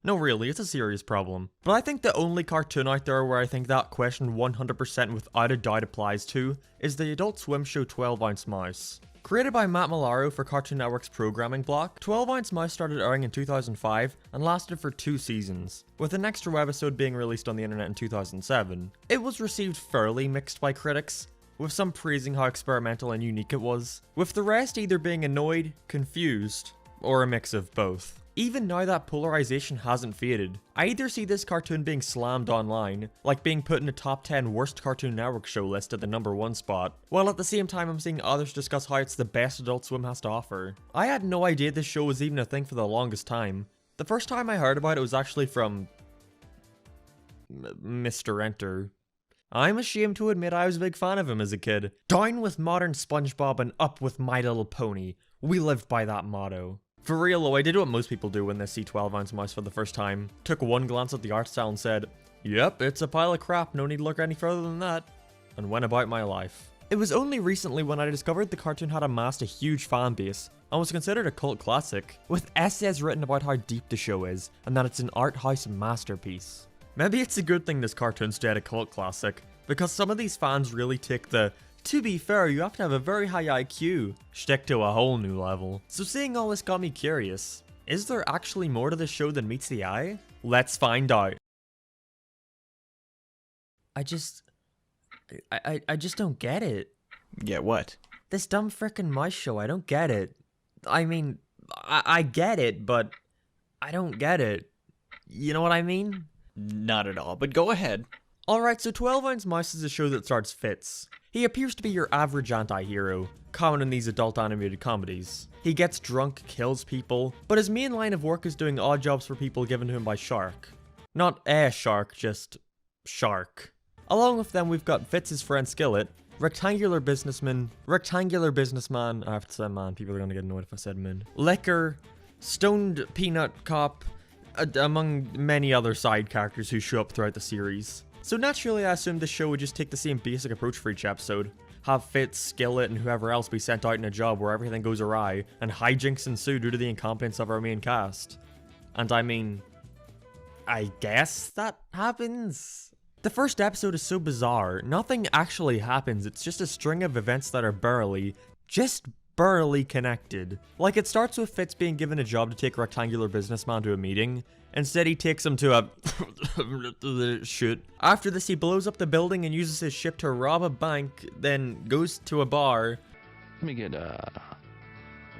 No, really, it's a serious problem. But I think the only cartoon out there where I think that question 100% without a doubt applies to is the Adult Swim show 12 Ounce Mouse. Created by Matt Malaro for Cartoon Network's programming block, 12 Ounce Mouse started airing in 2005 and lasted for 2 seasons, with an extra webisode being released on the internet in 2007. It was received fairly mixed by critics, with some praising how experimental and unique it was, with the rest either being annoyed, confused, or a mix of both. Even now that polarization hasn't faded, I either see this cartoon being slammed online, like being put in a top 10 worst Cartoon Network show list at the #1 spot, while at the same time I'm seeing others discuss how it's the best Adult Swim has to offer. I had no idea this show was even a thing for the longest time. The first time I heard about it was actually from Mr. Enter. I'm ashamed to admit I was a big fan of him as a kid. Down with modern SpongeBob and up with My Little Pony. We lived by that motto. For real though, I did what most people do when they see 12 Ounce Mouse for the first time. Took one glance at the art style and said, yep, it's a pile of crap, no need to look any further than that, and went about my life. It was only recently when I discovered the cartoon had amassed a huge fan base, and was considered a cult classic, with essays written about how deep the show is, and that it's an art house masterpiece. Maybe it's a good thing this cartoon stayed a cult classic, because some of these fans really take the to be fair, you have to have a very high IQ shtick to a whole new level. So seeing all this got me curious. Is there actually more to this show than meets the eye? Let's find out. I just don't get it. Get what? This dumb frickin' mouse show, I don't get it. I mean, I get it, but I don't get it. You know what I mean? Not at all, but go ahead. Alright, so 12 Ounce Mouse is a show that stars Fitz. He appears to be your average anti-hero, common in these adult animated comedies. He gets drunk, kills people, but his main line of work is doing odd jobs for people given to him by Shark. Not a shark, just Shark. Along with them, we've got Fitz's friend Skillet, rectangular businessman, I have to say man, people are gonna get annoyed if I said min, Liquor, stoned peanut cop, among many other side characters who show up throughout the series. So naturally I assumed the show would just take the same basic approach for each episode. Have Fitz, Skillet, and whoever else be sent out in a job where everything goes awry, and hijinks ensue due to the incompetence of our main cast. And I mean, I guess that happens? The first episode is so bizarre, nothing actually happens, it's just a string of events that are just barely connected. Like, it starts with Fitz being given a job to take a rectangular businessman to a meeting. Instead, he takes him to a shoot. After this, he blows up the building and uses his ship to rob a bank, then goes to a bar. Let me get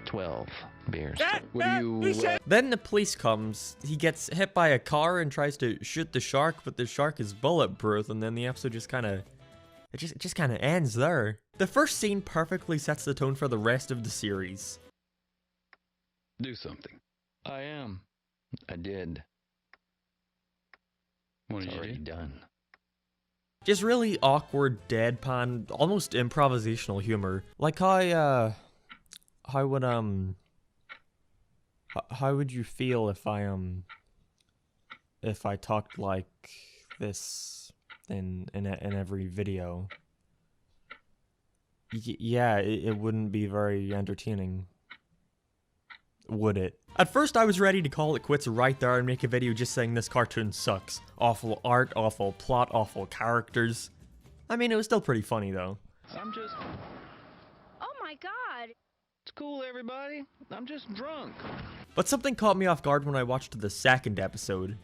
12 beers. What do you... Then the police comes, he gets hit by a car and tries to shoot the shark, but the shark is bulletproof, and then the episode just kind of... It just kind of ends there. The first scene perfectly sets the tone for the rest of the series. Do something. I am. I did. What did you do? Done. Just really awkward, deadpan, almost improvisational humor. Like how would you feel if I talked like this in every video? Yeah, it wouldn't be very entertaining, would it? At first I was ready to call it quits right there and make a video just saying this cartoon sucks. Awful art, awful plot, awful characters. I mean, it was still pretty funny though. I'm just... Oh my god! It's cool, everybody. I'm just drunk. But something caught me off guard when I watched the second episode.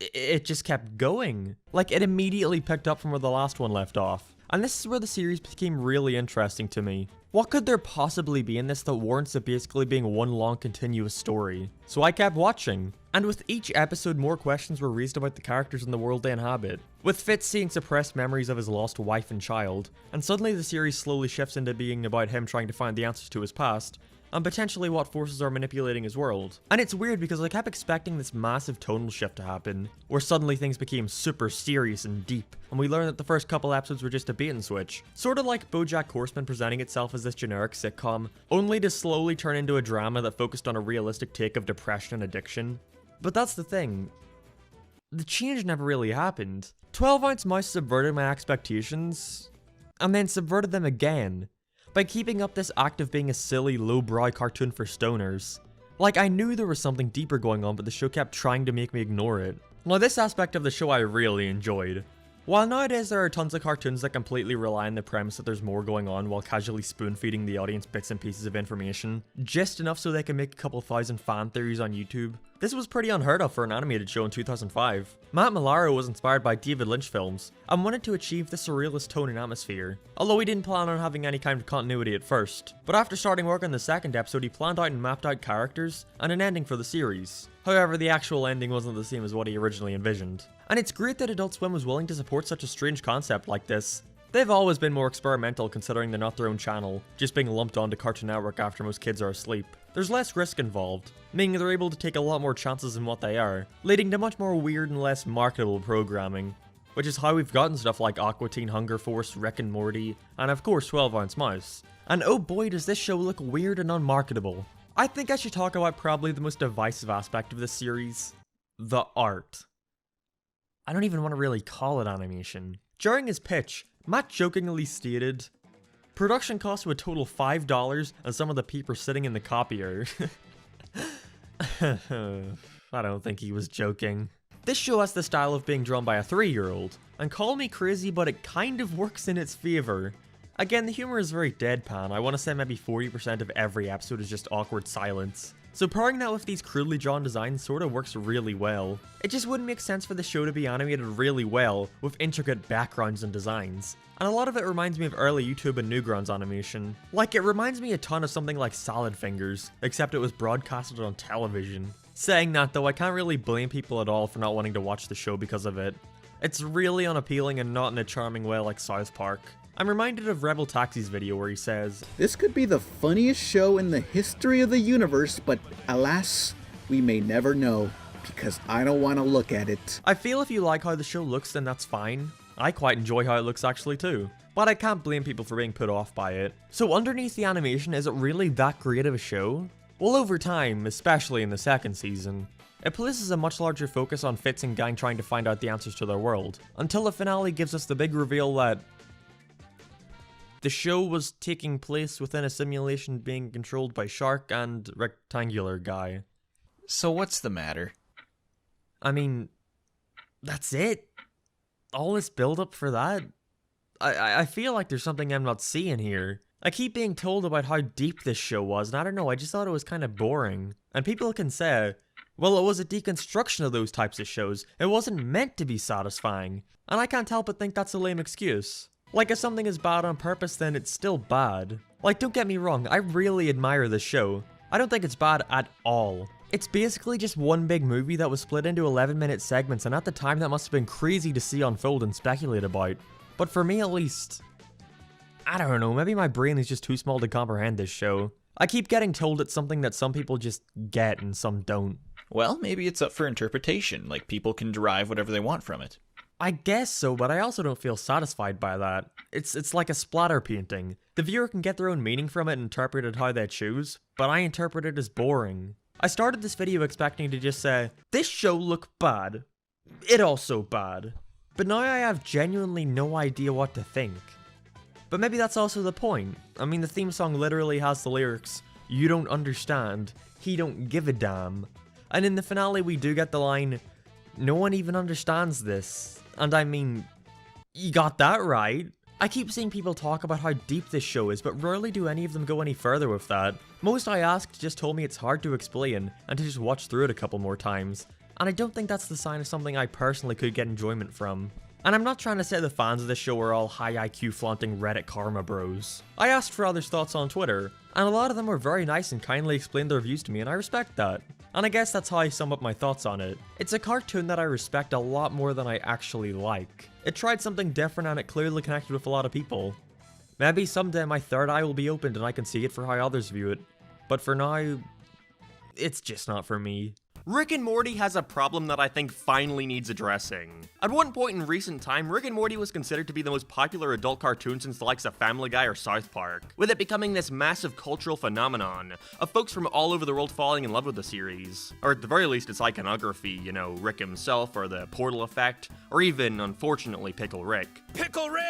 It just kept going. Like, it immediately picked up from where the last one left off. And this is where the series became really interesting to me. What could there possibly be in this that warrants it basically being one long continuous story? So I kept watching. And with each episode, more questions were raised about the characters and the world they inhabit. With Fitz seeing suppressed memories of his lost wife and child, and suddenly the series slowly shifts into being about him trying to find the answers to his past, and potentially what forces are manipulating his world. And it's weird because I kept expecting this massive tonal shift to happen, where suddenly things became super serious and deep, and we learned that the first couple episodes were just a bait and switch. Sort of like BoJack Horseman presenting itself as this generic sitcom, only to slowly turn into a drama that focused on a realistic take of depression and addiction. But that's the thing. The change never really happened. 12 Ounce Mouse subverted my expectations, and then subverted them again, by keeping up this act of being a silly, lowbrow cartoon for stoners. Like, I knew there was something deeper going on, but the show kept trying to make me ignore it. Now, this aspect of the show I really enjoyed. While nowadays there are tons of cartoons that completely rely on the premise that there's more going on while casually spoon-feeding the audience bits and pieces of information, just enough so they can make a couple thousand fan theories on YouTube, this was pretty unheard of for an animated show in 2005. Matt Milaro was inspired by David Lynch films, and wanted to achieve the surrealist tone and atmosphere, although he didn't plan on having any kind of continuity at first. But after starting work on the second episode, he planned out and mapped out characters, and an ending for the series. However, the actual ending wasn't the same as what he originally envisioned. And it's great that Adult Swim was willing to support such a strange concept like this. They've always been more experimental considering they're not their own channel, just being lumped onto Cartoon Network after most kids are asleep. There's less risk involved, meaning they're able to take a lot more chances in what they are, leading to much more weird and less marketable programming. Which is how we've gotten stuff like Aqua Teen Hunger Force, Rick and Morty, and of course 12 Ounce Mouse. And oh boy does this show look weird and unmarketable. I think I should talk about probably the most divisive aspect of this series. The art. I don't even want to really call it animation. During his pitch, Matt jokingly stated, production costs would total $5 and some of the people sitting in the copier. I don't think he was joking. This show has the style of being drawn by a 3-year-old, and call me crazy but it kind of works in its favor. Again, the humor is very deadpan. I want to say maybe 40% of every episode is just awkward silence. So pairing that with these crudely drawn designs sort of works really well. It just wouldn't make sense for the show to be animated really well with intricate backgrounds and designs. And a lot of it reminds me of early YouTube and Newgrounds animation. Like, it reminds me a ton of something like Salad Fingers, except it was broadcasted on television. Saying that though, I can't really blame people at all for not wanting to watch the show because of it. It's really unappealing and not in a charming way like South Park. I'm reminded of Rebel Taxi's video where he says, "This could be the funniest show in the history of the universe, but alas, we may never know, because I don't want to look at it." I feel if you like how the show looks, then that's fine. I quite enjoy how it looks actually too. But I can't blame people for being put off by it. So underneath the animation, is it really that great of a show? Well, over time, especially in the second season, It places a much larger focus on Fitz and gang trying to find out the answers to their world, until the finale gives us the big reveal that the show was taking place within a simulation being controlled by Shark and Rectangular Guy. So what's the matter? I mean, that's it? All this build-up for that? I feel like there's something I'm not seeing here. I keep being told about how deep this show was, and I don't know, I just thought it was kind of boring. And people can say, well, it was a deconstruction of those types of shows. It wasn't meant to be satisfying. And I can't help but think that's a lame excuse. Like, if something is bad on purpose, then it's still bad. Like, don't get me wrong, I really admire this show. I don't think it's bad at all. It's basically just one big movie that was split into 11-minute segments, and at the time that must have been crazy to see unfold and speculate about. But for me at least, I don't know, maybe my brain is just too small to comprehend this show. I keep getting told it's something that some people just get and some don't. Well, maybe it's up for interpretation, like people can derive whatever they want from it. I guess so, but I also don't feel satisfied by that. It's like a splatter painting. The viewer can get their own meaning from it and interpret it how they choose, but I interpret it as boring. I started this video expecting to just say, this show looked bad. It also bad. But now I have genuinely no idea what to think. But maybe that's also the point. I mean, the theme song literally has the lyrics, "You don't understand, he don't give a damn." And in the finale we do get the line, "No one even understands this." And I mean, you got that right. I keep seeing people talk about how deep this show is, but rarely do any of them go any further with that. Most I asked just told me it's hard to explain, and to just watch through it a couple more times. And I don't think that's the sign of something I personally could get enjoyment from. And I'm not trying to say the fans of this show are all high IQ flaunting Reddit karma bros. I asked for others' thoughts on Twitter, and a lot of them were very nice and kindly explained their views to me, and I respect that. And I guess that's how I sum up my thoughts on it. It's a cartoon that I respect a lot more than I actually like. It tried something different and it clearly connected with a lot of people. Maybe someday my third eye will be opened and I can see it for how others view it. But for now, it's just not for me. Rick and Morty has a problem that I think finally needs addressing. At one point in recent time, Rick and Morty was considered to be the most popular adult cartoon since the likes of Family Guy or South Park, with it becoming this massive cultural phenomenon of folks from all over the world falling in love with the series. Or at the very least its iconography, you know, Rick himself, or the Portal effect, or even, unfortunately, Pickle Rick. Pickle Rick!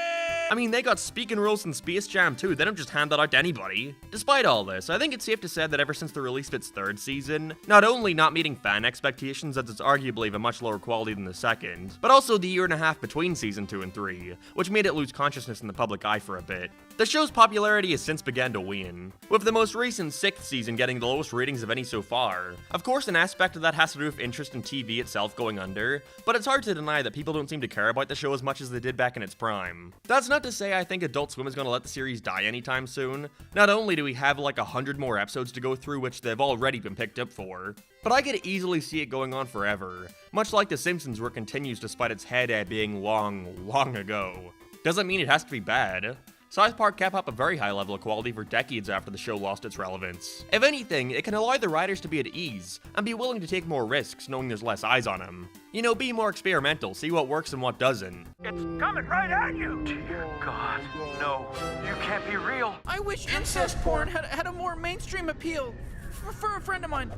I mean, they got speaking roles in Space Jam too, they don't just hand that out to anybody. Despite all this, I think it's safe to say that ever since the release of its third season, not only not meeting fan expectations as it's arguably of a much lower quality than the second, but also the year and a half between season 2 and 3, which made it lose consciousness in the public eye for a bit. The show's popularity has since begun to wane, with the most recent 6th season getting the lowest ratings of any so far. Of course, an aspect of that has to do with interest in TV itself going under, but it's hard to deny that people don't seem to care about the show as much as they did back in its prime. That's not to say I think Adult Swim is going to let the series die anytime soon. Not only do we have like 100 more episodes to go through, which they've already been picked up for, but I could easily see it going on forever, much like The Simpsons where it continues despite its heyday being long ago. Doesn't mean it has to be bad. South Park kept up a very high level of quality for decades after the show lost its relevance. If anything, it can allow the writers to be at ease, and be willing to take more risks knowing there's less eyes on them. You know, be more experimental, see what works and what doesn't. It's coming right at you! Dear God, no. You can't be real. I wish incest porn had a more mainstream appeal. For a friend of mine.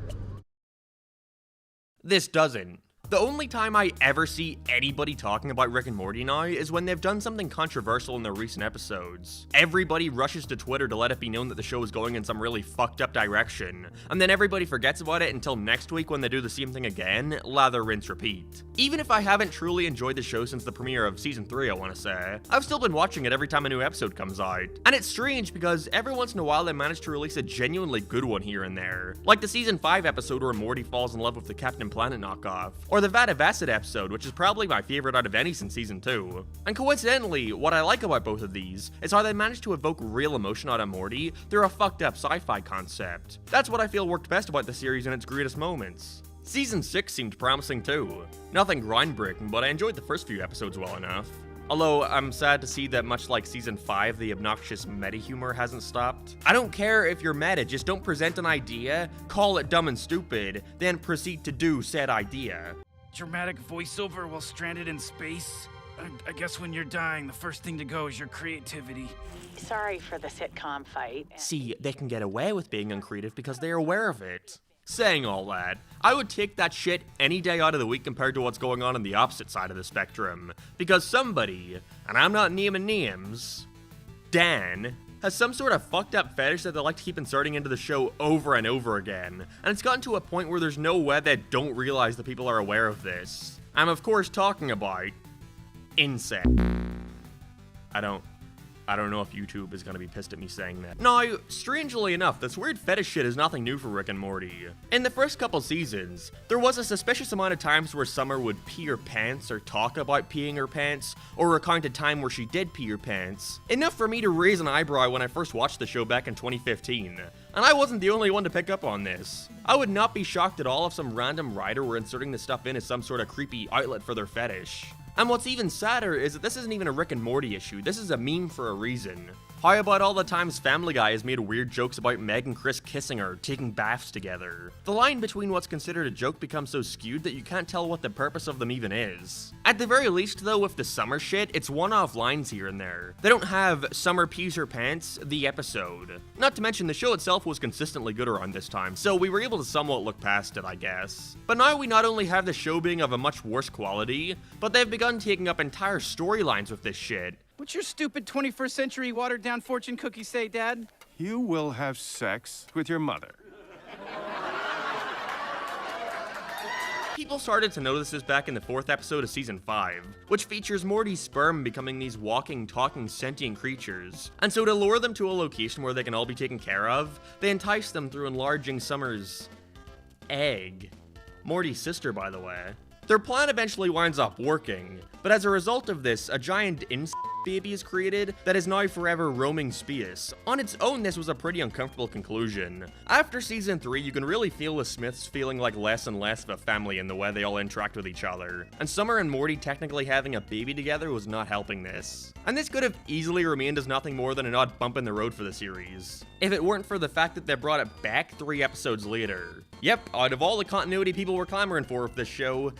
This doesn't. The only time I ever see anybody talking about Rick and Morty now is when they've done something controversial in their recent episodes. Everybody rushes to Twitter to let it be known that the show is going in some really fucked up direction, and then everybody forgets about it until next week when they do the same thing again, lather, rinse, repeat. Even if I haven't truly enjoyed the show since the premiere of season 3, I want to say, I've still been watching it every time a new episode comes out. And it's strange because every once in a while they manage to release a genuinely good one here and there. Like the season 5 episode where Morty falls in love with the Captain Planet knockoff, or the Vat of Acid episode, which is probably my favorite out of any since season 2. And coincidentally, what I like about both of these is how they managed to evoke real emotion out of Morty through a fucked up sci-fi concept. That's what I feel worked best about the series in its greatest moments. Season 6 seemed promising too. Nothing groundbreaking, but I enjoyed the first few episodes well enough. Although, I'm sad to see that much like season 5, the obnoxious meta humor hasn't stopped. I don't care if you're meta, just don't present an idea, call it dumb and stupid, then proceed to do said idea. Dramatic voiceover while stranded in space? I guess when you're dying, the first thing to go is your creativity. Sorry for the sitcom fight. See, they can get away with being uncreative because they're aware of it. Saying all that, I would take that shit any day out of the week compared to what's going on the opposite side of the spectrum, because somebody, and I'm not naming names, Dan, has some sort of fucked up fetish that they like to keep inserting into the show over and over again, and it's gotten to a point where there's no way they don't realize that people are aware of this. I'm of course talking about incest. I don't know if YouTube is gonna be pissed at me saying that. Now, strangely enough, this weird fetish shit is nothing new for Rick and Morty. In the first couple seasons, there was a suspicious amount of times where Summer would pee her pants or talk about peeing her pants, or recount a time where she did pee her pants. Enough for me to raise an eyebrow when I first watched the show back in 2015. And I wasn't the only one to pick up on this. I would not be shocked at all if some random writer were inserting this stuff in as some sort of creepy outlet for their fetish. And what's even sadder is that this isn't even a Rick and Morty issue, this is a meme for a reason. How about all the times Family Guy has made weird jokes about Meg and Chris kissing or taking baths together? The line between what's considered a joke becomes so skewed that you can't tell what the purpose of them even is. At the very least though, with the Summer shit, it's one-off lines here and there. They don't have Summer pees her pants, the episode. Not to mention the show itself was consistently good around this time, so we were able to somewhat look past it, I guess. But now we not only have the show being of a much worse quality, but they've begun taking up entire storylines with this shit. What's your stupid 21st century watered down fortune cookie say, Dad? You will have sex with your mother. People started to notice this back in the 4th episode of season 5, which features Morty's sperm becoming these walking, talking, sentient creatures. And so to lure them to a location where they can all be taken care of, they entice them through enlarging Summer's egg. Morty's sister, by the way. Their plan eventually winds up working, but as a result of this, a giant baby is created that is now forever roaming space. On its own, this was a pretty uncomfortable conclusion. After season 3, you can really feel the Smiths feeling like less and less of a family in the way they all interact with each other, and Summer and Morty technically having a baby together was not helping this. And this could have easily remained as nothing more than an odd bump in the road for the series, if it weren't for the fact that they brought it back 3 episodes later. Yep, out of all the continuity people were clamoring for with this show,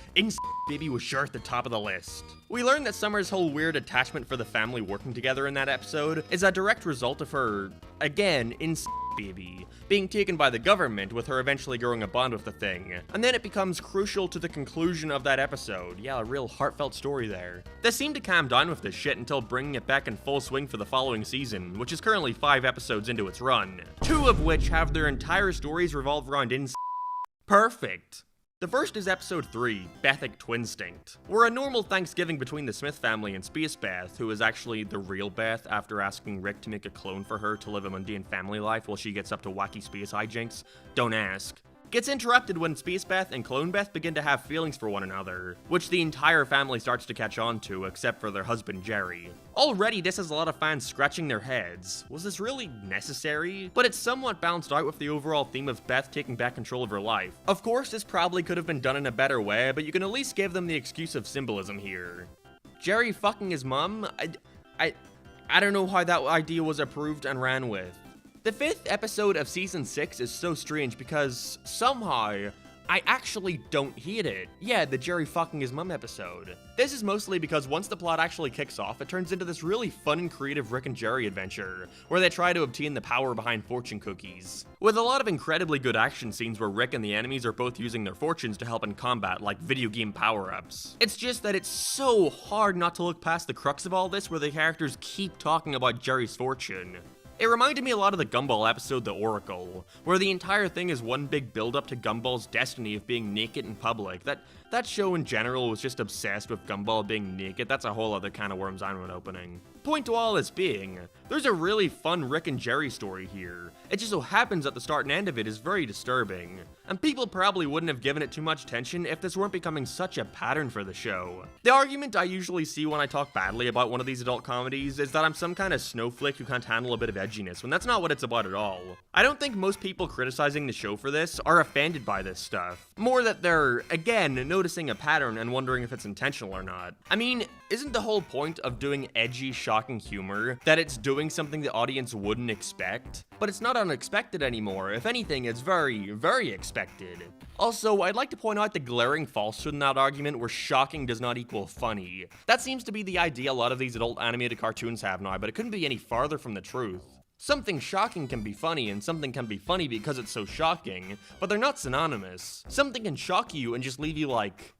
Baby was sure at the top of the list. We learned that Summer's whole weird attachment for the family working together in that episode is a direct result of her, again, Baby, being taken by the government, with her eventually growing a bond with the thing. And then it becomes crucial to the conclusion of that episode. Yeah, a real heartfelt story there. They seemed to calm down with this shit until bringing it back in full swing for the following season, which is currently 5 episodes into its run, 2 of which have their entire stories revolve around Perfect. The first is episode 3, Bethic Twinstinct, where a normal Thanksgiving between the Smith family and Space Beth, who is actually the real Beth after asking Rick to make a clone for her to live a mundane family life while she gets up to wacky space hijinks, don't ask, gets interrupted when Space Beth and Clone Beth begin to have feelings for one another, which the entire family starts to catch on to, except for their husband Jerry. Already, this has a lot of fans scratching their heads. Was this really necessary? But it's somewhat balanced out with the overall theme of Beth taking back control of her life. Of course, this probably could have been done in a better way, but you can at least give them the excuse of symbolism here. Jerry fucking his mum? I don't know how that idea was approved and ran with. The 5th episode of season 6 is so strange because somehow I actually don't hate it. Yeah, the Jerry fucking his mum episode. This is mostly because once the plot actually kicks off, it turns into this really fun and creative Rick and Jerry adventure, where they try to obtain the power behind fortune cookies. With a lot of incredibly good action scenes where Rick and the enemies are both using their fortunes to help in combat, like video game power-ups. It's just that it's so hard not to look past the crux of all this, where the characters keep talking about Jerry's fortune. It reminded me a lot of the Gumball episode The Oracle, where the entire thing is one big build-up to Gumball's destiny of being naked in public. That show in general was just obsessed with Gumball being naked. That's a whole other can of worms I'm opening. Point to all this being, there's a really fun Rick and Jerry story here. It just so happens that the start and end of it is very disturbing, and people probably wouldn't have given it too much attention if this weren't becoming such a pattern for the show. The argument I usually see when I talk badly about one of these adult comedies is that I'm some kind of snowflake who can't handle a bit of edginess, when that's not what it's about at all. I don't think most people criticizing the show for this are offended by this stuff. More that they're, again, noticing a pattern and wondering if it's intentional or not. I mean, isn't the whole point of doing edgy, shocking humor that it's doing something the audience wouldn't expect? But it's not unexpected anymore. If anything, it's very, very expected. Also, I'd like to point out the glaring falsehood in that argument where shocking does not equal funny. That seems to be the idea a lot of these adult animated cartoons have now, but it couldn't be any farther from the truth. Something shocking can be funny, and something can be funny because it's so shocking, but they're not synonymous. Something can shock you and just leave you like,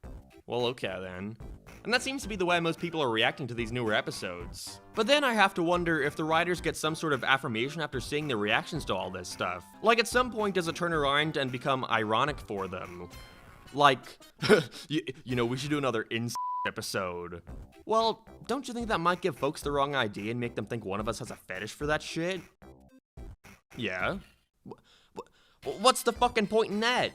well, okay then. And that seems to be the way most people are reacting to these newer episodes. But then I have to wonder if the writers get some sort of affirmation after seeing their reactions to all this stuff. Like, at some point, does it turn around and become ironic for them? Like, you know, we should do another episode. Well, don't you think that might give folks the wrong idea and make them think one of us has a fetish for that shit? Yeah. What's the fucking point in that?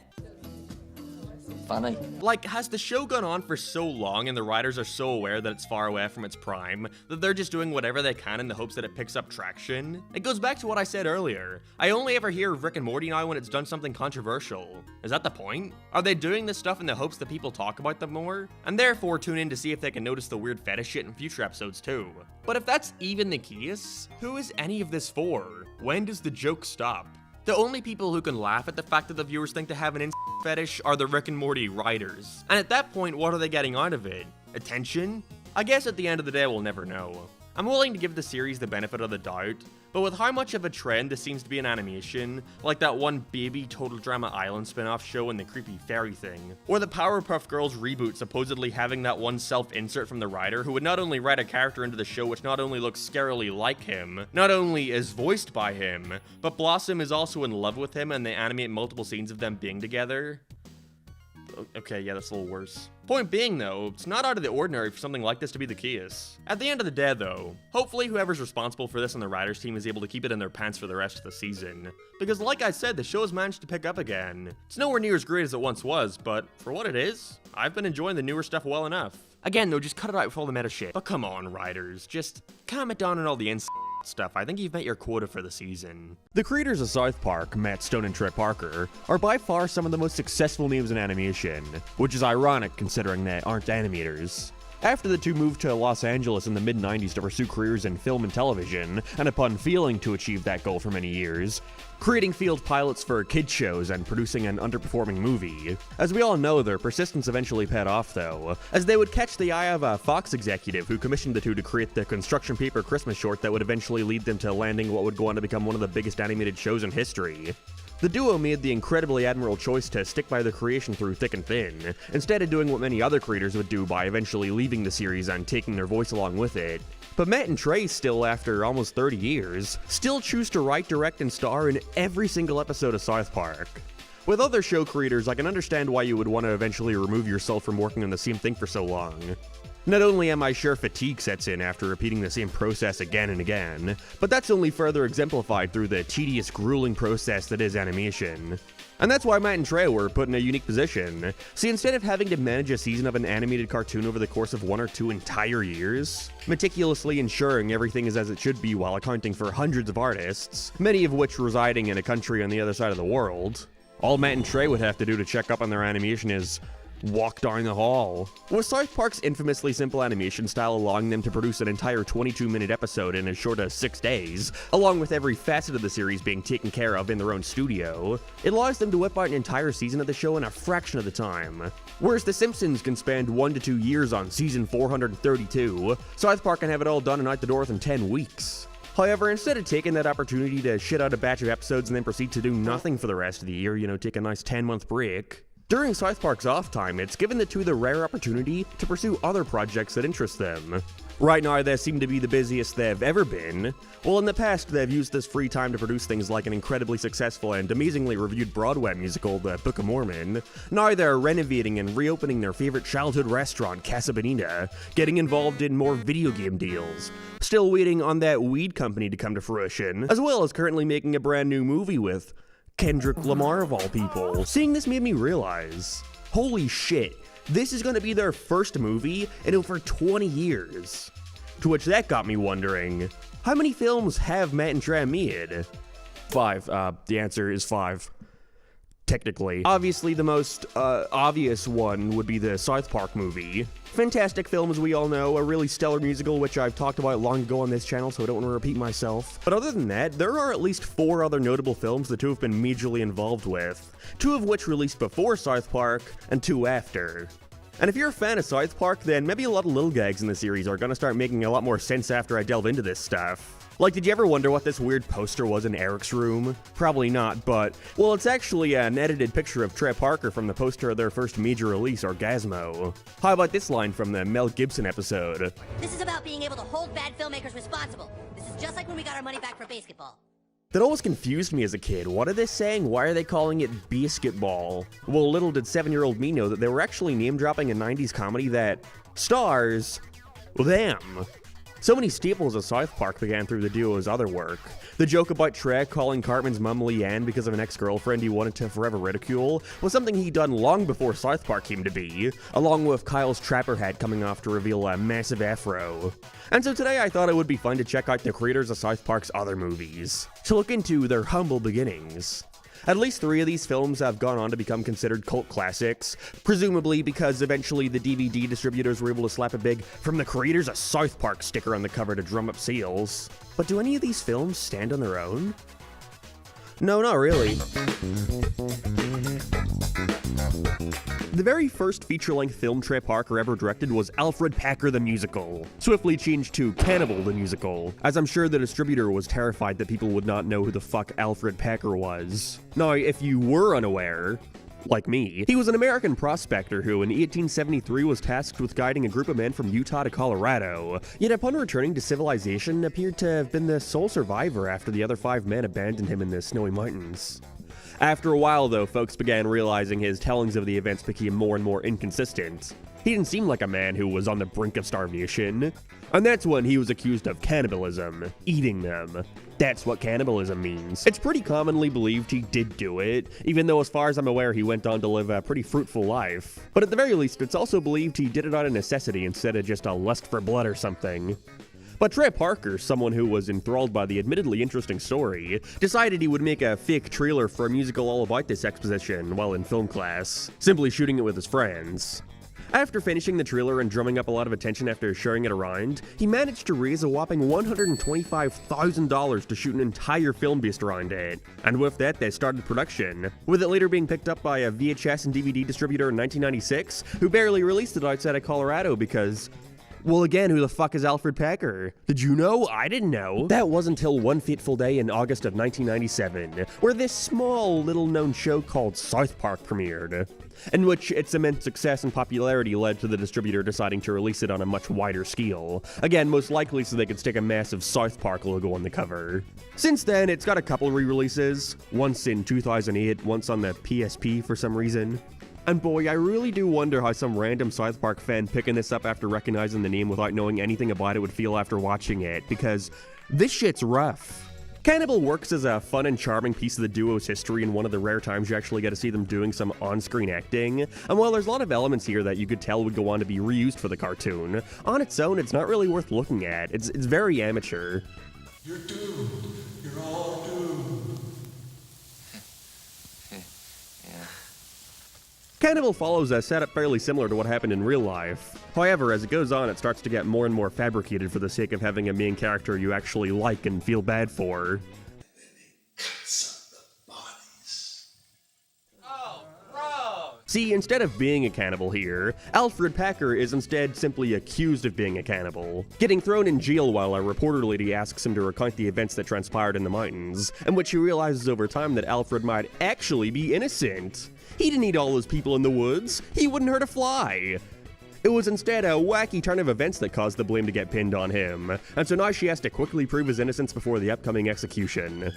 Funny. Like, has the show gone on for so long and the writers are so aware that it's far away from its prime that they're just doing whatever they can in the hopes that it picks up traction? It goes back to what I said earlier. I only ever hear of Rick and Morty now when it's done something controversial. Is that the point? Are they doing this stuff in the hopes that people talk about them more? And therefore tune in to see if they can notice the weird fetish shit in future episodes too. But if that's even the case, who is any of this for? When does the joke stop? The only people who can laugh at the fact that the viewers think they have an fetish are the Rick and Morty writers. And at that point, what are they getting out of it? Attention? I guess at the end of the day, we'll never know. I'm willing to give the series the benefit of the doubt, but with how much of a trend this seems to be in animation, like that one baby Total Drama Island spin-off show and the creepy fairy thing, or the Powerpuff Girls reboot supposedly having that one self-insert from the writer who would not only write a character into the show which not only looks scarily like him, not only is voiced by him, but Blossom is also in love with him and they animate multiple scenes of them being together. Okay, yeah, that's a little worse. Point being, though, it's not out of the ordinary for something like this to be the case. At the end of the day, though, hopefully whoever's responsible for this on the writers team is able to keep it in their pants for the rest of the season. Because like I said, the show has managed to pick up again. It's nowhere near as great as it once was, but for what it is, I've been enjoying the newer stuff well enough. Again, though, just cut it out with all the meta shit. But come on, writers, just calm it down on all the stuff. I think you've met your quota for the season. The creators of South Park, Matt Stone and Trey Parker, are by far some of the most successful names in animation, which is ironic considering they aren't animators. After the two moved to Los Angeles in the mid-90s to pursue careers in film and television, and upon failing to achieve that goal for many years, creating field pilots for kid shows and producing an underperforming movie. As we all know, their persistence eventually paid off though, as they would catch the eye of a Fox executive who commissioned the two to create the construction paper Christmas short that would eventually lead them to landing what would go on to become one of the biggest animated shows in history. The duo made the incredibly admirable choice to stick by the creation through thick and thin, instead of doing what many other creators would do by eventually leaving the series and taking their voice along with it. But Matt and Trey still, after almost 30 years, still choose to write, direct, and star in every single episode of South Park. With other show creators, I can understand why you would want to eventually remove yourself from working on the same thing for so long. Not only am I sure fatigue sets in after repeating the same process again and again, but that's only further exemplified through the tedious, grueling process that is animation. And that's why Matt and Trey were put in a unique position. See, instead of having to manage a season of an animated cartoon over the course of 1 or 2 entire years, meticulously ensuring everything is as it should be while accounting for hundreds of artists, many of which residing in a country on the other side of the world, all Matt and Trey would have to do to check up on their animation is walk down the hall. With South Park's infamously simple animation style allowing them to produce an entire 22-minute episode in as short as 6 days, along with every facet of the series being taken care of in their own studio, it allows them to whip out an entire season of the show in a fraction of the time. Whereas The Simpsons can spend 1 to 2 years on season 432, South Park can have it all done and out the door within 10 weeks. However, instead of taking that opportunity to shit out a batch of episodes and then proceed to do nothing for the rest of the year, take a nice 10-month break, during South Park's off time, it's given the two the rare opportunity to pursue other projects that interest them. Right now, they seem to be the busiest they've ever been. Well, in the past, they've used this free time to produce things like an incredibly successful and amazingly reviewed Broadway musical, The Book of Mormon. Now they're renovating and reopening their favorite childhood restaurant, Casa Bonita, getting involved in more video game deals, still waiting on that weed company to come to fruition, as well as currently making a brand new movie with Kendrick Lamar of all people. Seeing this made me realize, holy shit, this is going to be their first movie in over 20 years. To which that got me wondering, how many films have Matt and Trey made? 5. The answer is 5. Technically. Obviously, the most obvious one would be the South Park movie. Fantastic film, as we all know, a really stellar musical, which I've talked about long ago on this channel, so I don't want to repeat myself. But other than that, there are at least 4 other notable films the two have been majorly involved with, 2 of which released before South Park, and 2 after. And if you're a fan of South Park, then maybe a lot of little gags in the series are gonna start making a lot more sense after I delve into this stuff. Like, did you ever wonder what this weird poster was in Eric's room? Probably not, but, well, it's actually an edited picture of Trey Parker from the poster of their first major release, Orgasmo. How about this line from the Mel Gibson episode? This is about being able to hold bad filmmakers responsible. This is just like when we got our money back for basketball. That always confused me as a kid. What are they saying? Why are they calling it basketball? Well, little did 7-year-old me know that they were actually name-dropping a 90s comedy that stars them. So many staples of South Park began through the duo's other work. The joke about Trey calling Cartman's mum Leanne because of an ex-girlfriend he wanted to forever ridicule was something he'd done long before South Park came to be, along with Kyle's trapper hat coming off to reveal a massive afro. And so today I thought it would be fun to check out the creators of South Park's other movies, to look into their humble beginnings. At least 3 of these films have gone on to become considered cult classics, presumably because eventually the DVD distributors were able to slap a big "From the creators of South Park" sticker on the cover to drum up sales. But do any of these films stand on their own? No, not really. The very first feature-length film Trey Parker ever directed was Alfred Packer the Musical, swiftly changed to Cannibal the Musical, as I'm sure the distributor was terrified that people would not know who the fuck Alfred Packer was. Now, if you were unaware, like me, he was an American prospector who in 1873 was tasked with guiding a group of men from Utah to Colorado, yet upon returning to civilization appeared to have been the sole survivor after the other 5 men abandoned him in the snowy mountains. After a while, though, folks began realizing his tellings of the events became more and more inconsistent. He didn't seem like a man who was on the brink of starvation. And that's when he was accused of cannibalism, eating them. That's what cannibalism means. It's pretty commonly believed he did do it, even though as far as I'm aware he went on to live a pretty fruitful life. But at the very least, it's also believed he did it out of necessity instead of just a lust for blood or something. But Trey Parker, someone who was enthralled by the admittedly interesting story, decided he would make a fake trailer for a musical all about this exposition while in film class, simply shooting it with his friends. After finishing the trailer and drumming up a lot of attention after sharing it around, he managed to raise a whopping $125,000 to shoot an entire film based around it. And with that, they started production, with it later being picked up by a VHS and DVD distributor in 1996, who barely released it outside of Colorado because, well, again, who the fuck is Alfred Packer? Did you know? I didn't know. That was until one fateful day in August of 1997, where this small, little-known show called South Park premiered, in which its immense success and popularity led to the distributor deciding to release it on a much wider scale. Again, most likely so they could stick a massive South Park logo on the cover. Since then, it's got a couple re-releases, once in 2008, once on the PSP for some reason. And boy, I really do wonder how some random South Park fan picking this up after recognizing the name without knowing anything about it would feel after watching it, because this shit's rough. Cannibal works as a fun and charming piece of the duo's history and one of the rare times you actually get to see them doing some on-screen acting. And while there's a lot of elements here that you could tell would go on to be reused for the cartoon, on its own it's not really worth looking at. It's very amateur. You're doomed. You're all doomed. Cannibal follows a setup fairly similar to what happened in real life. However, as it goes on, it starts to get more and more fabricated for the sake of having a main character you actually like and feel bad for. See, instead of being a cannibal here, Alfred Packer is instead simply accused of being a cannibal, getting thrown in jail while a reporter lady asks him to recount the events that transpired in the mountains, in which he realizes over time that Alfred might actually be innocent. He didn't eat all those people in the woods. He wouldn't hurt a fly. It was instead a wacky turn of events that caused the blame to get pinned on him, and so now she has to quickly prove his innocence before the upcoming execution.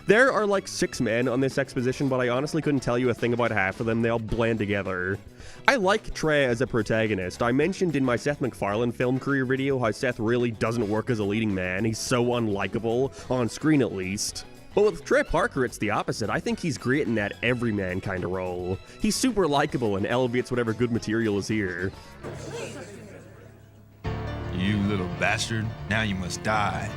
There are like 6 men on this exposition, but I honestly couldn't tell you a thing about half of them. They all blend together. I like Trey as a protagonist. I mentioned in my Seth MacFarlane film career video how Seth really doesn't work as a leading man. He's so unlikable, on screen at least. But with Trey Parker, it's the opposite. I think he's great in that everyman kind of role. He's super likable and elevates whatever good material is here. You little bastard, now you must die.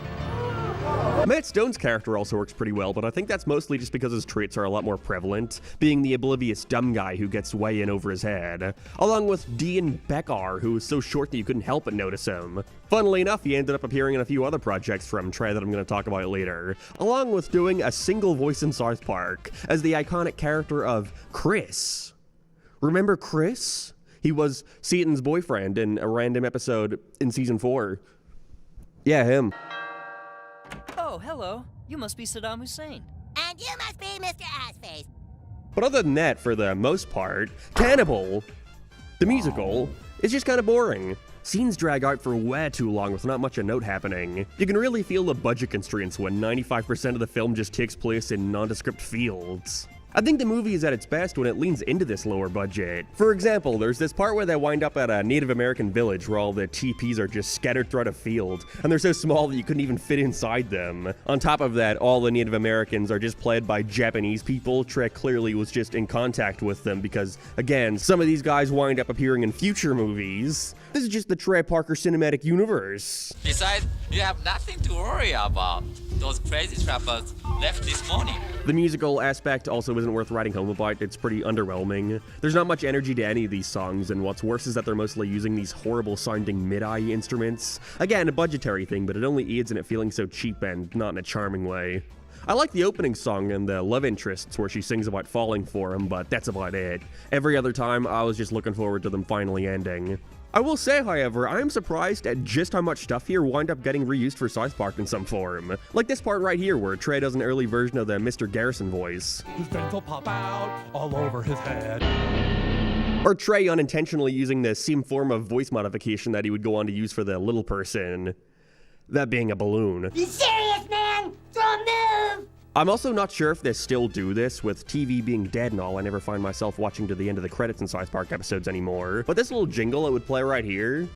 Matt Stone's character also works pretty well, but I think that's mostly just because his traits are a lot more prevalent, being the oblivious dumb guy who gets way in over his head, along with Dean Beckar, who is so short that you couldn't help but notice him. Funnily enough, he ended up appearing in a few other projects from Trey that I'm going to talk about later, along with doing a single voice in South Park as the iconic character of Chris. Remember Chris? He was Seaton's boyfriend in a random episode in season 4. Yeah, him. Oh, hello. You must be Saddam Hussein. And you must be Mr. Assface. But other than that, for the most part, Cannibal, the musical, is just kind of boring. Scenes drag out for way too long with not much of note happening. You can really feel the budget constraints when 95% of the film just takes place in nondescript fields. I think the movie is at its best when it leans into this lower budget. For example, there's this part where they wind up at a Native American village where all the teepees are just scattered throughout a field, and they're so small that you couldn't even fit inside them. On top of that, all the Native Americans are just played by Japanese people. Trek clearly was just in contact with them because, again, some of these guys wind up appearing in future movies. This is just the Trey Parker cinematic universe. Besides, you have nothing to worry about. Those crazy trappers left this morning. The musical aspect also isn't worth writing home about. It's pretty underwhelming. There's not much energy to any of these songs, and what's worse is that they're mostly using these horrible sounding mid-eye instruments. Again, a budgetary thing, but it only aids in it feeling so cheap and not in a charming way. I like the opening song and the love interests where she sings about falling for him, but that's about it. Every other time, I was just looking forward to them finally ending. I will say, however, I am surprised at just how much stuff here wind up getting reused for South Park in some form. Like this part right here where Trey does an early version of the Mr. Garrison voice. His veins will pop out all over his head. Or Trey unintentionally using the same form of voice modification that he would go on to use for the little person. That being a balloon. You serious, man? Don't move! I'm also not sure if they still do this, with TV being dead and all. I never find myself watching to the end of the credits in South Park episodes anymore. But this little jingle that would play right here,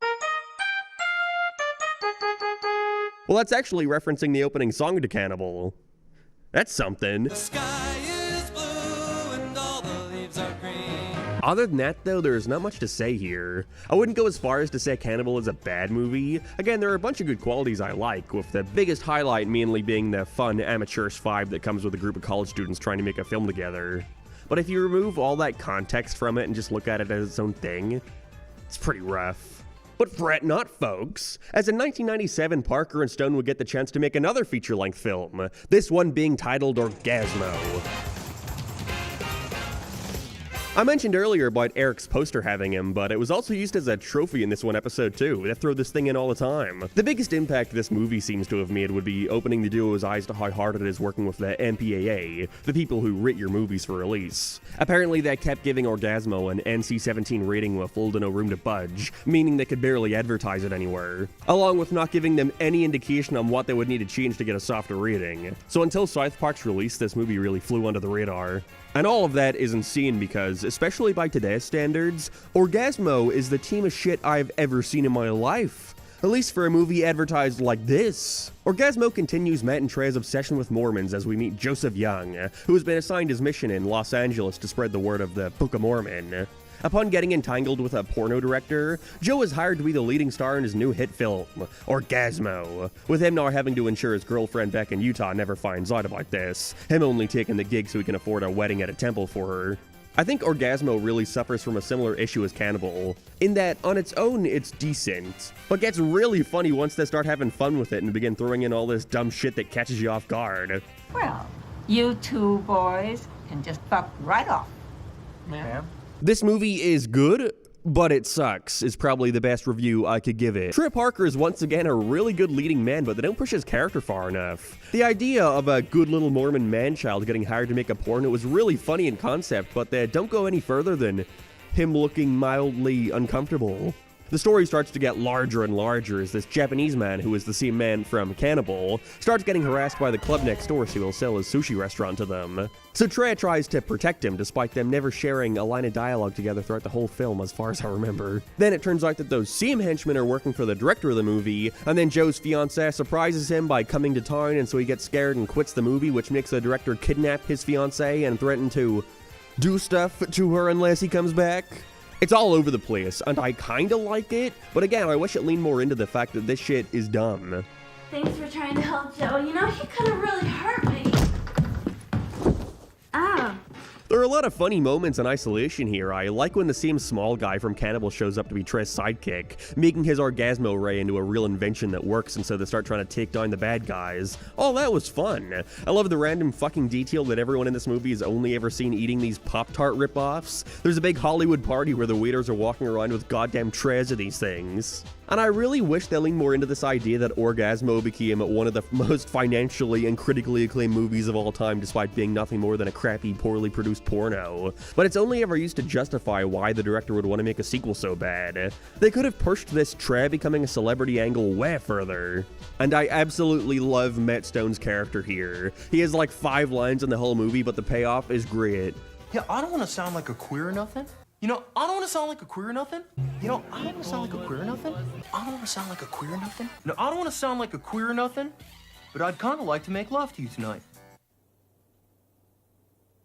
well, that's actually referencing the opening song to Cannibal. That's something. The sky is blue and all the leaves are green. Other than that, though, there's not much to say here. I wouldn't go as far as to say Cannibal is a bad movie. Again, there are a bunch of good qualities I like, with the biggest highlight mainly being the fun, amateurish vibe that comes with a group of college students trying to make a film together. But if you remove all that context from it and just look at it as its own thing, it's pretty rough. But fret not, folks, as in 1997, Parker and Stone would get the chance to make another feature-length film, this one being titled Orgasmo. I mentioned earlier about Eric's poster having him, but it was also used as a trophy in this one episode too. They throw this thing in all the time. The biggest impact this movie seems to have made would be opening the duo's eyes to how hard it is working with the MPAA, the people who rate your movies for release. Apparently they kept giving Orgasmo an NC-17 rating with little to no room to budge, meaning they could barely advertise it anywhere, along with not giving them any indication on what they would need to change to get a softer rating. So until South Park's release, this movie really flew under the radar. And all of that is insane because, especially by today's standards, Orgasmo is the teamest shit I've ever seen in my life. At least for a movie advertised like this. Orgasmo continues Matt and Trey's obsession with Mormons as we meet Joseph Young, who has been assigned his mission in Los Angeles to spread the word of the Book of Mormon. Upon getting entangled with a porno director, Joe is hired to be the leading star in his new hit film, Orgasmo, with him now having to ensure his girlfriend back in Utah never finds out about this, him only taking the gig so he can afford a wedding at a temple for her. I think Orgasmo really suffers from a similar issue as Cannibal, in that on its own it's decent, but gets really funny once they start having fun with it and begin throwing in all this dumb shit that catches you off guard. Well, you two boys can just fuck right off. Ma'am? This movie is good, but it sucks, is probably the best review I could give it. Trey Parker is once again a really good leading man, but they don't push his character far enough. The idea of a good little Mormon man-child getting hired to make a porno was really funny in concept, but they don't go any further than him looking mildly uncomfortable. The story starts to get larger and larger as this Japanese man, who is the same man from Cannibal, starts getting harassed by the club next door so he'll sell his sushi restaurant to them. So Trey tries to protect him despite them never sharing a line of dialogue together throughout the whole film as far as I remember. Then it turns out that those same henchmen are working for the director of the movie, and then Joe's fiancée surprises him by coming to town, and so he gets scared and quits the movie, which makes the director kidnap his fiancée and threaten to do stuff to her unless he comes back. It's all over the place, and I kinda like it, but again, I wish it leaned more into the fact that this shit is dumb. Thanks for trying to help Joe. You know, he could have really hurt me. Ah. There are a lot of funny moments in isolation here. I like when the same small guy from Cannibal shows up to be Trey's sidekick, making his Orgasmo ray into a real invention that works, and so they start trying to take down the bad guys. All that was fun. I love the random fucking detail that everyone in this movie has only ever seen eating these Pop-Tart ripoffs. There's a big Hollywood party where the waiters are walking around with goddamn trays of these things. And I really wish they leaned more into this idea that Orgasmo became one of the most financially and critically acclaimed movies of all time, despite being nothing more than a crappy, poorly produced porno. But it's only ever used to justify why the director would want to make a sequel so bad. They could have pushed this Trey becoming a celebrity angle way further. And I absolutely love Matt Stone's character here. He has like 5 lines in the whole movie, but the payoff is great. Yeah, I don't want to sound like a queer or nothing. You know, I don't want to sound like a queer or nothing. You know, I don't want to sound like a queer or nothing. I don't want to sound like a queer or nothing. No, I don't want to sound like a queer or nothing, but I'd kind of like to make love to you tonight.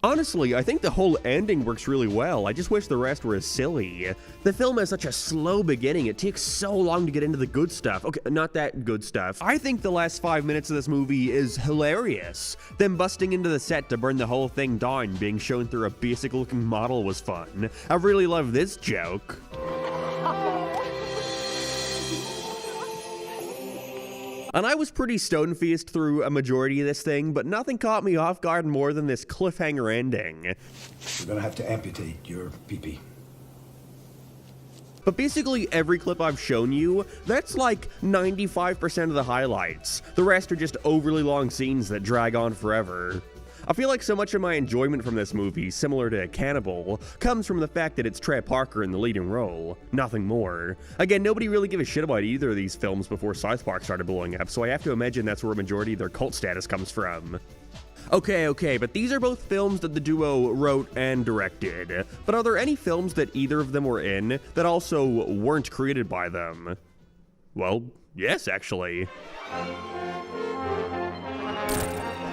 Honestly, I think the whole ending works really well. I just wish the rest were as silly. The film has such a slow beginning. It takes so long to get into the good stuff. Okay, not that good stuff. I think the last 5 minutes of this movie is hilarious. Them busting into the set to burn the whole thing down, being shown through a basic looking model was fun. I really love this joke. And I was pretty stone-faced through a majority of this thing, but nothing caught me off guard more than this cliffhanger ending. We're gonna have to amputate your pee-pee. But basically every clip I've shown you, that's like 95% of the highlights. The rest are just overly long scenes that drag on forever. I feel like so much of my enjoyment from this movie, similar to Cannibal, comes from the fact that it's Trey Parker in the leading role. Nothing more. Again, nobody really gave a shit about either of these films before South Park started blowing up, so I have to imagine that's where a majority of their cult status comes from. Okay, but these are both films that the duo wrote and directed. But are there any films that either of them were in that also weren't created by them? Well, yes, actually.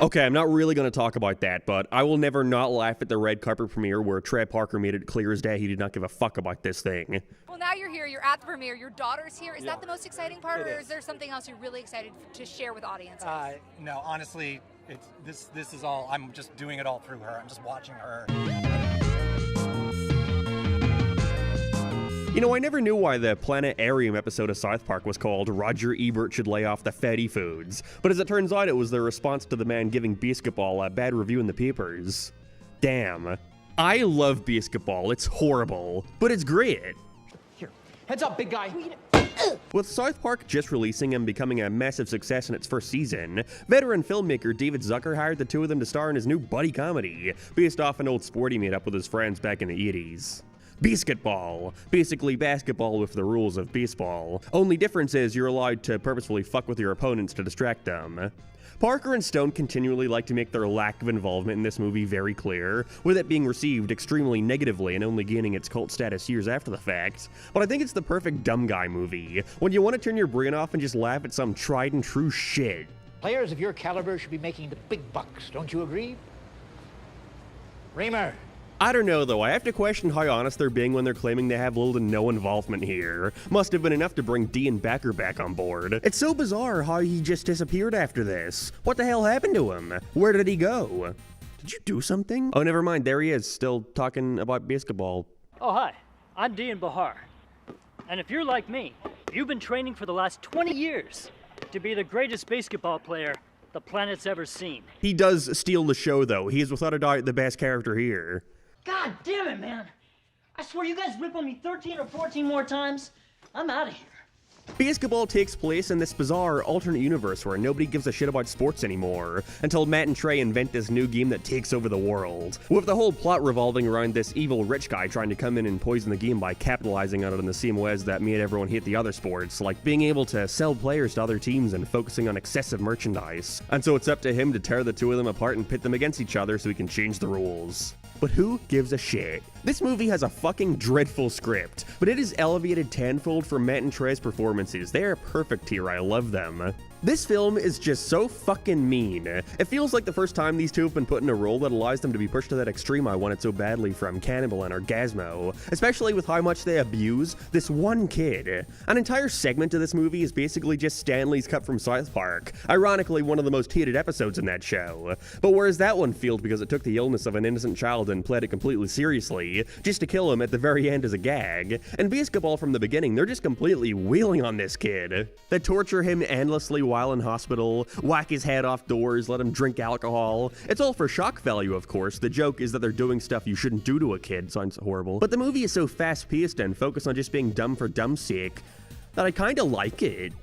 Okay, I'm not really going to talk about that, but I will never not laugh at the red carpet premiere where Trey Parker made it clear as day he did not give a fuck about this thing. Well, now you're here, you're at the premiere, your daughter's here. Is that the most exciting part, or is there something else you're really excited to share with audiences? No, honestly, this is all, I'm just doing it all through her. I'm just watching her. You know, I never knew why the Planetarium episode of South Park was called Roger Ebert Should Lay Off the Fatty Foods, but as it turns out, it was the response to the man giving Basketball a bad review in the papers. Damn. I love Basketball, it's horrible, but it's great. Here, heads up, big guy. With South Park just releasing and becoming a massive success in its first season, veteran filmmaker David Zucker hired the two of them to star in his new buddy comedy, based off an old sport he made up with his friends back in the 80s. Basketball. Basically basketball with the rules of baseball. Only difference is you're allowed to purposefully fuck with your opponents to distract them. Parker and Stone continually like to make their lack of involvement in this movie very clear, with it being received extremely negatively and only gaining its cult status years after the fact. But I think it's the perfect dumb guy movie, when you want to turn your brain off and just laugh at some tried and true shit. Players of your caliber should be making the big bucks, don't you agree? Reamer. I don't know though, I have to question how honest they're being when they're claiming they have little to no involvement here. Must have been enough to bring Dean Backer back on board. It's so bizarre how he just disappeared after this. What the hell happened to him? Where did he go? Did you do something? Oh, never mind, there he is, still talking about basketball. Oh, hi, I'm Dean Bahar. And if you're like me, you've been training for the last 20 years to be the greatest basketball player the planet's ever seen. He does steal the show though. He is without a doubt the best character here. God damn it, man. I swear you guys rip on me 13 or 14 more times, I'm out of here. Basketball takes place in this bizarre alternate universe where nobody gives a shit about sports anymore, until Matt and Trey invent this new game that takes over the world, with the whole plot revolving around this evil rich guy trying to come in and poison the game by capitalizing on it in the same ways that made everyone hate the other sports, like being able to sell players to other teams and focusing on excessive merchandise. And so it's up to him to tear the two of them apart and pit them against each other so he can change the rules. But who gives a shit? This movie has a fucking dreadful script, but it is elevated tenfold for Matt and Trey's performances. They are perfect here, I love them. This film is just so fucking mean. It feels like the first time these two have been put in a role that allows them to be pushed to that extreme I wanted so badly from Cannibal and Orgasmo, especially with how much they abuse this one kid. An entire segment of this movie is basically just Stanley's cut from South Park, ironically one of the most hated episodes in that show. But whereas that one failed because it took the illness of an innocent child and played it completely seriously, just to kill him at the very end as a gag, and Basketball from the beginning, they're just completely wheeling on this kid. They torture him endlessly while in hospital, whack his head off doors, let him drink alcohol. It's all for shock value, of course. The joke is that they're doing stuff you shouldn't do to a kid. Sounds horrible. But the movie is so fast-paced and focused on just being dumb for dumb's sake that I kinda like it.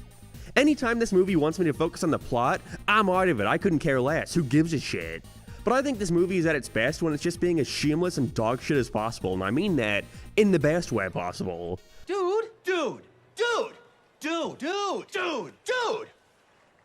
Anytime this movie wants me to focus on the plot, I'm out of it. I couldn't care less. Who gives a shit? But I think this movie is at its best when it's just being as shameless and dog shit as possible, and I mean that in the best way possible.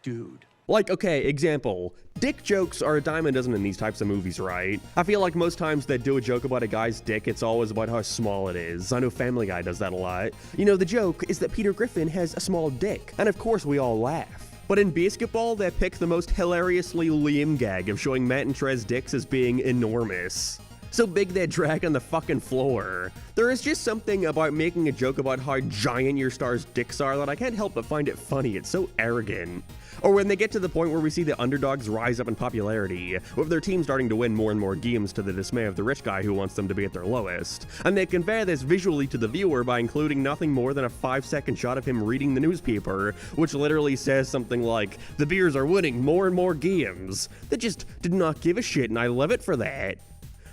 Dude. Like, okay, example. Dick jokes are a dime a dozen in these types of movies, right? I feel like most times they do a joke about a guy's dick, it's always about how small it is. I know Family Guy does that a lot. You know, the joke is that Peter Griffin has a small dick, and of course we all laugh. But in basketball, they pick the most hilariously lame gag of showing Matt and Trez's dicks as being enormous. So big they drag on the fucking floor. There is just something about making a joke about how giant your star's dicks are that I can't help but find it funny. It's so arrogant. Or when they get to the point where we see the underdogs rise up in popularity, with their team starting to win more and more games to the dismay of the rich guy who wants them to be at their lowest. And they convey this visually to the viewer by including nothing more than a 5-second shot of him reading the newspaper, which literally says something like, "The Bears are winning more and more games." They just did not give a shit, and I love it for that.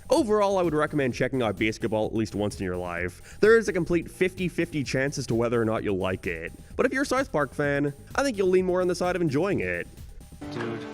Overall, I would recommend checking out basketball at least once in your life. There is a complete 50-50 chance as to whether or not you'll like it. But if you're a South Park fan, I think you'll lean more on the side of enjoying it. Dude.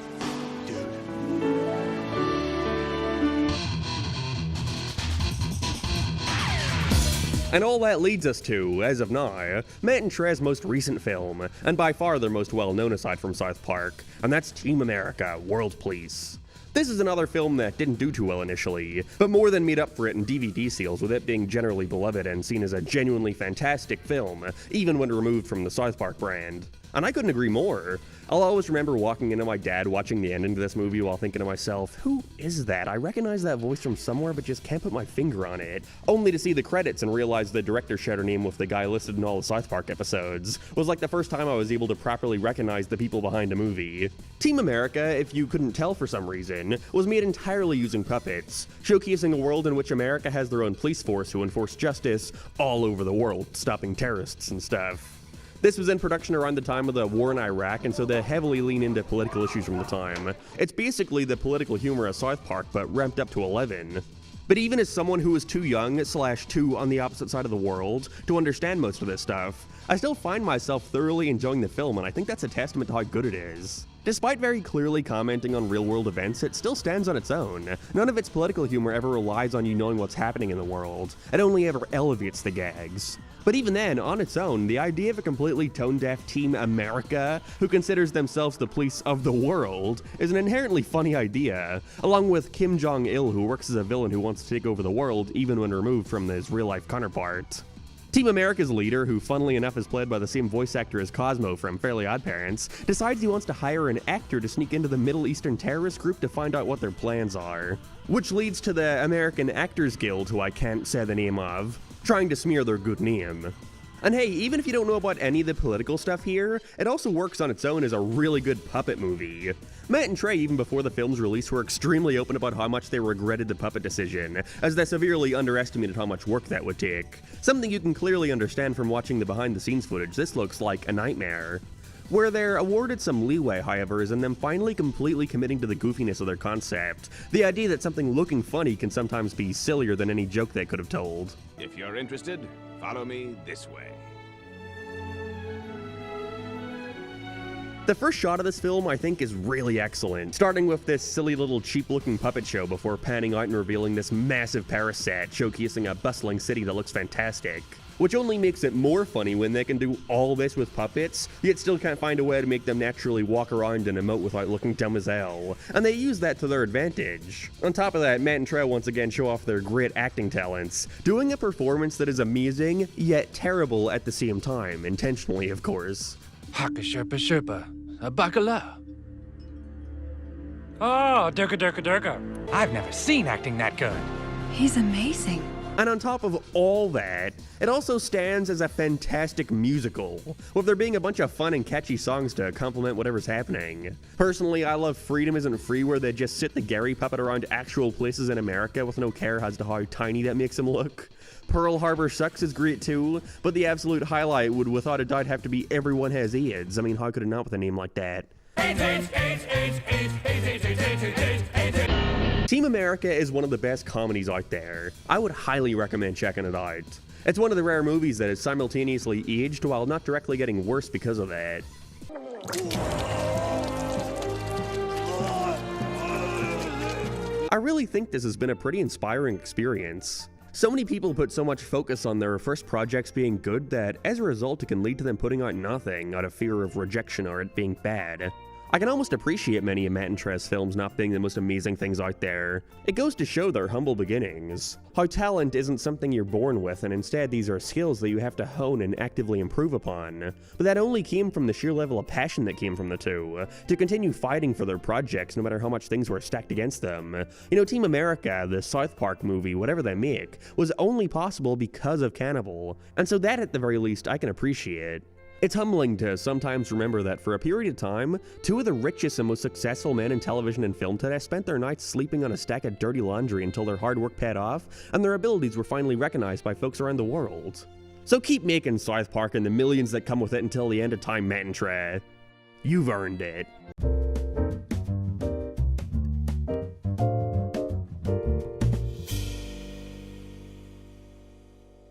And all that leads us to, as of now, Matt and Trez's most recent film, and by far their most well-known aside from South Park, and that's Team America: World Police. This is another film that didn't do too well initially, but more than made up for it in DVD sales, with it being generally beloved and seen as a genuinely fantastic film, even when removed from the South Park brand. And I couldn't agree more. I'll always remember walking into my dad watching the ending to this movie while thinking to myself, who is that? I recognize that voice from somewhere but just can't put my finger on it. Only to see the credits and realize the director shared her name with the guy listed in all the South Park episodes. Was like the first time I was able to properly recognize the people behind a movie. Team America, if you couldn't tell for some reason, was made entirely using puppets, showcasing a world in which America has their own police force who enforce justice all over the world, stopping terrorists and stuff. This was in production around the time of the war in Iraq, and so they heavily lean into political issues from the time. It's basically the political humor of South Park, but ramped up to 11. But even as someone who is too young / too on the opposite side of the world to understand most of this stuff, I still find myself thoroughly enjoying the film, and I think that's a testament to how good it is. Despite very clearly commenting on real-world events, it still stands on its own. None of its political humor ever relies on you knowing what's happening in the world. It only ever elevates the gags. But even then, on its own, the idea of a completely tone-deaf Team America who considers themselves the police of the world is an inherently funny idea, along with Kim Jong-il, who works as a villain who wants to take over the world even when removed from his real-life counterpart. Team America's leader, who funnily enough is played by the same voice actor as Cosmo from Fairly OddParents, decides he wants to hire an actor to sneak into the Middle Eastern terrorist group to find out what their plans are. Which leads to the American Actors Guild, who I can't say the name of, trying to smear their good name. And hey, even if you don't know about any of the political stuff here, it also works on its own as a really good puppet movie. Matt and Trey, even before the film's release, were extremely open about how much they regretted the puppet decision, as they severely underestimated how much work that would take. Something you can clearly understand from watching the behind-the-scenes footage. This looks like a nightmare. Where they're awarded some leeway, however, is in them finally completely committing to the goofiness of their concept. The idea that something looking funny can sometimes be sillier than any joke they could have told. If you're interested, follow me this way. The first shot of this film, I think, is really excellent, starting with this silly little cheap-looking puppet show before panning out and revealing this massive Paris set, showcasing a bustling city that looks fantastic. Which only makes it more funny when they can do all this with puppets, yet still can't find a way to make them naturally walk around and emote without looking dumb as hell. And they use that to their advantage. On top of that, Matt and Trey once again show off their great acting talents, doing a performance that is amazing, yet terrible at the same time, intentionally of course. Haka sherpa sherpa, a bacala. Oh, durka durka durka. I've never seen acting that good. He's amazing. And on top of all that, it also stands as a fantastic musical, with there being a bunch of fun and catchy songs to complement whatever's happening. Personally, I love Freedom Isn't Free, where they just sit the Gary puppet around actual places in America with no care as to how tiny that makes him look. Pearl Harbor Sucks is great too, but the absolute highlight would without a doubt have to be Everyone Has AIDS. I mean, how could it not with a name like that? Team America is one of the best comedies out there. I would highly recommend checking it out. It's one of the rare movies that has simultaneously aged while not directly getting worse because of that. I really think this has been a pretty inspiring experience. So many people put so much focus on their first projects being good that, as a result, it can lead to them putting out nothing out of fear of rejection or it being bad. I can almost appreciate many of Matt and Trez films not being the most amazing things out there. It goes to show their humble beginnings. How talent isn't something you're born with, and instead these are skills that you have to hone and actively improve upon. But that only came from the sheer level of passion that came from the two, to continue fighting for their projects no matter how much things were stacked against them. You know, Team America, the South Park movie, whatever they make, was only possible because of Cannibal, and so that at the very least I can appreciate. It's humbling to sometimes remember that for a period of time, two of the richest and most successful men in television and film today spent their nights sleeping on a stack of dirty laundry until their hard work paid off, and their abilities were finally recognized by folks around the world. So keep making South Park and the millions that come with it until the end of time, Matt and Trey. You've earned it.